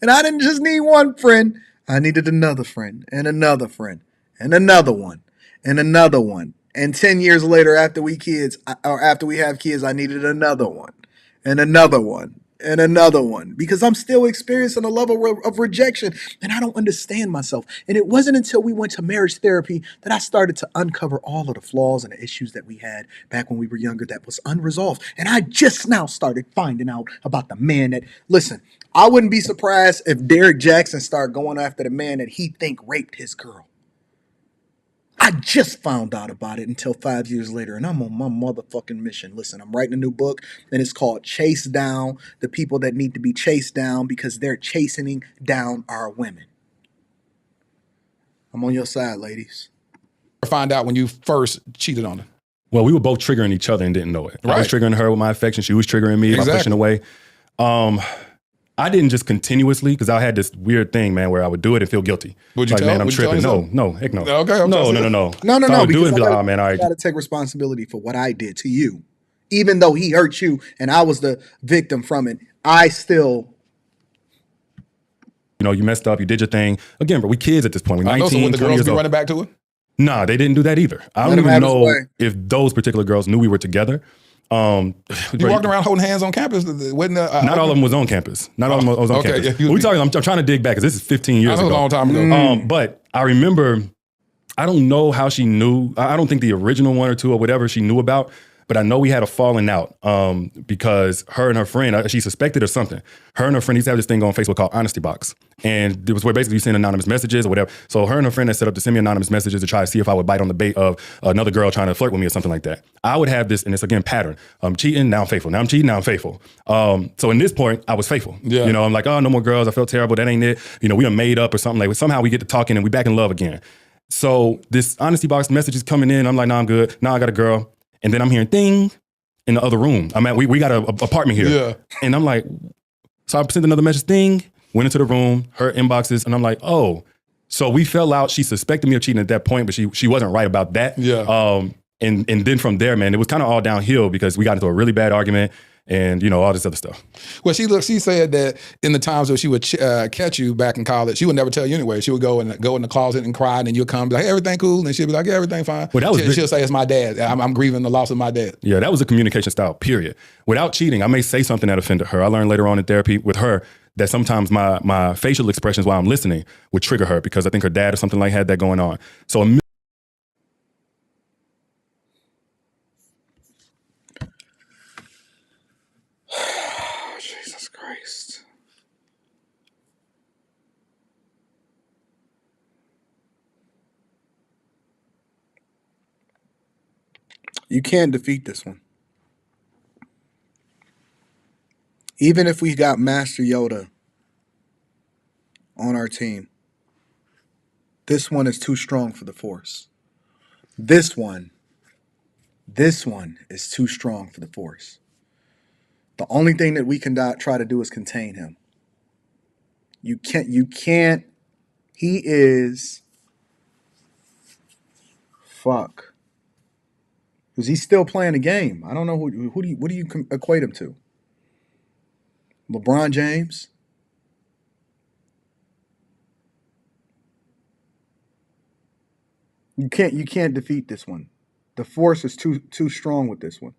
[SPEAKER 2] And I didn't just need one friend. I needed another friend and another friend and another one and another one. And 10 years later, after we have kids, I needed another one and another one and another one because I'm still experiencing a level of rejection and I don't understand myself. And it wasn't until we went to marriage therapy that I started to uncover all of the flaws and the issues that we had back when we were younger that was unresolved. And I just now started finding out about the man that, listen, I wouldn't be surprised if Derrick Jaxn started going after the man that he think raped his girl. I just found out about it until 5 years later, and I'm on my motherfucking mission. Listen, I'm writing a new book, and it's called Chase Down the People That Need to Be Chased Down because they're chasing down our women. I'm on your side, ladies.
[SPEAKER 11] Find out when you first cheated on her.
[SPEAKER 10] Well, we were both triggering each other and didn't know it.
[SPEAKER 11] Right.
[SPEAKER 10] I was triggering her with my affection. She was triggering me by pushing away. I didn't just continuously, because I had this weird thing, man, where I would do it and feel guilty.
[SPEAKER 11] Would you
[SPEAKER 10] like,
[SPEAKER 11] tell?
[SPEAKER 10] man, I'm
[SPEAKER 11] Would you
[SPEAKER 10] tripping.
[SPEAKER 11] tell
[SPEAKER 10] No, heck no.
[SPEAKER 11] Okay,
[SPEAKER 10] No.
[SPEAKER 2] No.
[SPEAKER 10] So I would do it and be like, oh, man, all
[SPEAKER 2] I
[SPEAKER 10] right.
[SPEAKER 2] got to take responsibility for what I did to you. Even though he hurt you and I was the victim from it, I still...
[SPEAKER 10] You know, you messed up, you did your thing. Again, but we kids at this point. We're 19,
[SPEAKER 11] so would the
[SPEAKER 10] 20
[SPEAKER 11] girls
[SPEAKER 10] years
[SPEAKER 11] be
[SPEAKER 10] old.
[SPEAKER 11] running back to her?
[SPEAKER 10] Nah, they didn't do that either. I
[SPEAKER 2] Let
[SPEAKER 10] don't
[SPEAKER 2] him
[SPEAKER 10] even
[SPEAKER 2] have his
[SPEAKER 10] know
[SPEAKER 2] way.
[SPEAKER 10] if those particular girls knew we were together.
[SPEAKER 11] You walked around holding hands on campus?
[SPEAKER 10] Not all of them was on campus. Not all of them was on
[SPEAKER 11] okay,
[SPEAKER 10] campus.
[SPEAKER 11] yeah,
[SPEAKER 10] I'm trying to dig back because this is 15 years
[SPEAKER 11] I know
[SPEAKER 10] ago.
[SPEAKER 11] a long time ago.
[SPEAKER 10] But I remember, I don't know how she knew. I don't think the original one or two or whatever she knew about, but I know we had a falling out because her and her friend, she suspected or something. Her and her friend used to have this thing on Facebook called Honesty Box. And it was where basically you send anonymous messages or whatever. So her and her friend had set up to send me anonymous messages to try to see if I would bite on the bait of another girl trying to flirt with me or something like that. I would have this, and it's again pattern. I'm cheating, now I'm faithful. Now I'm cheating, now I'm faithful. So in this point, I was faithful.
[SPEAKER 11] Yeah.
[SPEAKER 10] You know, I'm like, oh, no more girls. I felt terrible. That ain't it. You know, we done made up or something like. Somehow we get to talking and we back in love again. So this Honesty Box message is coming in. I'm like, nah, I'm good. Now I got a girl. And then I'm hearing ding in the other room. I'm at, we got an apartment here.
[SPEAKER 11] Yeah.
[SPEAKER 10] And I'm like, so I sent another message, ding, went into the room, her inboxes, and I'm like, oh. So we fell out. She suspected me of cheating at that point, but she wasn't right about that.
[SPEAKER 11] Yeah.
[SPEAKER 10] And then from there, man, it was kind of all downhill because we got into a really bad argument and, you know, all this other stuff.
[SPEAKER 11] Well, she said that in the times that she would catch you back in college, she would never tell you anyway. She would go in the closet and cry, and then you'll come and be like, hey, everything cool? And she'll be like, yeah, everything fine.
[SPEAKER 10] Well,
[SPEAKER 11] she'll say, it's my dad. I'm grieving the loss of my dad.
[SPEAKER 10] Yeah, that was a communication style, period. Without cheating, I may say something that offended her. I learned later on in therapy with her that sometimes my facial expressions while I'm listening would trigger her because I think her dad or something like had that going on. So
[SPEAKER 2] Jesus Christ. You can't defeat this one. Even if we got Master Yoda on our team, this one is too strong for the Force. This one is too strong for the Force. The only thing that we can try to do is contain him. You can't, he is, fuck. Because he's still playing the game. I don't know what do you equate him to? LeBron James? You can't defeat this one. The Force is too strong with this one.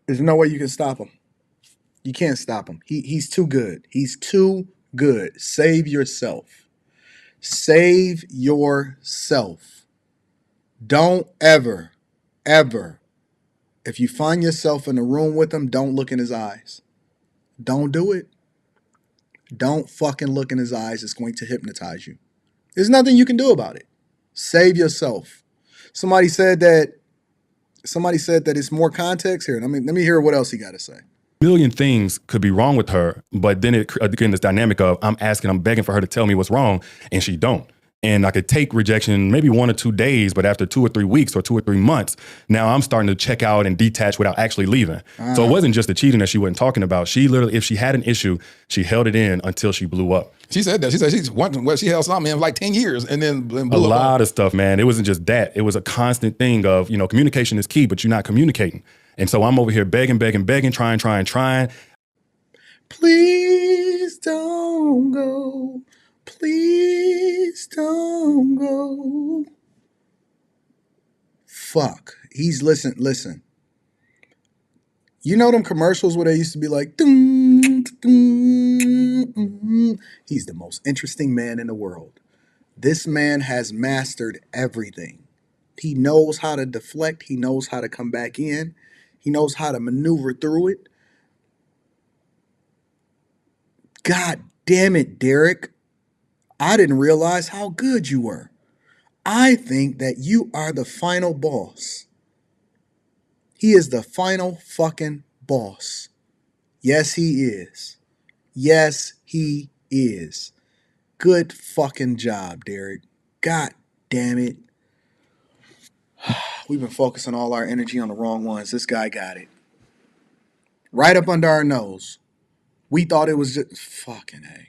[SPEAKER 2] There's no way you can stop him. You can't stop him. He's too good. He's too good. Save yourself. Save yourself. Don't ever, if you find yourself in a room with him, don't look in his eyes. Don't do it. Don't fucking look in his eyes. It's going to hypnotize you. There's nothing you can do about it. Save yourself. Somebody said that it's more context here. Let me hear what else he got to say.
[SPEAKER 10] million things could be wrong with her, but then it again this dynamic of I'm begging for her to tell me what's wrong, and she don't. And I could take rejection maybe 1 or 2 days, but after 2 or 3 weeks or 2 or 3 months, now I'm starting to check out and detach without actually leaving. So it wasn't just the cheating that she wasn't talking about. She literally, if she had an issue, she held it in until she blew up.
[SPEAKER 11] She said that. She said she held something in like 10 years and then blew
[SPEAKER 10] a lot of stuff, man. It wasn't just that. It was a constant thing of, communication is key, but you're not communicating. And so I'm over here begging, trying.
[SPEAKER 2] Please don't go. Please don't go. Fuck. Listen. You know them commercials where they used to be like, dun, dun, dun. He's the most interesting man in the world. This man has mastered everything. He knows how to deflect. He knows how to come back in. He knows how to maneuver through it. God damn it, Derrick. I didn't realize how good you were. I think that you are the final boss. He is the final fucking boss. Yes, he is. Yes, he is. Good fucking job, Derrick. God damn it. We've been focusing all our energy on the wrong ones. This guy got it. Right up under our nose. We thought it was just fucking A.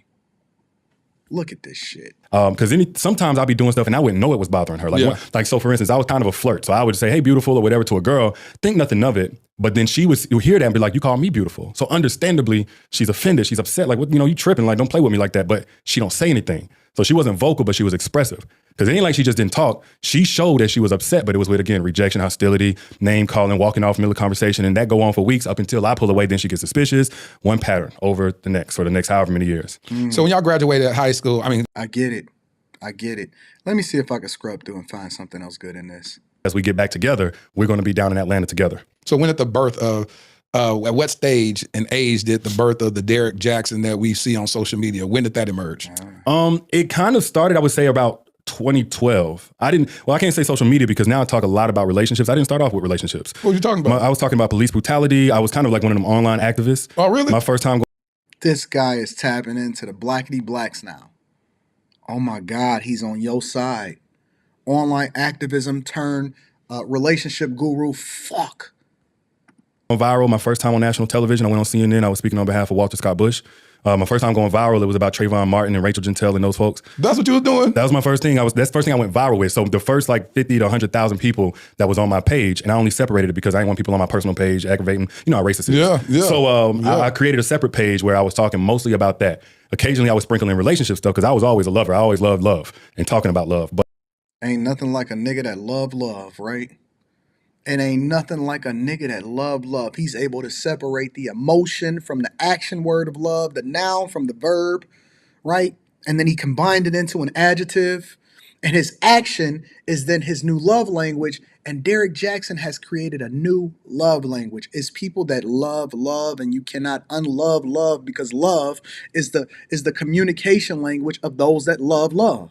[SPEAKER 2] Look at this shit.
[SPEAKER 10] Because sometimes I'll be doing stuff and I wouldn't know it was bothering her. Like, so for instance, I was kind of a flirt. So I would say, hey, beautiful or whatever to a girl, think nothing of it. But then she would hear that and be like, you call me beautiful. So understandably, she's offended. She's upset. Like, what, you tripping. Like, don't play with me like that. But she don't say anything. So she wasn't vocal, but she was expressive. Because it ain't like she just didn't talk. She showed that she was upset, but it was with, again, rejection, hostility, name calling, walking off middle of conversation. And that go on for weeks up until I pull away. Then she gets suspicious. One pattern over the next, for the next however many years.
[SPEAKER 11] So when y'all graduated high school,
[SPEAKER 2] I get it. Let me see if I can scrub through and find something else good in this.
[SPEAKER 10] As we get back together, we're going to be down in Atlanta together.
[SPEAKER 11] So when at the birth of, at what stage and age did the birth of the Derrick Jaxn that we see on social media, when did that emerge?
[SPEAKER 10] It kind of started, I would say, about 2012. I can't say social media because now I talk a lot about relationships. I didn't start off with relationships.
[SPEAKER 11] What were you talking about?
[SPEAKER 10] I was talking about police brutality. I was kind of like one of them online activists.
[SPEAKER 11] Oh, really?
[SPEAKER 10] My first time.
[SPEAKER 2] This guy is tapping into the blackity blacks now. Oh my God, he's on your side. Online activism turned relationship guru. Fuck.
[SPEAKER 10] Viral, my first time on national television. I went on CNN. I was speaking on behalf of Walter Scott Bush. My first time going viral, it was about Trayvon Martin and Rachel Jeantel and those folks.
[SPEAKER 11] That's what you were doing?
[SPEAKER 10] That was my first thing. That's the first thing I went viral with. So the first 50 to 100,000 people that was on my page, and I only separated it because I didn't want people on my personal page aggravating, how racist it is.
[SPEAKER 11] Yeah.
[SPEAKER 10] So I created a separate page where I was talking mostly about that. Occasionally I was sprinkling in relationship stuff because I was always a lover. I always loved love and talking about love. But
[SPEAKER 2] ain't nothing like a nigga that love, right? It ain't nothing like a nigga that love. He's able to separate the emotion from the action word of love, the noun from the verb, right? And then he combined it into an adjective. And his action is then his new love language. And Derrick Jaxn has created a new love language. It's people that love, and you cannot unlove love because love is the communication language of those that love.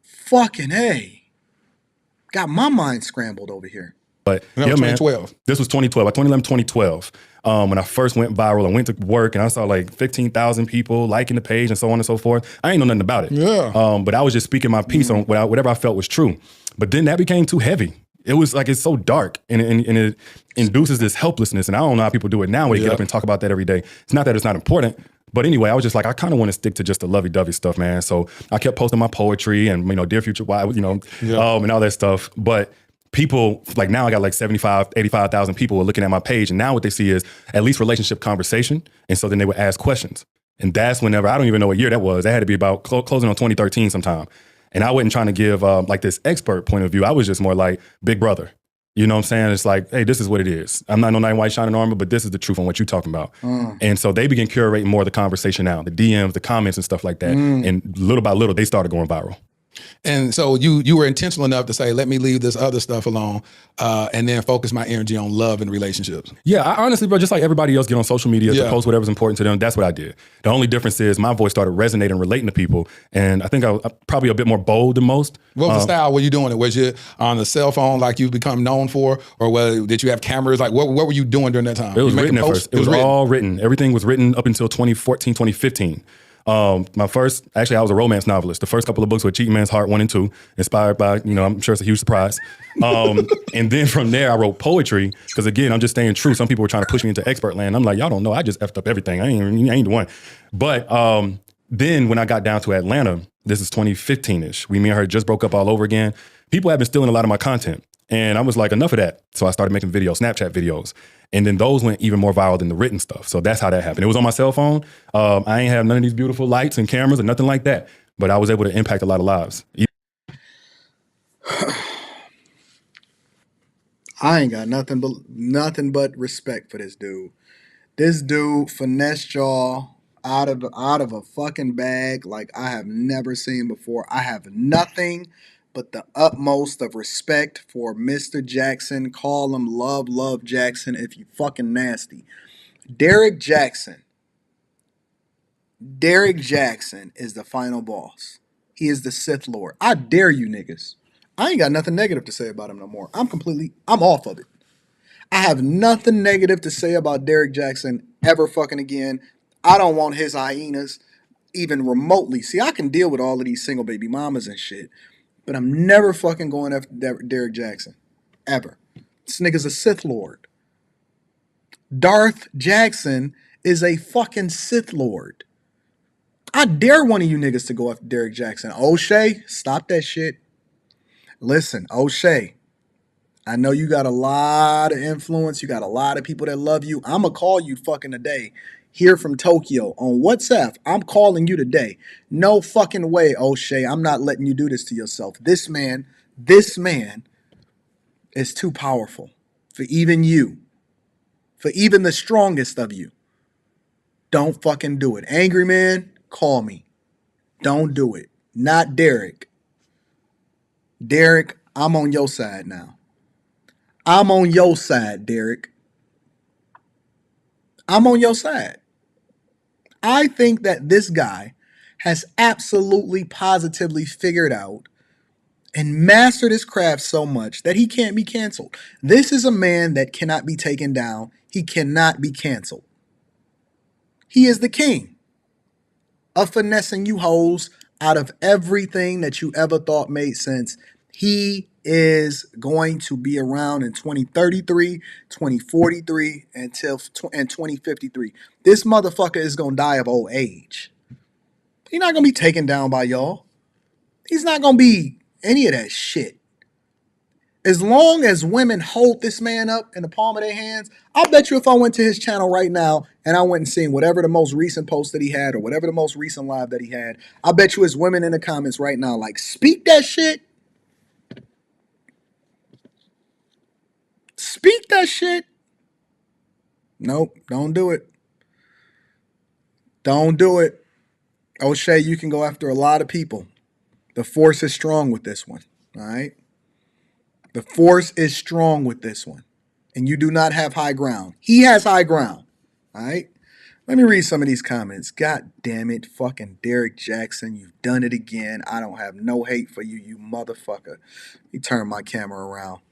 [SPEAKER 2] Fucking A. Got my mind scrambled over here.
[SPEAKER 10] But
[SPEAKER 11] yeah, 2012.
[SPEAKER 10] This was 2012, 2011, 2012. When I first went viral, I went to work and I saw 15,000 people liking the page and so on and so forth. I ain't know nothing about it.
[SPEAKER 11] Yeah.
[SPEAKER 10] But I was just speaking my piece on whatever I felt was true. But then that became too heavy. It was it's so dark and it induces this helplessness. And I don't know how people do it now when they get up and talk about that every day. It's not that it's not important. But anyway, I was just I kind of want to stick to just the lovey-dovey stuff, man. So I kept posting my poetry and, Dear Future Wife, and all that stuff. But people, now I got 75, 85,000 people are looking at my page. And now what they see is at least relationship conversation. And so then they would ask questions. And that's whenever, I don't even know what year that was. That had to be about closing on 2013 sometime. And I wasn't trying to give this expert point of view. I was just more like big brother. You know what I'm saying? It's hey, this is what it is. I'm not no knight in white shining armor, but this is the truth on what you're talking about. And so they began curating more of the conversation now, the DMs, the comments and stuff like that. And little by little, they started going viral.
[SPEAKER 11] And so you were intentional enough to say, let me leave this other stuff alone and then focus my energy on love and relationships.
[SPEAKER 10] Yeah, I honestly, bro, just like everybody else get on social media to post whatever's important to them, that's what I did. The only difference is my voice started resonating and relating to people. And I think I was probably a bit more bold than most.
[SPEAKER 11] What was the style? Were you doing it? Was it on the cell phone like you've become known for? Or did you have cameras? What were you doing during that time?
[SPEAKER 10] It was written at first. It was all written. Everything was written up until 2014, 2015. My first, actually, I was a romance novelist. The first couple of books were Cheating Man's Heart 1 and 2, inspired by, I'm sure it's a huge surprise. And then from there, I wrote poetry, because again, I'm just staying true. Some people were trying to push me into expert land. I'm like, y'all don't know, I just effed up everything. I ain't the one. But then when I got down to Atlanta, this is 2015-ish, me and her just broke up all over again. People have been stealing a lot of my content. And I was like, enough of that. So I started making videos, Snapchat videos. And then those went even more viral than the written stuff. So that's how that happened. It was on my cell phone. I ain't have none of these beautiful lights and cameras or nothing like that. But I was able to impact a lot of lives.
[SPEAKER 2] I ain't got nothing but respect for this dude. This dude finessed y'all out of a fucking bag like I have never seen before. I have nothing but the utmost of respect for Mr. Jaxn. Call him Love Jackson if you fucking nasty. Derrick Jaxn. Derrick Jaxn is the final boss. He is the Sith Lord. I dare you niggas. I ain't got nothing negative to say about him no more. I'm off of it. I have nothing negative to say about Derrick Jaxn ever fucking again. I don't want his hyenas even remotely. See, I can deal with all of these single baby mamas and shit, but I'm never fucking going after Derrick Jaxn. Ever. This nigga's a Sith Lord. Darth Jackson is a fucking Sith Lord. I dare one of you niggas to go after Derrick Jaxn. O'Shea, stop that shit. Listen, O'Shea, I know you got a lot of influence. You got a lot of people that love you. I'm going to call you fucking today here from Tokyo on WhatsApp. I'm calling you today. No fucking way, O'Shea. I'm not letting you do this to yourself. This man is too powerful for even you, for even the strongest of you. Don't fucking do it. Angry man, call me. Don't do it. Not Derrick. Derrick, I'm on your side now. I'm on your side, Derrick. I'm on your side. I think that this guy has absolutely positively figured out and mastered his craft so much that he can't be canceled. This is a man that cannot be taken down. He cannot be canceled. He is the king of finessing you hoes out of everything that you ever thought made sense. He is going to be around in 2033, 2043, and 2053. This motherfucker is going to die of old age. He's not going to be taken down by y'all. He's not going to be any of that shit. As long as women hold this man up in the palm of their hands, I'll bet you if I went to his channel right now and I went and seen whatever the most recent post that he had or whatever the most recent live that he had, I bet you his women in the comments right now like, speak that shit. Speak that shit. Nope, don't do it. Don't do it. O'Shea, you can go after a lot of people. The force is strong with this one, all right? The force is strong with this one. And you do not have high ground. He has high ground. All right? Let me read some of these comments. God damn it. Fucking Derrick Jaxn. You've done it again. I don't have no hate for you, you motherfucker. Let me turn my camera around.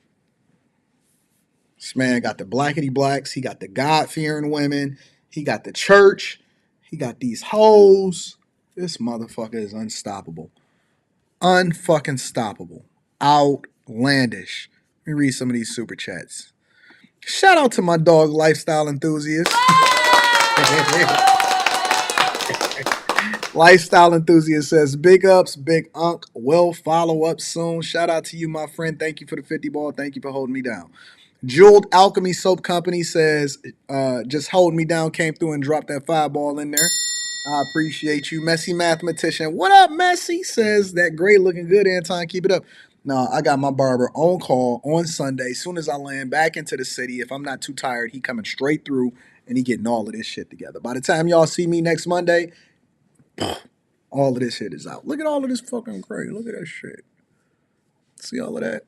[SPEAKER 2] This man got the blackety blacks. He got the God-fearing women. He got the church. He got these hoes. This motherfucker is unstoppable. Unfucking stoppable. Outlandish. Let me read some of these super chats. Shout out to my dog lifestyle enthusiast. Lifestyle enthusiast says, big ups, big unk. Will follow up soon. Shout out to you, my friend. Thank you for the 50 ball. Thank you for holding me down. Jeweled Alchemy Soap Company says, just holding me down, came through and dropped that fireball in there. I appreciate you. Messy Mathematician. What up, Messy? Says, that great looking good, Anton. Keep it up. No, I got my barber on call on Sunday. As soon as I land back into the city, if I'm not too tired, he coming straight through and he getting all of this shit together. By the time y'all see me next Monday, all of this shit is out. Look at all of this fucking gray. Look at that shit. See all of that?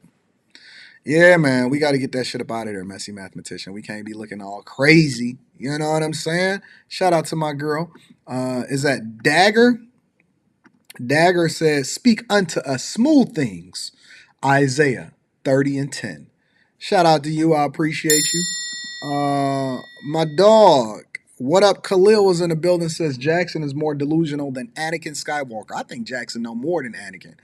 [SPEAKER 2] Yeah, man, we got to get that shit up out of there, Messy Mathematician. We can't be looking all crazy. You know what I'm saying? Shout out to my girl. Is that Dagger? Dagger says, speak unto us smooth things. Isaiah 30 and 10. Shout out to you. I appreciate you. My dog. What up? Khalil was in the building, says Jaxn is more delusional than Anakin Skywalker. I think Jaxn know more than Anakin.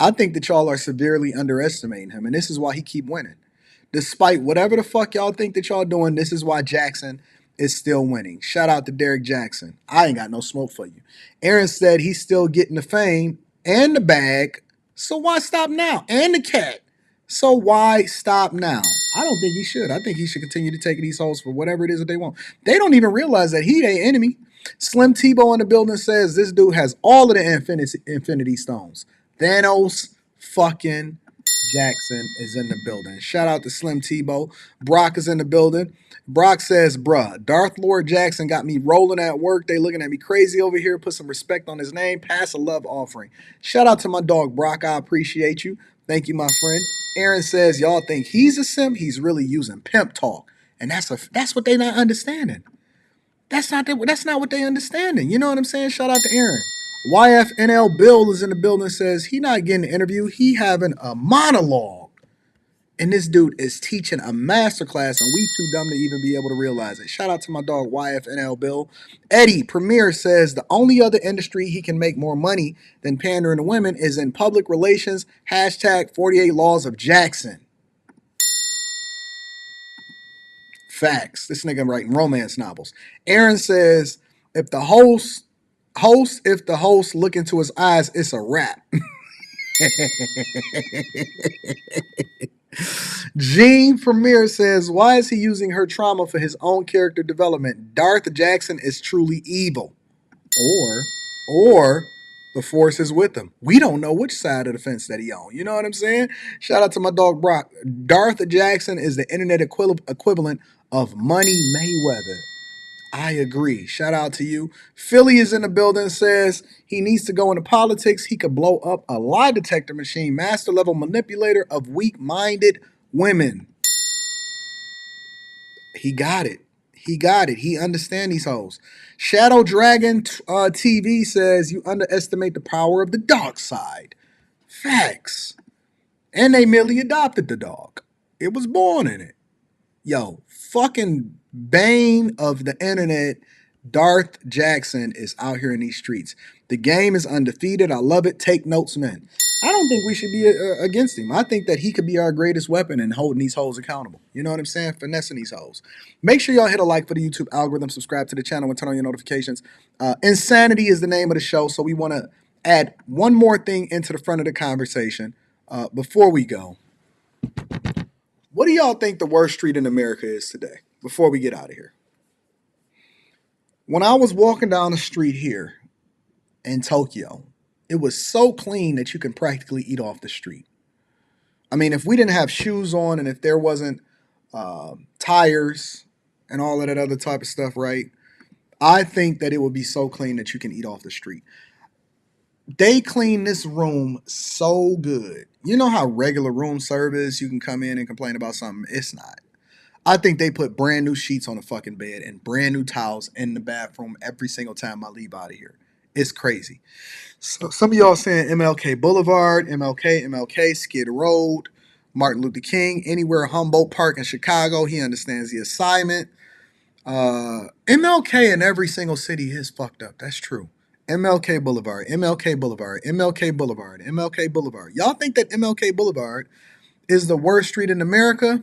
[SPEAKER 2] I think that y'all are severely underestimating him, and this is why he keep winning. Despite whatever the fuck y'all think that y'all doing, this is why Jaxn is still winning. Shout out to Derrick Jaxn. I ain't got no smoke for you. Aaron said he's still getting the fame and the bag, so why stop now? And the cat. So why stop now? I don't think he should. I think he should continue to take these hoes for whatever it is that they want. They don't even realize that he their enemy. Slim Tebow in the building says this dude has all of the infinity stones. Thanos fucking Jackson is in the building. Shout out to Slim Tebow. Brock is in the building. Brock says, bruh, Darth Lord Jackson got me rolling at work. They looking at me crazy over here. Put some respect on his name. Pass a love offering. Shout out to my dog, Brock. I appreciate you. Thank you, my friend. Aaron says, y'all think he's a simp? He's really using pimp talk. And that's what they not understanding. That's not what they understanding. You know what I'm saying? Shout out to Aaron. YFNL Bill is in the building, says he not getting an interview. He having a monologue. And this dude is teaching a masterclass, and we too dumb to even be able to realize it. Shout out to my dog, YFNL Bill. Eddie Premier says the only other industry he can make more money than pandering to women is in public relations. Hashtag 48 Laws of Jackson. Facts. This nigga writing romance novels. Aaron says if the host look into his eyes, it's a wrap. Gene Premier says, why is he using her trauma for his own character development? Darth Jackson is truly evil. Or the force is with him. We don't know which side of the fence that he on. You know what I'm saying? Shout out to my dog Brock. Darth Jackson is the internet equivalent of Money Mayweather. I agree. Shout out to you. Philly is in the building, says he needs to go into politics. He could blow up a lie detector machine, master level manipulator of weak-minded women. He got it. He understands these hoes. Shadow Dragon TV says you underestimate the power of the dark side. Facts. And they merely adopted the dog. It was born in it. Yo, fucking bane of the internet, Darth Jackson is out here in these streets. The game is undefeated. I love it. Take notes, man. I don't think we should be against him. I think that he could be our greatest weapon in holding these hoes accountable. You know what I'm saying? Finessing these hoes. Make sure y'all hit a like for the YouTube algorithm, subscribe to the channel, and turn on your notifications. Insanity is the name of the show, so we want to add one more thing into the front of the conversation before we go. What do y'all think the worst street in America is today, before we get out of here? When I was walking down the street here in Tokyo, it was so clean that you can practically eat off the street. I mean, if we didn't have shoes on and if there wasn't tires and all of that other type of stuff, right? I think that it would be so clean that you can eat off the street. They clean this room so good. You know how regular room service, you can come in and complain about something? It's not. I think they put brand new sheets on the fucking bed and brand new towels in the bathroom every single time I leave out of here. It's crazy. So some of y'all saying MLK Boulevard, MLK, Skid Road, Martin Luther King, anywhere Humboldt Park in Chicago. He understands the assignment. MLK in every single city is fucked up. That's true. MLK Boulevard, MLK Boulevard, MLK Boulevard, MLK Boulevard. Y'all think that MLK Boulevard is the worst street in America?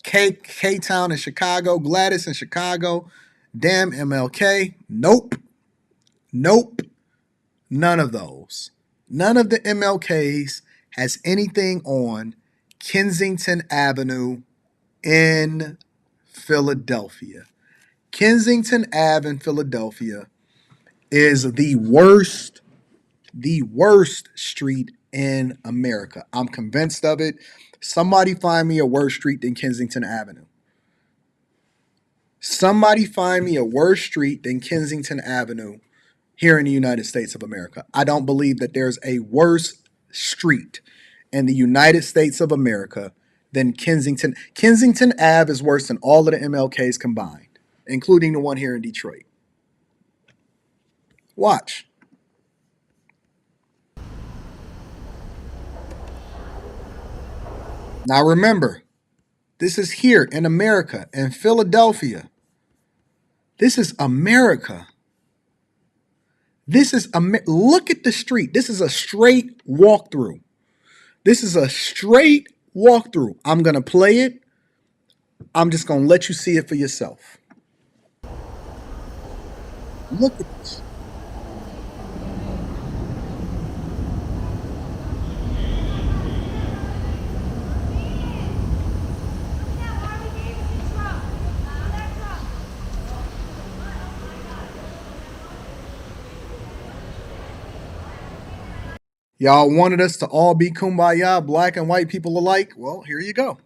[SPEAKER 2] K-Town in Chicago, Gladys in Chicago, damn MLK. Nope. None of those. None of the MLKs has anything on Kensington Avenue in Philadelphia. Kensington Ave in Philadelphia is the worst street in America. I'm convinced of it. Somebody find me a worse street than Kensington Avenue. Somebody find me a worse street than Kensington Avenue here in the United States of America. I don't believe that there's a worse street in the United States of America than Kensington. Kensington Ave is worse than all of the MLKs combined, including the one here in Detroit. Watch. Now remember, this is here in America, in Philadelphia. This is America. Look at the street. This is a straight walkthrough. I'm going to play it. I'm just going to let you see it for yourself. Look at this. Y'all wanted us to all be kumbaya, black and white people alike. Well, here you go.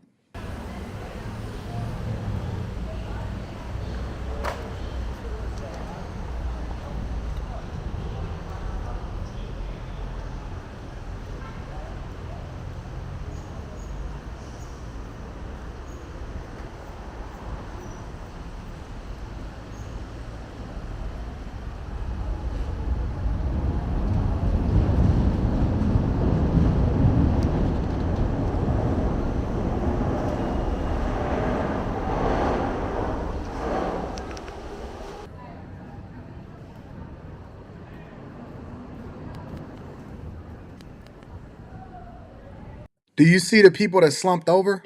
[SPEAKER 2] Do you see the people that slumped over?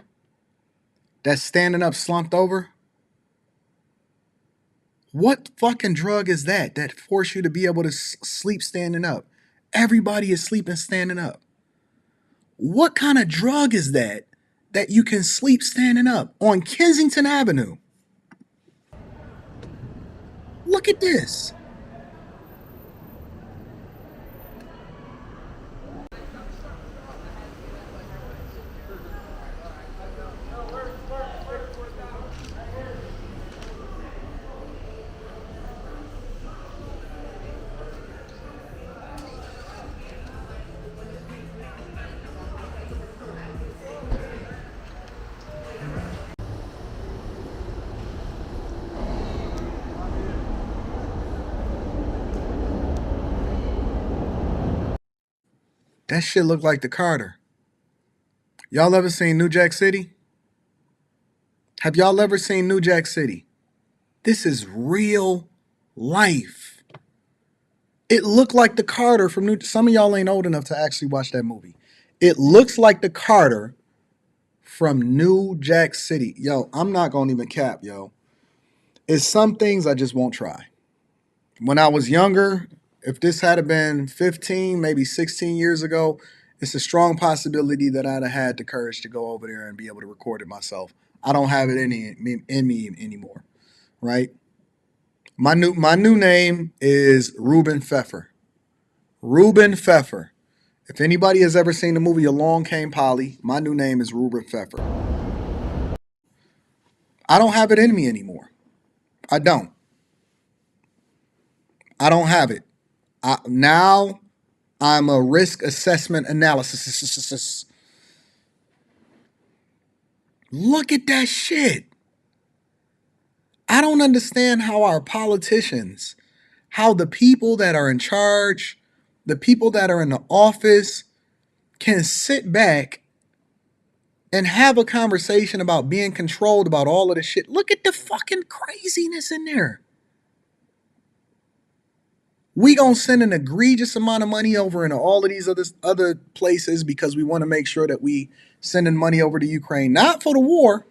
[SPEAKER 2] That's standing up slumped over? What fucking drug is that force you to be able to sleep standing up? Everybody is sleeping standing up. What kind of drug is that you can sleep standing up on Kensington Avenue? Look at this. That shit looked like the Carter. Y'all ever seen New Jack City? Have y'all ever seen New Jack City? This is real life. It looked like the Carter from New. Some of y'all ain't old enough to actually watch that movie. It looks like the Carter from New Jack City. Yo, I'm not gonna even cap, yo. It's some things I just won't try. When I was younger, if this had been 15, maybe 16 years ago, it's a strong possibility that I'd have had the courage to go over there and be able to record it myself. I don't have it in me anymore, right? My new name is Ruben Pfeffer. Ruben Pfeffer. If anybody has ever seen the movie Along Came Polly, my new name is Ruben Pfeffer. I don't have it in me anymore. I don't have it. Now I'm a risk assessment analysis. Look at that shit. I don't understand how our politicians, how the people that are in charge, the people that are in the office can sit back and have a conversation about being controlled about all of this shit. Look at the fucking craziness in there. We gonna send an egregious amount of money over into all of these other places because we want to make sure that we sending money over to Ukraine. Not for the war.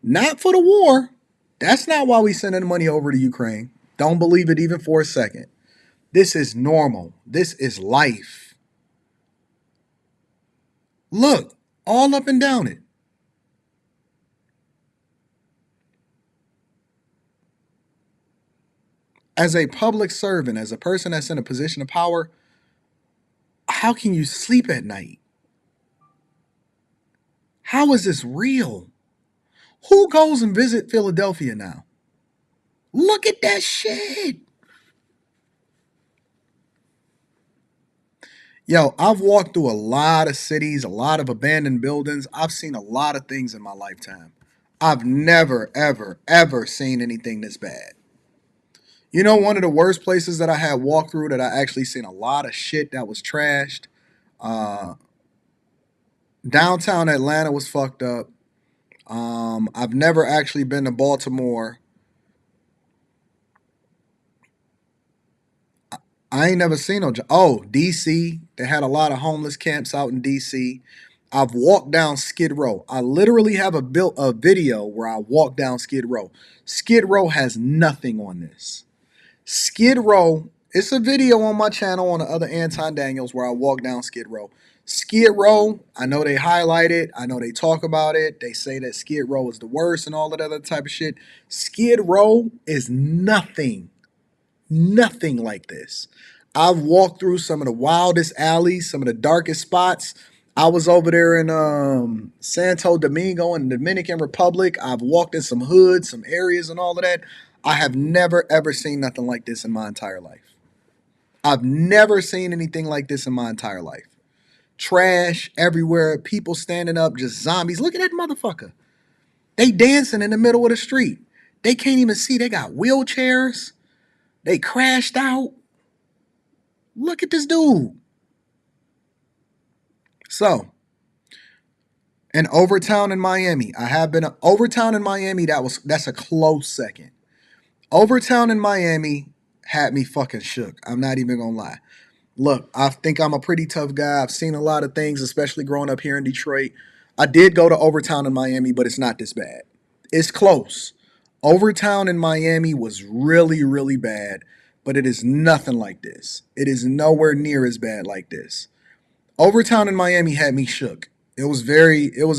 [SPEAKER 2] Not for the war. That's not why we sending money over to Ukraine. Don't believe it even for a second. This is normal. This is life. Look, all up and down it. As a public servant, as a person that's in a position of power, how can you sleep at night? How is this real? Who goes and visit Philadelphia now? Look at that shit. Yo, I've walked through a lot of cities, a lot of abandoned buildings. I've seen a lot of things in my lifetime. I've never, ever, ever seen anything this bad. You know, one of the worst places that I had walked through that I actually seen a lot of shit that was trashed. Downtown Atlanta was fucked up. I've never actually been to Baltimore. I ain't never seen no. DC. They had a lot of homeless camps out in DC. I've walked down Skid Row. I literally have a video where I walked down Skid Row. Skid Row has nothing on this. Skid Row, it's a video on my channel on the other Anton Daniels where I walk down Skid Row. Skid Row, I know they highlight it. I know they talk about it. They say that Skid Row is the worst and all that other type of shit. Skid Row is nothing like this. I've walked through some of the wildest alleys, some of the darkest spots. I was over there in Santo Domingo in the Dominican Republic. I've walked in some hoods, some areas, and all of that. I have never, ever seen nothing like this in my entire life. I've never seen anything like this in my entire life. Trash everywhere, people standing up, just zombies. Look at that motherfucker. They dancing in the middle of the street. They can't even see. They got wheelchairs. They crashed out. Look at this dude. So, in Overtown in Miami, I have been Overtown in Miami. That's a close second. Overtown in Miami had me fucking shook. I'm not even gonna lie. Look, I think I'm a pretty tough guy. I've seen a lot of things, especially growing up here in Detroit. I did go to Overtown in Miami, but it's not this bad. It's close. Overtown in Miami was really, really bad, but it is nothing like this. It is nowhere near as bad like this. Overtown in Miami had me shook. It was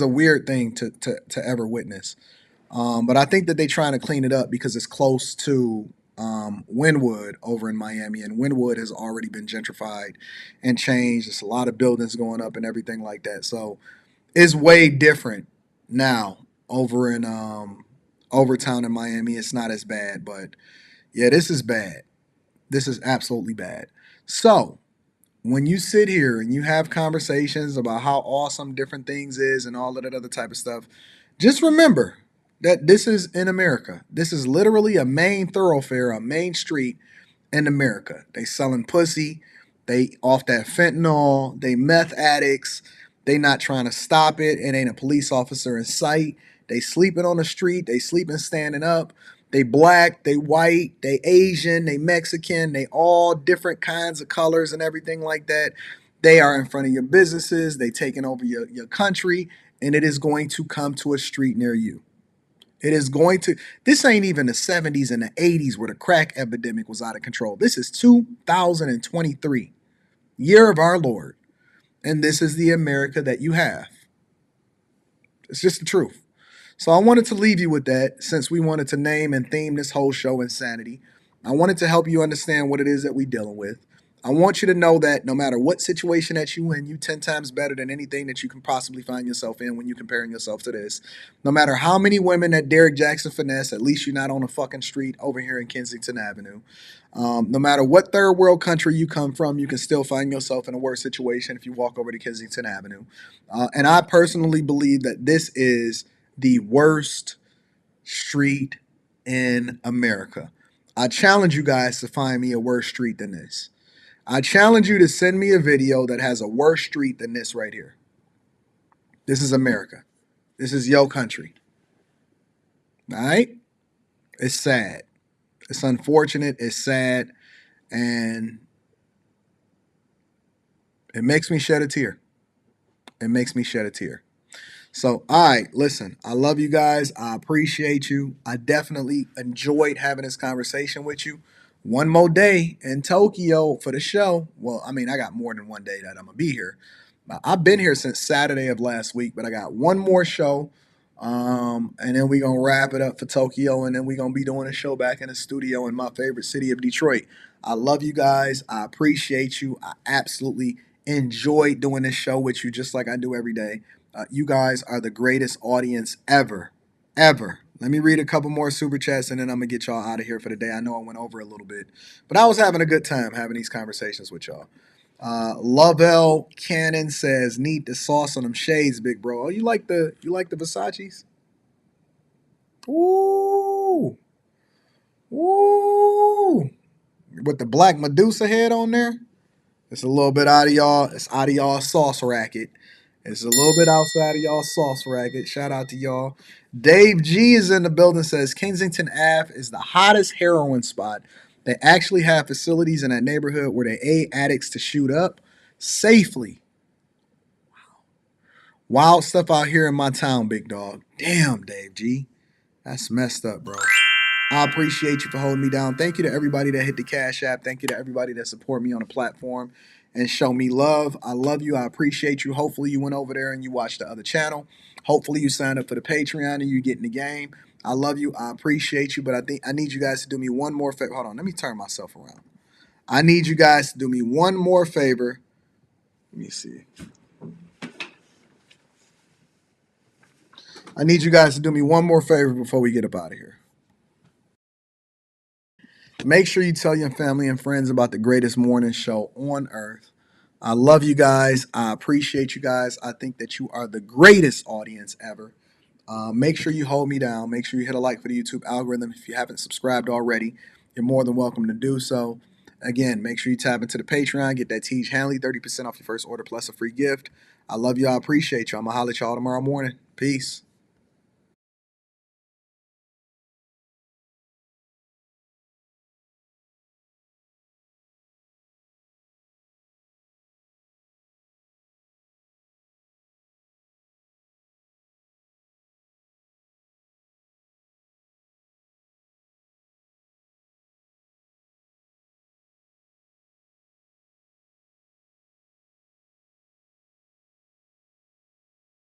[SPEAKER 2] a weird thing to ever witness. But I think that they're trying to clean it up because it's close to Wynwood over in Miami, and Wynwood has already been gentrified and changed. There's a lot of buildings going up and everything like that. So it's way different now over in Overtown in Miami. It's not as bad, but yeah, this is bad. This is absolutely bad. So when you sit here and you have conversations about how awesome different things is and all of that other type of stuff, just remember that this is in America. This is literally a main thoroughfare, a main street in America. They selling pussy. They off that fentanyl. They meth addicts. They not trying to stop it. It ain't a police officer in sight. They sleeping on the street. They sleeping standing up. They black, they white, they Asian, they Mexican, they all different kinds of colors and everything like that. They are in front of your businesses. They taking over your country, and it is going to come to a street near you. It is going to, this ain't even the 70s and the 80s where the crack epidemic was out of control. This is 2023, year of our Lord. And this is the America that you have. It's just the truth. So I wanted to leave you with that since we wanted to name and theme this whole show Insanity. I wanted to help you understand what it is that we're dealing with. I want you to know that no matter what situation that you in, you 10 times better than anything that you can possibly find yourself in when you're comparing yourself to this. No matter how many women that Derrick Jaxn finesse, at least you're not on a fucking street over here in Kensington Avenue. No matter what third world country you come from, you can still find yourself in a worse situation if you walk over to Kensington Avenue. And I personally believe that this is the worst street in America. I challenge you guys to find me a worse street than this. I challenge you to send me a video that has a worse street than this right here. This is America. This is your country. All right? It's sad. It's unfortunate. It's sad. And it makes me shed a tear. It makes me shed a tear. So, all right, listen, I love you guys. I appreciate you. I definitely enjoyed having this conversation with you. One more day in Tokyo for the show. Well, I mean, I got more than one day that I'm going to be here. I've been here since Saturday of last week, but I got one more show. And then we're going to wrap it up for Tokyo, and then we're going to be doing a show back in the studio in my favorite city of Detroit. I love you guys. I appreciate you. I absolutely enjoyed doing this show with you just like I do every day. You guys are the greatest audience ever, ever. Let me read a couple more super chats and then I'm going to get y'all out of here for the day. I know I went over a little bit, but I was having a good time having these conversations with y'all. Lovell Cannon says, need the sauce on them shades, big bro. Oh, you like the Versace's? Ooh. Ooh. With the black Medusa head on there? It's a little bit out of y'all. It's out of y'all sauce racket. It's a little bit outside of y'all sauce racket. Shout out to y'all. Dave G is in the building, says Kensington Ave is the hottest heroin spot. They actually have facilities in that neighborhood where they aid addicts to shoot up safely. Wow. Wild stuff out here in my town, big dog. Damn, Dave G. That's messed up, bro. I appreciate you for holding me down. Thank you to everybody that hit the Cash App. Thank you to everybody that support me on the platform and show me love. I love you. I appreciate you. Hopefully you went over there and you watched the other channel. Hopefully you signed up for the Patreon and you get in the game. I love you. I appreciate you. But I think I need you guys to do me one more favor. Hold on. Let me turn myself around. I need you guys to do me one more favor. Let me see. I need you guys to do me one more favor before we get up out of here. Make sure you tell your family and friends about the greatest morning show on earth. I love you guys. I appreciate you guys. I think that you are the greatest audience ever. Make sure you hold me down. Make sure you hit a like for the YouTube algorithm. If you haven't subscribed already, you're more than welcome to do so. Again, make sure you tap into the Patreon. Get that Tej Hanley, 30% off your first order plus a free gift. I love y'all. I appreciate y'all. I'm going to holler at y'all tomorrow morning. Peace.